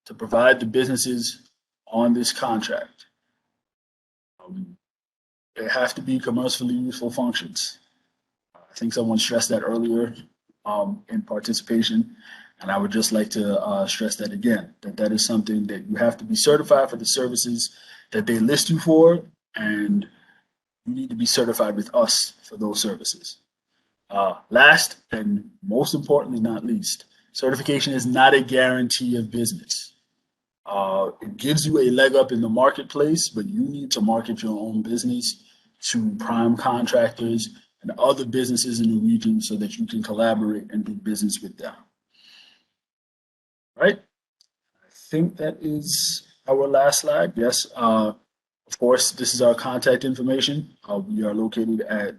to provide the businesses on this contract. They have to be commercially useful functions. I think someone stressed that earlier in participation, and I would just like to stress that again, that is something that you have to be certified for the services that they list you for, and you need to be certified with us for those services. Last and most importantly, not least, certification is not a guarantee of business. It gives you a leg up in the marketplace, but you need to market your own business to prime contractors and other businesses in the region so that you can collaborate and do business with them. Right? I think that is our last slide. Yes. Of course, this is our contact information. We are located at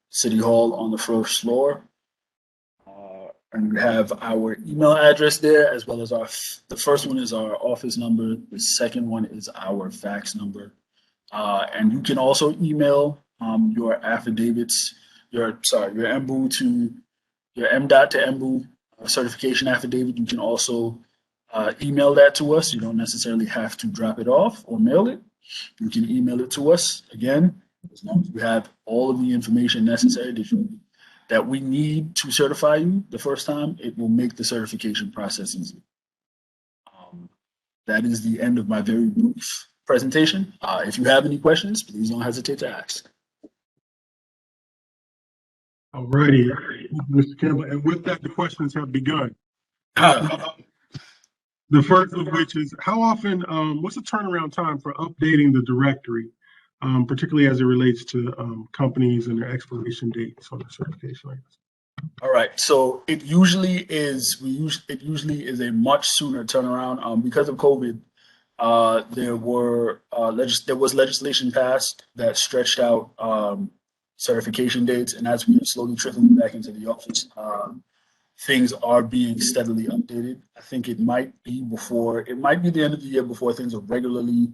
City Hall on the first floor. And we have our email address there, as well as the first one is our office number. The second one is our fax number. And you can also email your affidavits, your MBU to your MDOT to MBU certification affidavit. You can also email that to us. You don't necessarily have to drop it off or mail it. You can email it to us. Again, as long as we have all of the information necessary that we need to certify you the first time, it will make the certification process easy. That is the end of my very brief presentation. If you have any questions, please don't hesitate to ask. All righty, Mr. Campbell. And with that, the questions have begun. The first of which is, how often, what's the turnaround time for updating the directory, particularly as it relates to companies and their expiration dates on the certification items? All right, so it usually is a much sooner turnaround. Because of COVID, there was legislation passed that stretched out certification dates, and as we are slowly trickling back into the office, things are being steadily updated. I think it might be the end of the year before things are regularly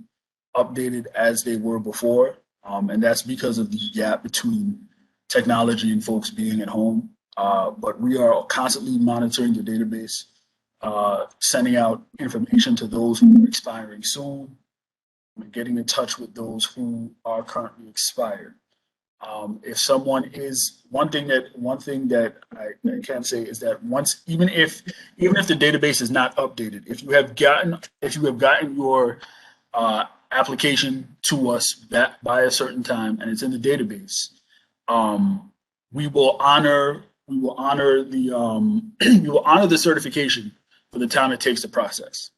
updated as they were before. And that's because of the gap between technology and folks being at home. But we are constantly monitoring the database, sending out information to those who are expiring soon, and getting in touch with those who are currently expired. If someone is one thing that I can say is that even if the database is not updated, if you have gotten your application to us back by a certain time and it's in the database, we will honor the certification for the time it takes to process.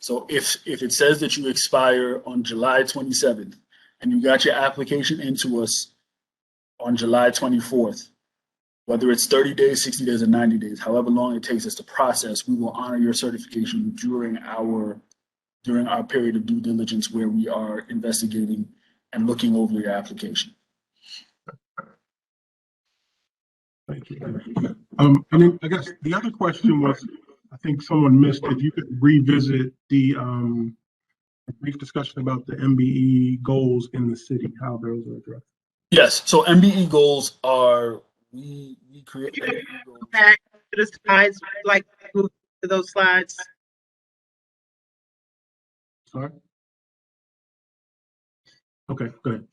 So if it says that you expire on July 27th and you got your application into us on July 24th, whether it's 30 days, 60 days, or 90 days, however long it takes us to process, we will honor your certification during our period of due diligence where we are investigating and looking over your application. Thank you. And then I guess the other question was, I think someone missed, if you could revisit the brief discussion about the MBE goals in the city, how those are addressed. Yes. So MBE goals are we create MBE goals. Back to the slides, like move to those slides. Sorry? Okay, go ahead.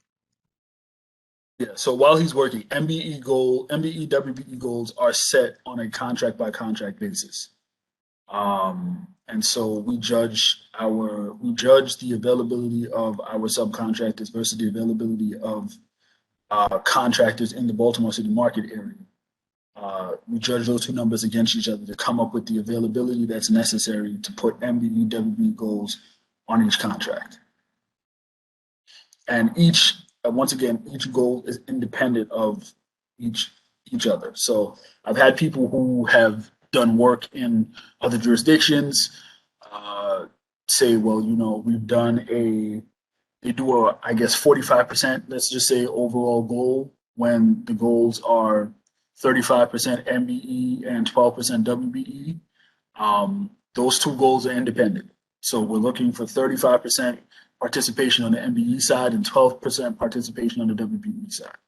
Yeah, so while he's working, MBE WBE goals are set on a contract by contract basis. And so we judge the availability of our subcontractors versus the availability of contractors in the Baltimore City market area. We judge those two numbers against each other to come up with the availability that's necessary to put MBE WBE goals on each contract. And once again, each goal is independent of each other. So I've had people who have done work in other jurisdictions say, well, we've done they do I guess 45%, let's just say, overall goal, when the goals are 35% MBE and 12% WBE. Those two goals are independent. So we're looking for 35% participation on the MBE side and 12% participation on the WBE side.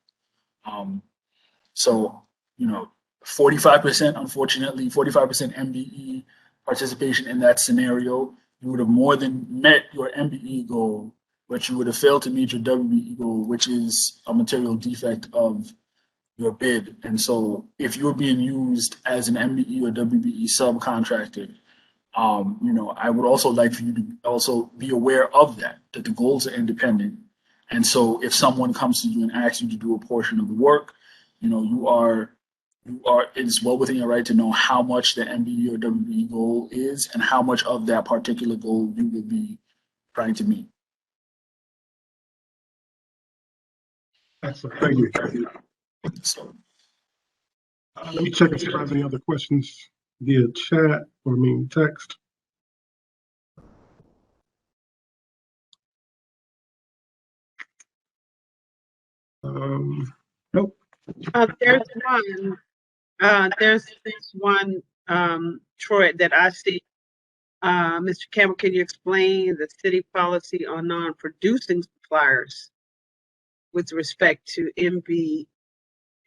So, 45%, unfortunately, 45% MBE participation in that scenario, you would have more than met your MBE goal, but you would have failed to meet your WBE goal, which is a material defect of your bid. And so if you're being used as an MBE or WBE subcontractor, I would also like for you to also be aware of that the goals are independent. And so if someone comes to you and asks you to do a portion of the work, it's well within your right to know how much the MBE or WBE goal is and how much of that particular goal you will be trying to meet. Excellent, thank you. So, let me check and see if I have any other questions via chat or text. Nope. There's one, Troy, that I see. Mr. Campbell, can you explain the city policy on non-producing suppliers with respect to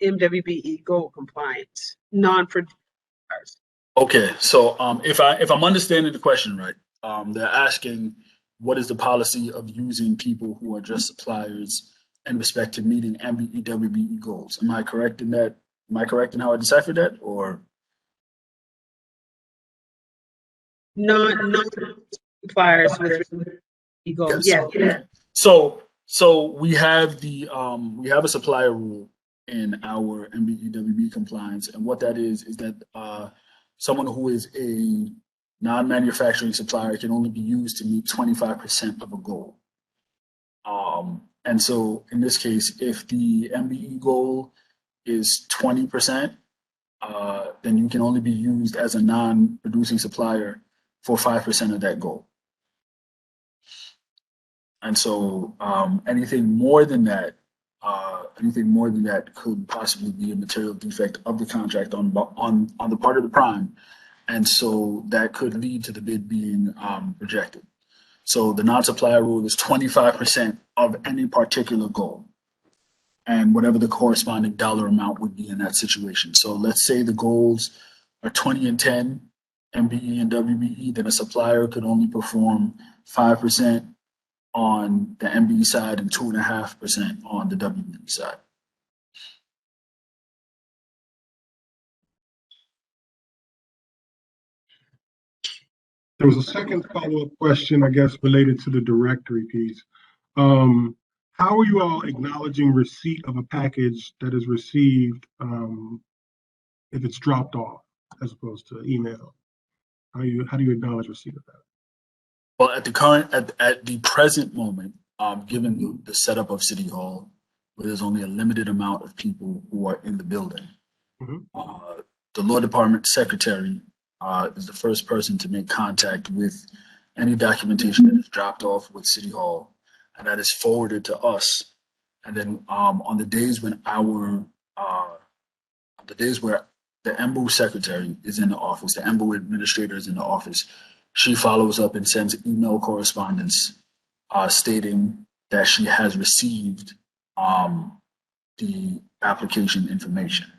MWBE goal compliance, non-producing suppliers? okay, so if I'm understanding the question right, they're asking what is the policy of using people who are just suppliers in respect to meeting MBE WBE goals. Am I correct in that? Am I correct in how I deciphered that, or? Non-suppliers with goals. Yes. So we have a supplier rule in our MBE WBE compliance, and what that is that someone who is a non-manufacturing supplier can only be used to meet 25% of a goal. And so in this case, if the MBE goal is 20%, then you can only be used as a non-producing supplier for 5% of that goal. And so anything more than that could possibly be a material defect of the contract on the part of the prime. And so that could lead to the bid being rejected. So the non-supplier rule is 25% of any particular goal and whatever the corresponding dollar amount would be in that situation. So let's say the goals are 20 and 10 MBE and WBE, then a supplier could only perform 5% on the MBE side and 2.5% on the WBE side. There was a second follow-up question, I guess, related to the directory piece. How are you all acknowledging receipt of a package that is received if it's dropped off as opposed to email? How do you acknowledge receipt of that? Well, at the present moment, given the setup of City Hall, where there's only a limited amount of people who are in the building, the Law Department Secretary is the first person to make contact with any documentation that is dropped off with City Hall, and that is forwarded to us. And then on the days where the Mwbe secretary is in the office, the Mwbe administrator is in the office. She follows up and sends email correspondence stating that she has received the application information.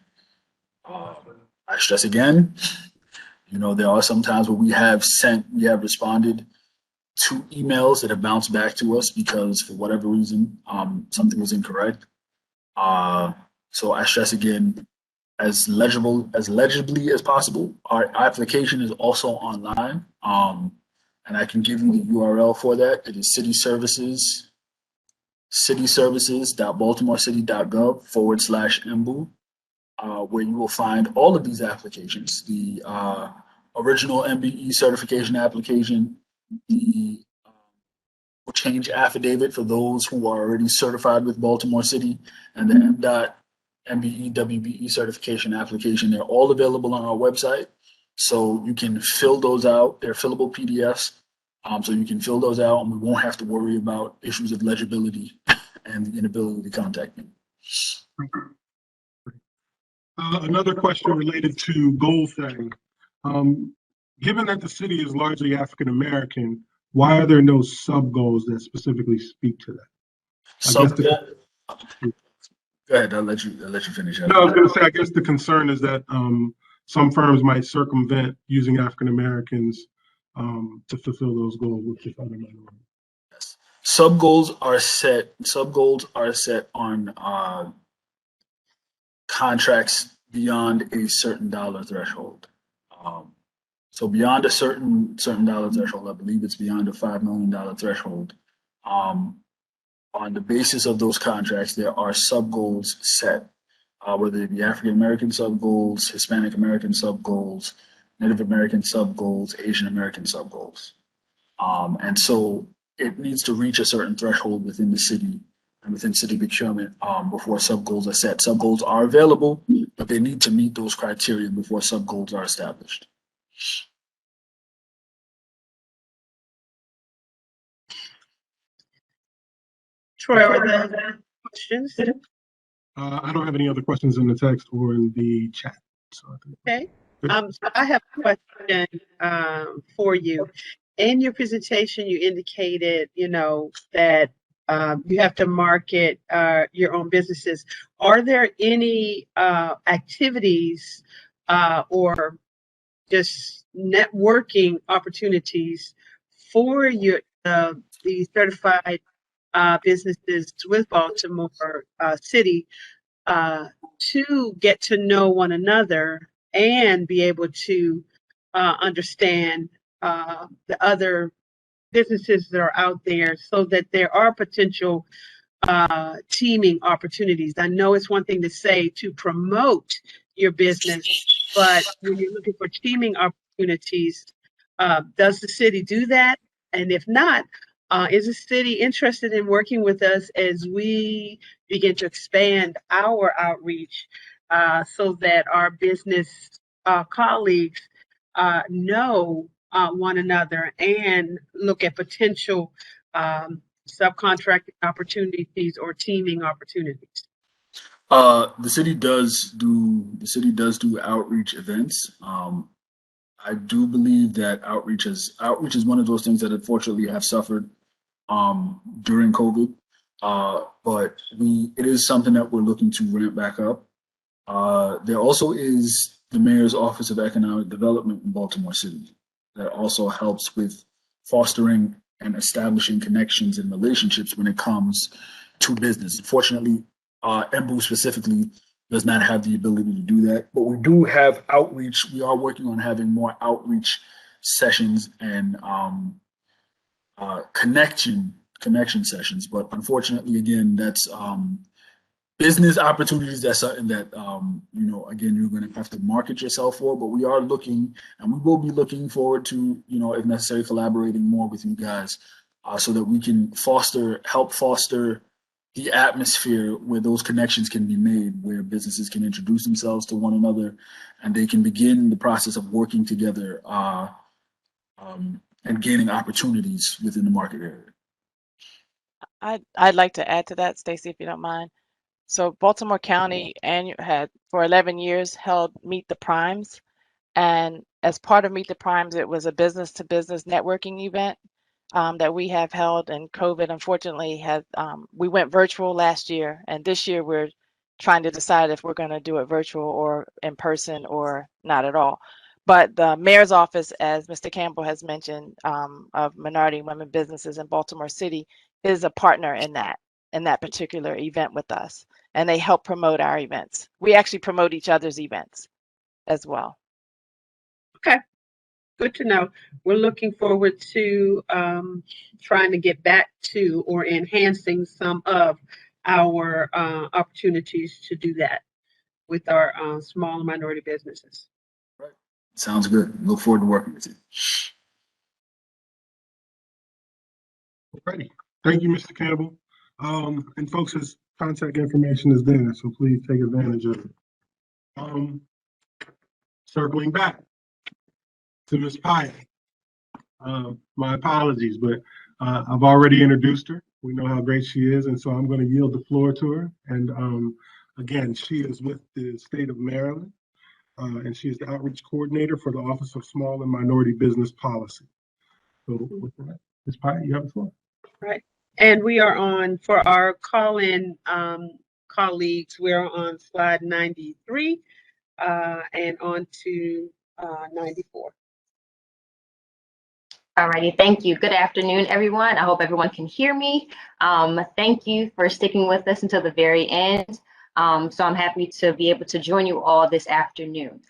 I stress again, there are some times where we have responded to emails that have bounced back to us because for whatever reason, something was incorrect. So I stress again, as legibly as possible. Our application is also online, and I can give you the URL for that. It is cityservices.baltimorecity.gov/MBOO, where you will find all of these applications: the original MBE certification application, the change affidavit for those who are already certified with Baltimore City, and the MDOT MBE WBE certification application. They're all available on our website, so you can fill those out. They're fillable PDFs, so you can fill those out, and we won't have to worry about issues of legibility and the inability to contact me. Another question related to goal setting. Given that the city is largely African American, why are there no sub goals that specifically speak to that? Go ahead. I'll let you finish. No, I was going to say, I guess the concern is that some firms might circumvent using African Americans to fulfill those goals with the other minorities. Yes. Sub goals are set on contracts beyond a certain dollar threshold. So beyond a certain dollar threshold, I believe it's beyond a $5 million threshold. On the basis of those contracts, there are sub goals set, whether it be African American sub goals, Hispanic American sub goals, Native American sub goals, Asian American sub goals. And so it needs to reach a certain threshold within the city and within city procurement before sub goals are set. Sub goals are available, but they need to meet those criteria before sub goals are established. Troy, are there questions? I don't have any other questions in the text or in the chat. So Okay. So I have a question for you. In your presentation, you indicated, that you have to market your own businesses. Are there any activities or just networking opportunities for your the certified businesses with Baltimore City to get to know one another and be able to understand the other businesses that are out there so that there are potential teaming opportunities? I know it's one thing to say to promote your business, but when you're looking for teaming opportunities, does the city do that? And if not, is the city interested in working with us as we begin to expand our outreach so that our business colleagues know one another and look at potential subcontracting opportunities or teaming opportunities? The city does do outreach events. I do believe that outreach is one of those things that unfortunately have suffered during COVID. But it is something that we're looking to ramp back up. There also is the Mayor's Office of Economic Development in Baltimore City that also helps with fostering and establishing connections and relationships when it comes to business. Unfortunately, Mwbe specifically does not have the ability to do that, but we do have outreach. We are working on having more outreach sessions and connection sessions. But unfortunately, again, that's business opportunities. That's something that again, you're going to have to market yourself for. But we are looking, and we will be looking forward to, if necessary, collaborating more with you guys so that we can help foster the atmosphere where those connections can be made, where businesses can introduce themselves to one another, and they can begin the process of working together and gaining opportunities within the market area. I'd like to add to that, Stacey, if you don't mind. So Baltimore County had for 11 years held Meet the Primes. And as part of Meet the Primes, it was a business to business networking event that we have held, and COVID unfortunately had, we went virtual last year, and this year we're trying to decide if we're going to do it virtual or in person or not at all. But the mayor's office, as Mr. Campbell has mentioned, of minority women businesses in Baltimore City, is a partner in that particular event with us, and they help promote our events. We actually promote each other's events as well. Okay, good to know. We're looking forward to trying to get back to or enhancing some of our opportunities to do that with our small and minority businesses. Right. Sounds good. Look forward to working with you. Alrighty. Thank you, Mr. Campbell. And folks, his contact information is there, so please take advantage of it. Circling back to Ms. Pyatt. My apologies, but I've already introduced her. We know how great she is, and so I'm going to yield the floor to her. And again, she is with the state of Maryland, and she is the outreach coordinator for the Office of Small and Minority Business Policy. So with that, Ms. Pyatt, you have the floor. Right. And we are on, for our call-in colleagues, we're on slide 93 and on to 94. Alrighty, thank you. Good afternoon, everyone. I hope everyone can hear me. Thank you for sticking with us until the very end. So I'm happy to be able to join you all this afternoon.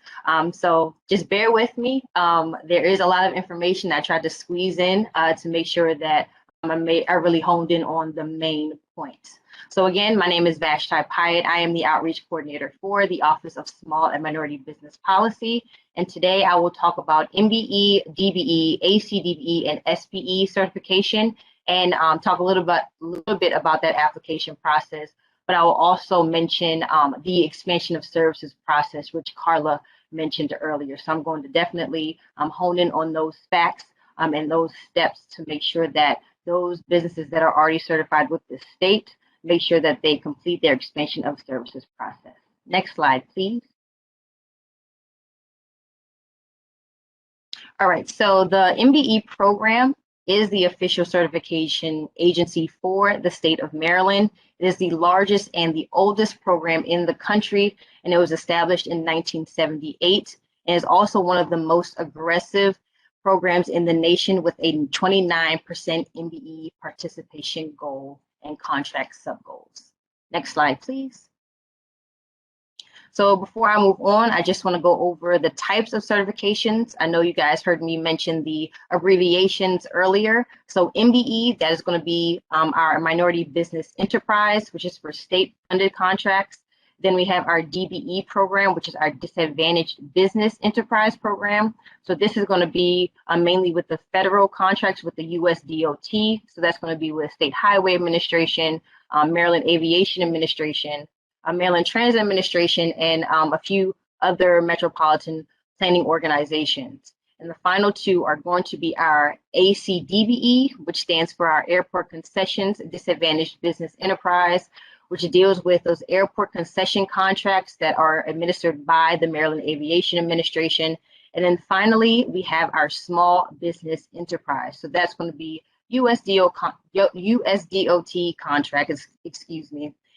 So just bear with me. There is a lot of information I tried to squeeze in to make sure that I really honed in on the main points. So again, my name is Vashti Pyatt. I am the Outreach Coordinator for the Office of Small and Minority Business Policy. And today I will talk about MBE, DBE, ACDBE, and SBE certification, and talk a little bit about that application process. But I will also mention the expansion of services process, which Carla mentioned earlier. So I'm going to definitely hone in on those facts and those steps to make sure that those businesses that are already certified with the state, make sure that they complete their expansion of services process. Next slide, please. All right, so the MBE program is the official certification agency for the state of Maryland. It is the largest and the oldest program in the country, and it was established in 1978, and is also one of the most aggressive programs in the nation with a 29% MBE participation goal and contract sub-goals. Next slide, please. So before I move on, I just want to go over the types of certifications. I know you guys heard me mention the abbreviations earlier. So MBE, that is going to be our Minority Business Enterprise, which is for state-funded contracts. Then we have our DBE program, which is our Disadvantaged Business Enterprise program. So this is going to be mainly with the federal contracts with the US DOT. So that's going to be with State Highway Administration, Maryland Aviation Administration, Maryland Transit Administration, and a few other metropolitan planning organizations. And the final two are going to be our ACDBE, which stands for our Airport Concessions Disadvantaged Business Enterprise, which deals with those airport concession contracts that are administered by the Maryland Aviation Administration. And then finally, we have our Small Business Enterprise. So that's going to be USDOT contract,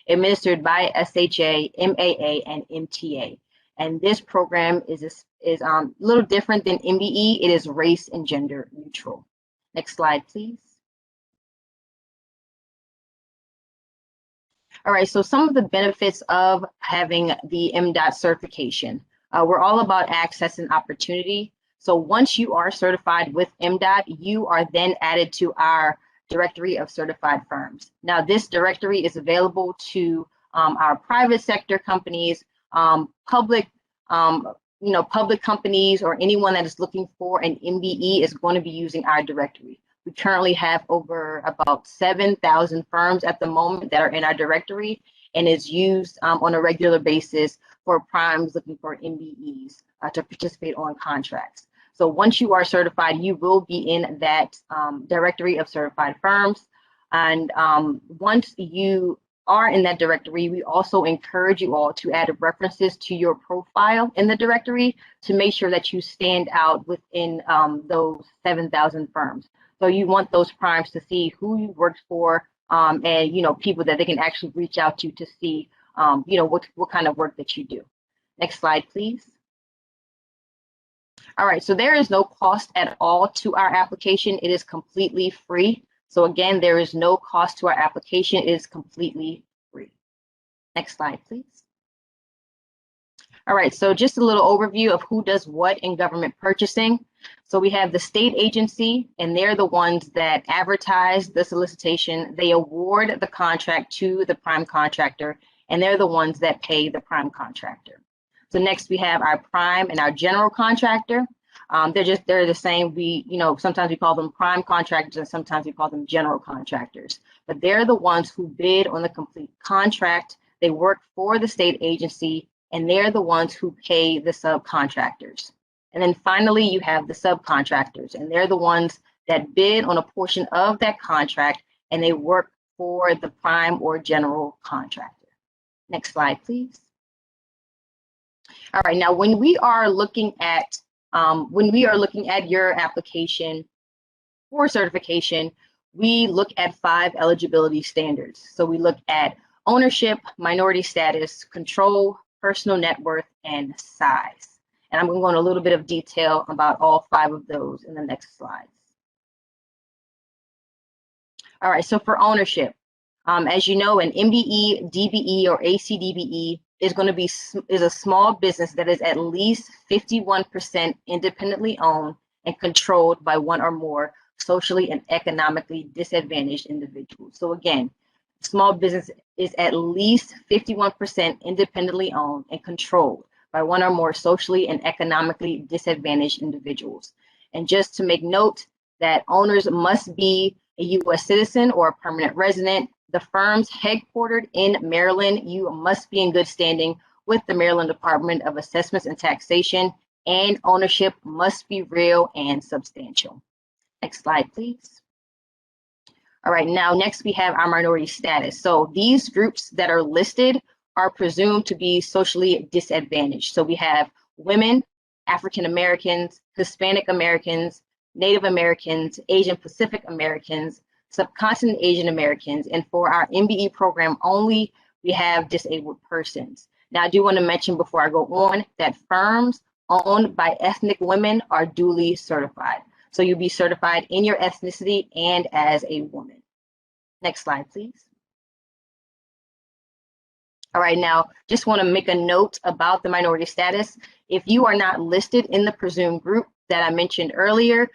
administered by SHA, MAA, and MTA. And this program is a little different than MBE. It is race and gender neutral. Next slide, please. All right, so some of the benefits of having the MDOT certification. We're all about access and opportunity. So once you are certified with MDOT, you are then added to our directory of certified firms. Now, this directory is available to our private sector companies, public companies, or anyone that is looking for an MBE is going to be using our directory. We currently have over about 7,000 firms at the moment that are in our directory, and is used on a regular basis for primes looking for MBEs to participate on contracts. So once you are certified, you will be in that directory of certified firms. And once you are in that directory, we also encourage you all to add references to your profile in the directory to make sure that you stand out within those 7,000 firms. So you want those primes to see who you worked for, and people that they can actually reach out to see what kind of work that you do. Next slide, please. All right, so there is no cost at all to our application. It is completely free. So again, there is no cost to our application. It is completely free. Next slide, please. All right, so just a little overview of who does what in government purchasing. So we have the state agency, and they're the ones that advertise the solicitation. They award the contract to the prime contractor, and they're the ones that pay the prime contractor. So next we have our prime and our general contractor. They're the same. Sometimes we call them prime contractors and sometimes we call them general contractors. But they're the ones who bid on the complete contract. They work for the state agency, and they're the ones who pay the subcontractors. And then finally, you have the subcontractors, and they're the ones that bid on a portion of that contract, and they work for the prime or general contractor. Next slide, please. All right, now when we are looking at your application for certification, we look at 5 eligibility standards. So we look at ownership, minority status, control, personal net worth, and size. And I'm going to go into a little bit of detail about all 5 of those in the next slides. All right, so for ownership, as you know, an MBE, DBE, or ACDBE is a small business that is at least 51% independently owned and controlled by one or more socially and economically disadvantaged individuals. So again, small business is at least 51% independently owned and controlled by one or more socially and economically disadvantaged individuals. And just to make note that owners must be a U.S. citizen or a permanent resident. The firm's headquartered in Maryland. You must be in good standing with the Maryland Department of Assessments and Taxation, and ownership must be real and substantial. Next slide, please. All right, now next we have our minority status. So these groups that are listed are presumed to be socially disadvantaged. So we have women, African Americans, Hispanic Americans, Native Americans, Asian Pacific Americans, Subcontinent Asian Americans, and for our MBE program only, we have disabled persons. Now, I do want to mention before I go on that firms owned by ethnic women are duly certified. So you'll be certified in your ethnicity and as a woman. Next slide, please. All right, now just want to make a note about the minority status. If you are not listed in the presumed group that I mentioned earlier,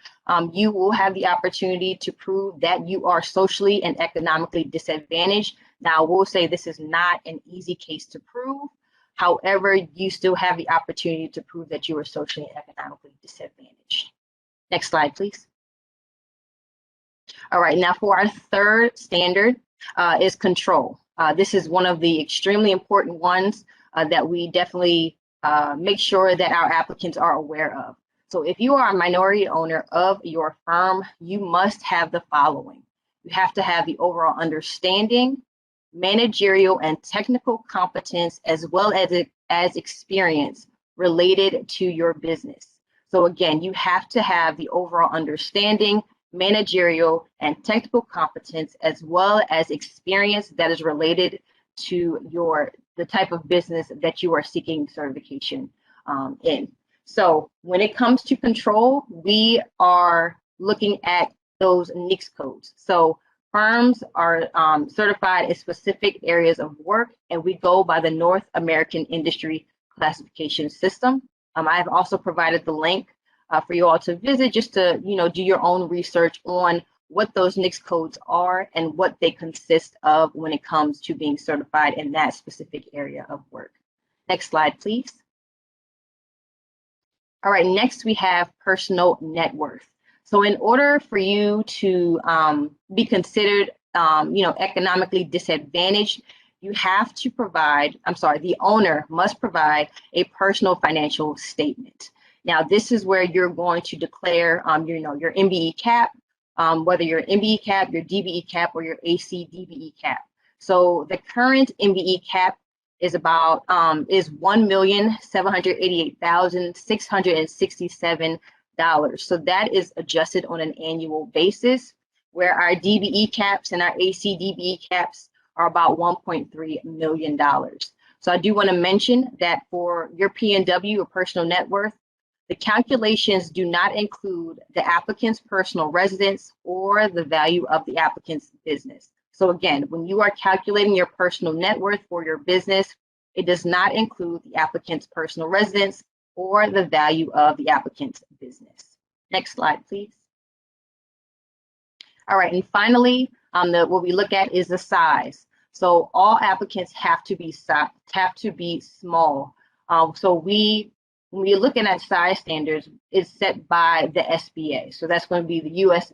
you will have the opportunity to prove that you are socially and economically disadvantaged. Now, I will say this is not an easy case to prove. However, you still have the opportunity to prove that you are socially and economically disadvantaged. Next slide, please. All right, now for our third standard is control. This is one of the extremely important ones that we definitely make sure that our applicants are aware of. So if you are a minority owner of your firm, you must have the following. You have to have the overall understanding, managerial and technical competence, as well as experience related to your business. So again, you have to have the overall understanding, managerial and technical competence, as well as experience that is related to the type of business that you are seeking certification in. So when it comes to control, we are looking at those NAICS codes. So firms are certified in specific areas of work, and we go by the North American Industry Classification System. I have also provided the link for you all to visit, just to do your own research on what those NAICS codes are and what they consist of when it comes to being certified in that specific area of work. Next slide, please. All right, next we have personal net worth. So in order for you to be considered economically disadvantaged, you have to provide, the owner must provide a personal financial statement. Now, this is where you're going to declare your MBE cap, whether your MBE cap, your DBE cap, or your ACDBE cap. So the current MBE cap is about is $1,788,667. So that is adjusted on an annual basis, where our DBE caps and our AC DBE caps are about $1.3 million. So I do want to mention that for your PNW or personal net worth, the calculations do not include the applicant's personal residence or the value of the applicant's business. So again, when you are calculating your personal net worth for your business, it does not include the applicant's personal residence or the value of the applicant's business. Next slide, please. All right, and finally, what we look at is the size. So all applicants have to be small. So when we're looking at size standards, it's set by the SBA. So that's going to be the U.S.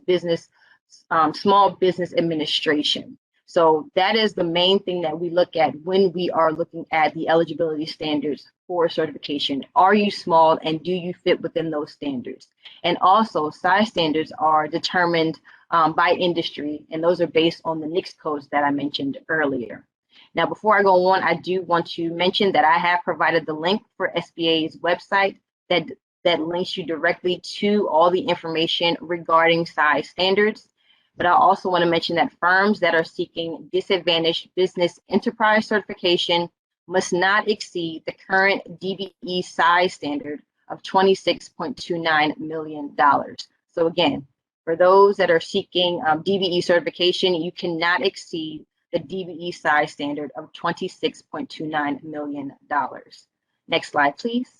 Small Business Administration. So that is the main thing that we look at when we are looking at the eligibility standards for certification. Are you small and do you fit within those standards? And also size standards are determined by industry, and those are based on the NAICS codes that I mentioned earlier. Now, before I go on, I do want to mention that I have provided the link for SBA's website that links you directly to all the information regarding size standards. But I also want to mention that firms that are seeking disadvantaged business enterprise certification must not exceed the current DBE size standard of $26.29 million. So again, for those that are seeking DBE certification, you cannot exceed the DBE size standard of $26.29 million. Next slide, please.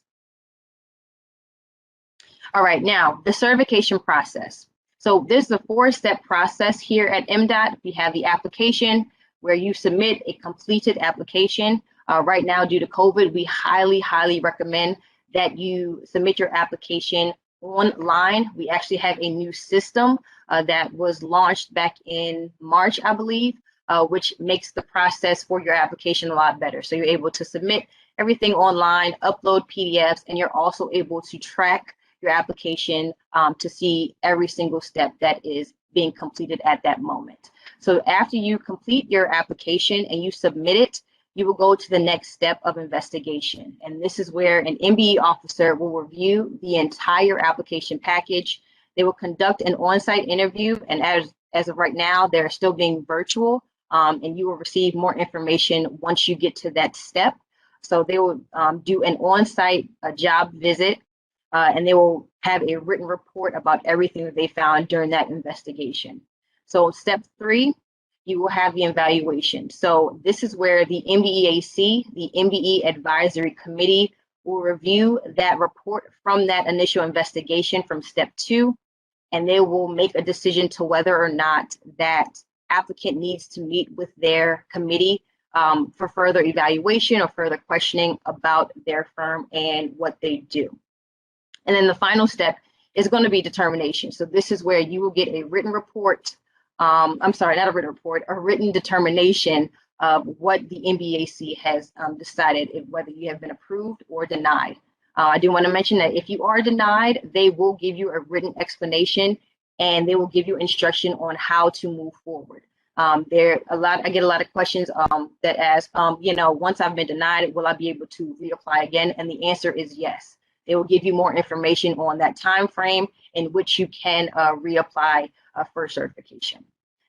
All right, now the certification process. So this is a 4-step process here at MDOT. We have the application where you submit a completed application. Right now, due to COVID, we highly recommend that you submit your application online. We actually have a new system that was launched back in March, I believe, which makes the process for your application a lot better. So you're able to submit everything online, upload PDFs, and you're also able to track your application to see every single step that is being completed at that moment. So after you complete your application and you submit it, you will go to the next step of investigation. And this is where an MBE officer will review the entire application package. They will conduct an on-site interview, and as of right now, they're still being virtual, and you will receive more information once you get to that step. So they will do an on-site job visit, and they will have a written report about everything that they found during that investigation. So step 3, you will have the evaluation. So this is where the MBEAC, the MBE Advisory Committee, will review that report from that initial investigation from step 2, and they will make a decision to whether or not that applicant needs to meet with their committee for further evaluation or further questioning about their firm and what they do. And then the final step is going to be determination. So this is where you will get a written report. I'm sorry, not a written report, a written determination of what the MBAC has decided, whether you have been approved or denied. I do want to mention that if you are denied, they will give you a written explanation and they will give you instruction on how to move forward. I get a lot of questions that ask, once I've been denied, will I be able to reapply again? And the answer is yes. They will give you more information on that time frame in which you can reapply for certification.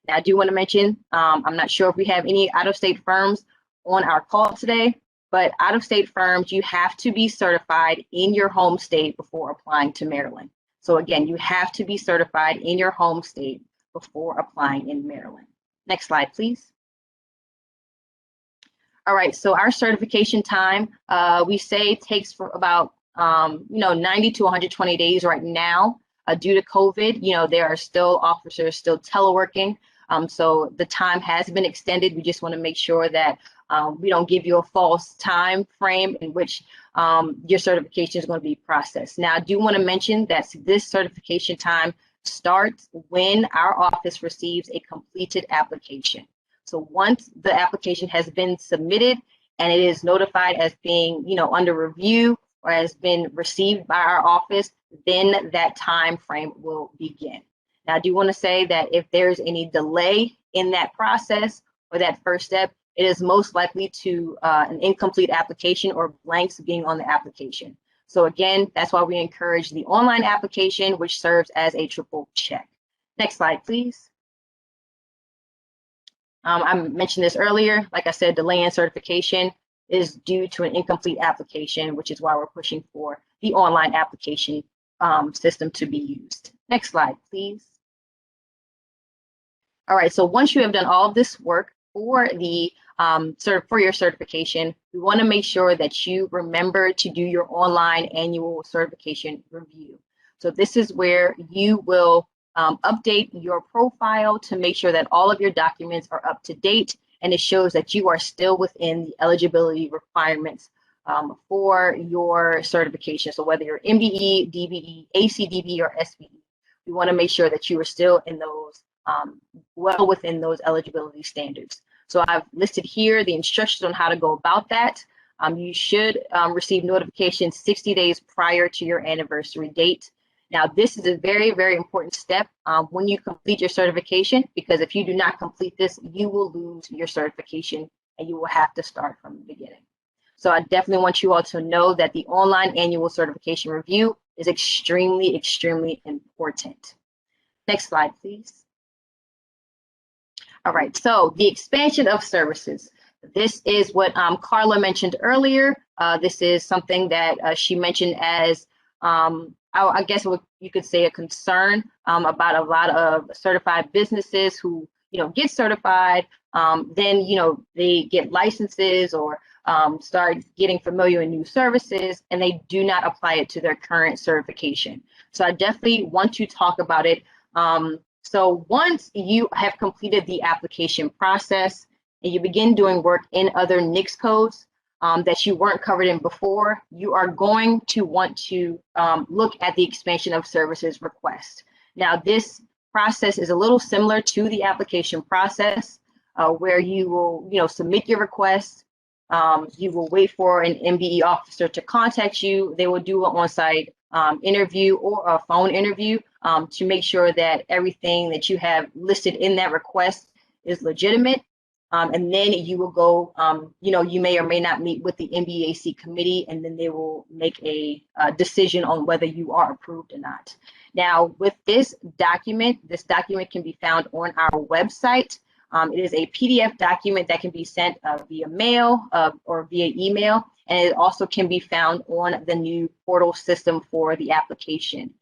Now, I do want to mention, I'm not sure if we have any out-of-state firms on our call today, but out-of-state firms, you have to be certified in your home state before applying to Maryland. So again, you have to be certified in your home state before applying in Maryland. Next slide, please. All right, so our certification time, we say takes for about 90 to 120 days right now. Due to COVID, there are still officers still teleworking. So the time has been extended. We just want to make sure that we don't give you a false time frame in which your certification is going to be processed. Now, I do want to mention that this certification time starts when our office receives a completed application. So once the application has been submitted and it is notified as being, under review or has been received by our office, then that time frame will begin. Now, I do want to say that if there's any delay in that process or that first step, it is most likely to an incomplete application or blanks being on the application. So again, that's why we encourage the online application, which serves as a triple check. Next slide, please. I mentioned this earlier. Like I said, delay in certification is due to an incomplete application, which is why we're pushing for the online application system to be used. Next slide, please. All right, so once you have done all of this work for the for your certification, we want to make sure that you remember to do your online annual certification review. So this is where you will update your profile to make sure that all of your documents are up to date and it shows that you are still within the eligibility requirements for your certification. So whether you're MBE, DBE, ACDB, or SBE, we want to make sure that you are still in those well within those eligibility standards. So I've listed here the instructions on how to go about that. You should receive notifications 60 days prior to your anniversary date. Now, this is a very, very important step when you complete your certification, because if you do not complete this, you will lose your certification and you will have to start from the beginning. So I definitely want you all to know that the online annual certification review is extremely, extremely important. Next slide, please. All right, so the expansion of services. This is what Carla mentioned earlier. This is something that she mentioned as, I guess what you could say, a concern about a lot of certified businesses who, get certified, then, they get licenses or start getting familiar with new services, and they do not apply it to their current certification. So I definitely want to talk about it. So once you have completed the application process and you begin doing work in other NAICS codes that you weren't covered in before, you are going to want to look at the expansion of services request. Now, this process is a little similar to the application process where you will, submit your request. You will wait for an MBE officer to contact you. They will do an on-site interview or a phone interview to make sure that everything that you have listed in that request is legitimate. And then you will go, you may or may not meet with the MBAC committee, and then they will make a decision on whether you are approved or not. Now, with this document can be found on our website. It is a PDF document that can be sent via mail or via email, and it also can be found on the new portal system for the application.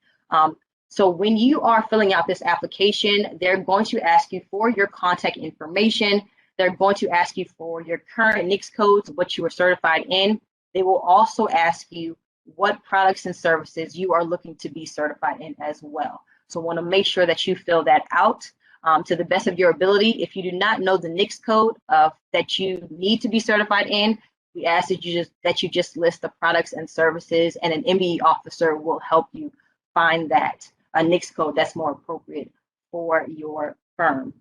So when you are filling out this application, they're going to ask you for your contact information. They're going to ask you for your current NAICS codes, what you are certified in. They will also ask you what products and services you are looking to be certified in as well. So want to make sure that you fill that out to the best of your ability. If you do not know the NAICS code that you need to be certified in, we ask that you just list the products and services, and an MBE officer will help you find that a NAICS code that's more appropriate for your firm.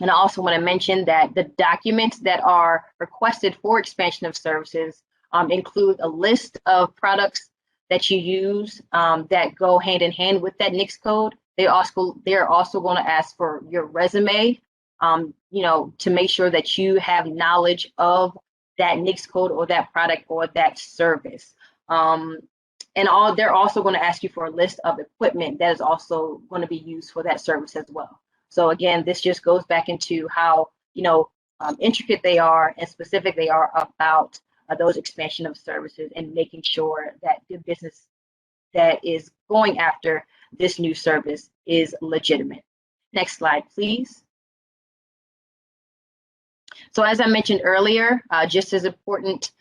And I also want to mention that the documents that are requested for expansion of services include a list of products that you use that go hand in hand with that NAICS code. They're also going to ask for your resume, to make sure that you have knowledge of that NAICS code or that product or that service. They're also going to ask you for a list of equipment that is also going to be used for that service as well. So again, this just goes back into how, intricate they are and specific they are about those expansion of services and making sure that the business that is going after this new service is legitimate. Next slide, please. So as I mentioned earlier, just as important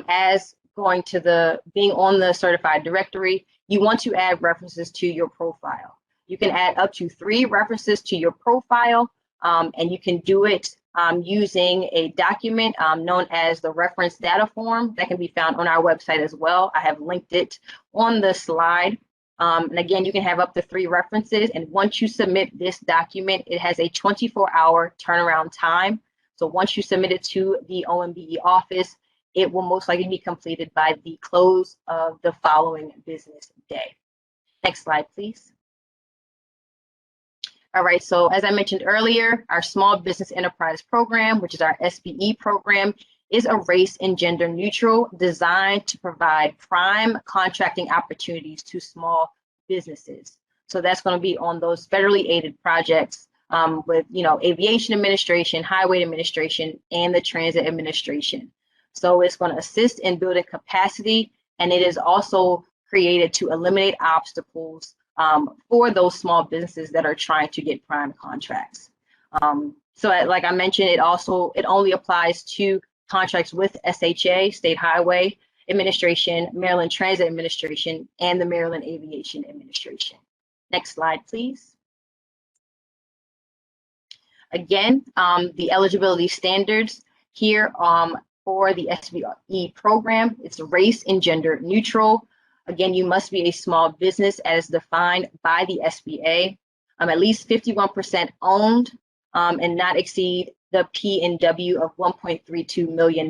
as going to being on the certified directory, you want to add references to your profile. You can add up to 3 references to your profile, and you can do it using a document known as the reference data form that can be found on our website as well. I have linked it on the slide. And again, you can have up to 3 references. And once you submit this document, it has a 24-hour turnaround time. So once you submit it to the OMBE office, it will most likely be completed by the close of the following business day. Next slide, please. All right, so as I mentioned earlier, our Small Business Enterprise Program, which is our SBE program, is a race and gender neutral, designed to provide prime contracting opportunities to small businesses. So that's going to be on those federally aided projects with, Aviation Administration, Highway Administration, and the Transit Administration. So it's going to assist in building capacity, and it is also created to eliminate obstacles for those small businesses that are trying to get prime contracts. So like I mentioned, it only applies to contracts with SHA, State Highway Administration, Maryland Transit Administration, and the Maryland Aviation Administration. Next slide, please. Again, the eligibility standards here for the SBE program, it's race and gender neutral. Again, you must be a small business as defined by the SBA, at least 51% owned, and not exceed the P&W of $1.32 million.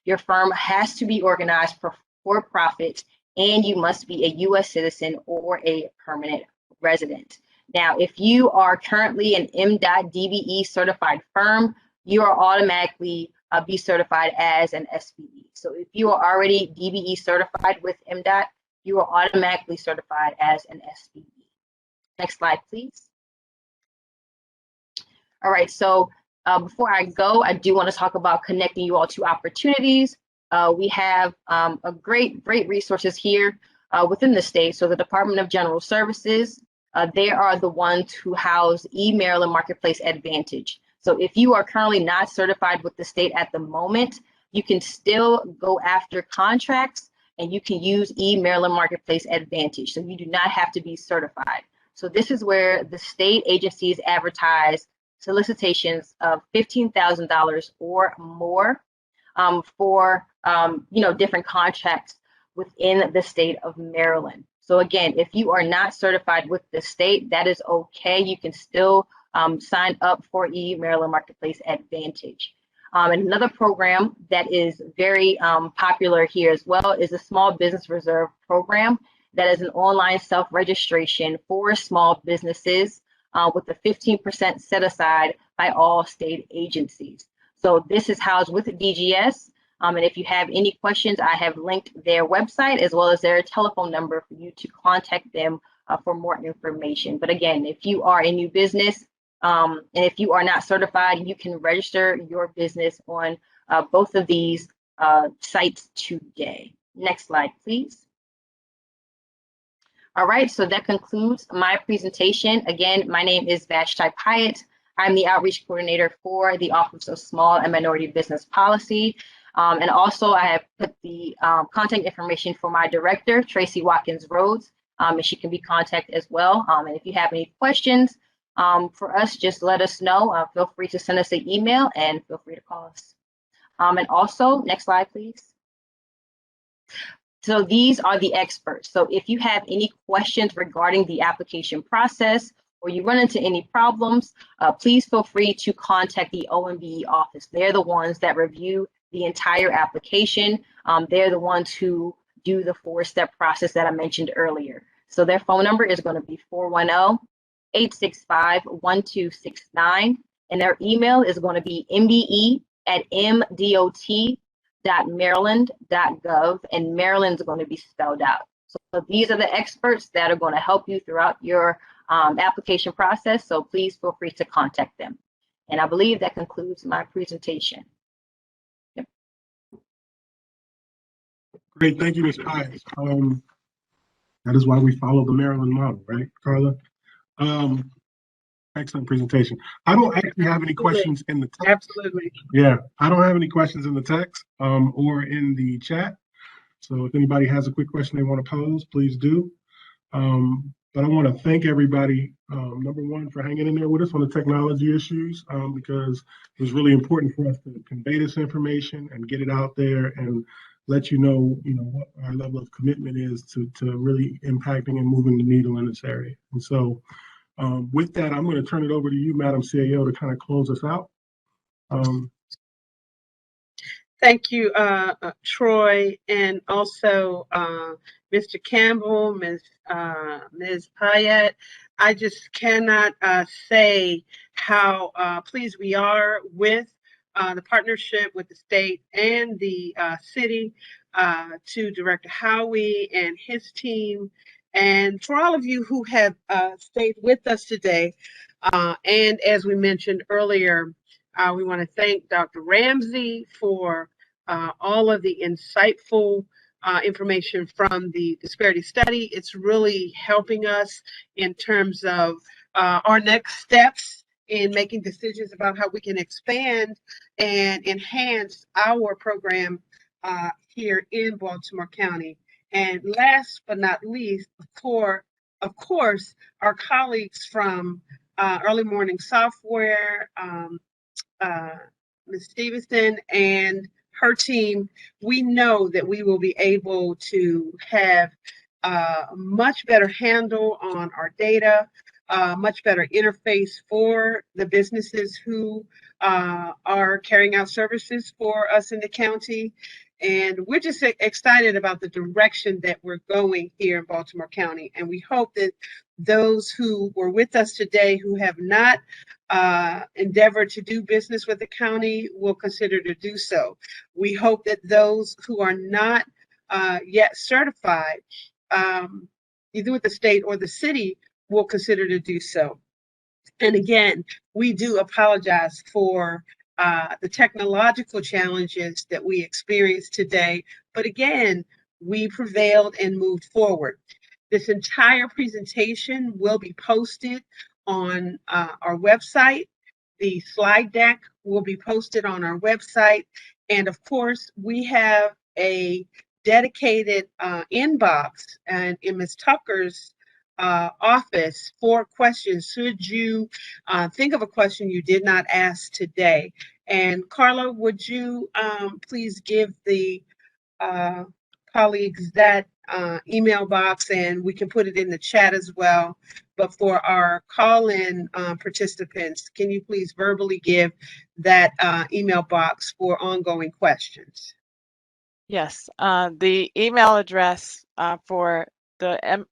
Your firm has to be organized for profit, and you must be a U.S. citizen or a permanent resident. Now, if you are currently an M.DBE certified firm, you are automatically be certified as an SBE. So if you are already DBE certified with MDOT, you are automatically certified as an SBE. Next slide, please. All right, so before I go, I do want to talk about connecting you all to opportunities. We have a great resources here within the state. So the Department of General Services, they are the ones who house eMaryland Marketplace Advantage. So if you are currently not certified with the state at the moment, you can still go after contracts and you can use eMaryland Marketplace Advantage. So you do not have to be certified. So this is where the state agencies advertise solicitations of $15,000 or more for different contracts within the state of Maryland. So again, if you are not certified with the state, that is okay. You can still sign up for eMaryland Marketplace Advantage. And another program that is very popular here as well is the Small Business Reserve Program. That is an online self-registration for small businesses with a 15% set aside by all state agencies. So this is housed with DGS. And if you have any questions, I have linked their website as well as their telephone number for you to contact them for more information. But again, if you are a new business and if you are not certified, you can register your business on both of these sites today. Next slide, please. All right, so that concludes my presentation. Again, my name is Vashti Pyatt. I'm the Outreach Coordinator for the Office of Small and Minority Business Policy. And also I have put the contact information for my director, Tracy Watkins Rhodes, and she can be contacted as well. And if you have any questions for us, just let us know. Feel free to send us an email and feel free to call us. And also, next slide, please. So these are the experts. So if you have any questions regarding the application process or you run into any problems, please feel free to contact the OMBE office. They're the ones that review the entire application. They're the ones who do the 4-step process that I mentioned earlier. So their phone number is going to be 410-865-1269. And their email is going to be mbe@mdot.maryland.gov, and Maryland's going to be spelled out. So these are the experts that are going to help you throughout your application process. So please feel free to contact them. And I believe that concludes my presentation. Yep. Great, thank you, Ms. Pyatt. That is why we follow the Maryland model, right, Carla? Excellent presentation. I don't actually have any questions in the text. Absolutely. Yeah, I don't have any questions in the text or in the chat. So if anybody has a quick question they want to pose, please do. But I want to thank everybody, number one, for hanging in there with us on the technology issues, because it was really important for us to convey this information and get it out there and let you know what our level of commitment is to really impacting and moving the needle in this area. And so with that, I'm going to turn it over to you, Madam CAO, to kind of close us out. Thank you, Troy, and also Mr. Campbell, Ms. Pyatt. I just cannot say how pleased we are with the partnership with the state and the city, to Director Howie and his team, and for all of you who have stayed with us today. And as we mentioned earlier, we want to thank Dr. Ramsey for all of the insightful information from the disparity study. It's really helping us in terms of our next steps in making decisions about how we can expand and enhance our program here in Baltimore County. And last but not least, of course, our colleagues from Early Morning Software, Ms. Stevenson and her team, we know that we will be able to have a much better handle on our data, much better interface for the businesses who are carrying out services for us in the county. And we're just excited about the direction that we're going here in Baltimore County. And we hope that those who were with us today who have not endeavored to do business with the county will consider to do so. We hope that those who are not yet certified, either with the state or the city, will consider to do so. And again, we do apologize for the technological challenges that we experienced today. But again, we prevailed and moved forward. This entire presentation will be posted on our website. The slide deck will be posted on our website. And of course, we have a dedicated inbox and in Ms. Tucker's office for questions should you think of a question you did not ask today. And Carla, would you please give the colleagues that email box, and we can put it in the chat as well. But for our call-in participants, can you please verbally give that email box for ongoing questions? Yes, the email address for the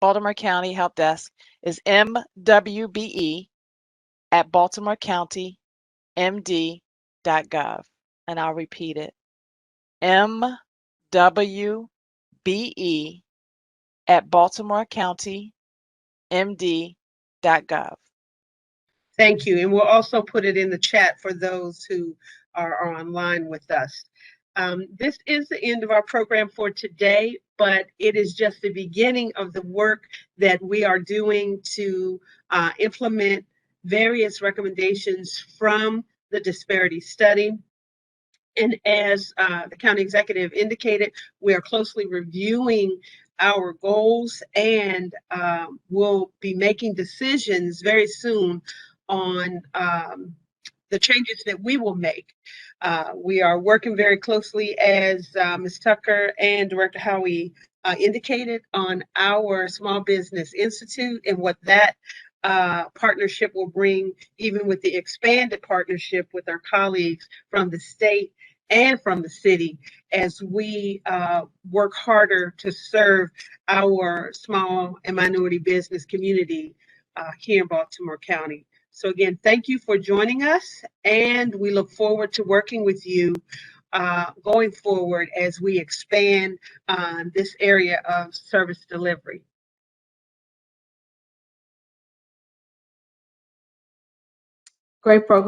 Baltimore County Help Desk is mwbe@baltimorecountymd.gov. And I'll repeat it. mwbe@baltimorecountymd.gov. Thank you. And we'll also put it in the chat for those who are online with us. This is the end of our program for today, but it is just the beginning of the work that we are doing to implement various recommendations from the disparity study. And as the county executive indicated, we are closely reviewing our goals and will be making decisions very soon on the changes that we will make. We are working very closely, as Ms. Tucker and Director Howie indicated, on our Small Business Institute and what that partnership will bring, even with the expanded partnership with our colleagues from the state and from the city, as we work harder to serve our small and minority business community here in Baltimore County. So again, thank you for joining us, and we look forward to working with you going forward as we expand this area of service delivery. Great program.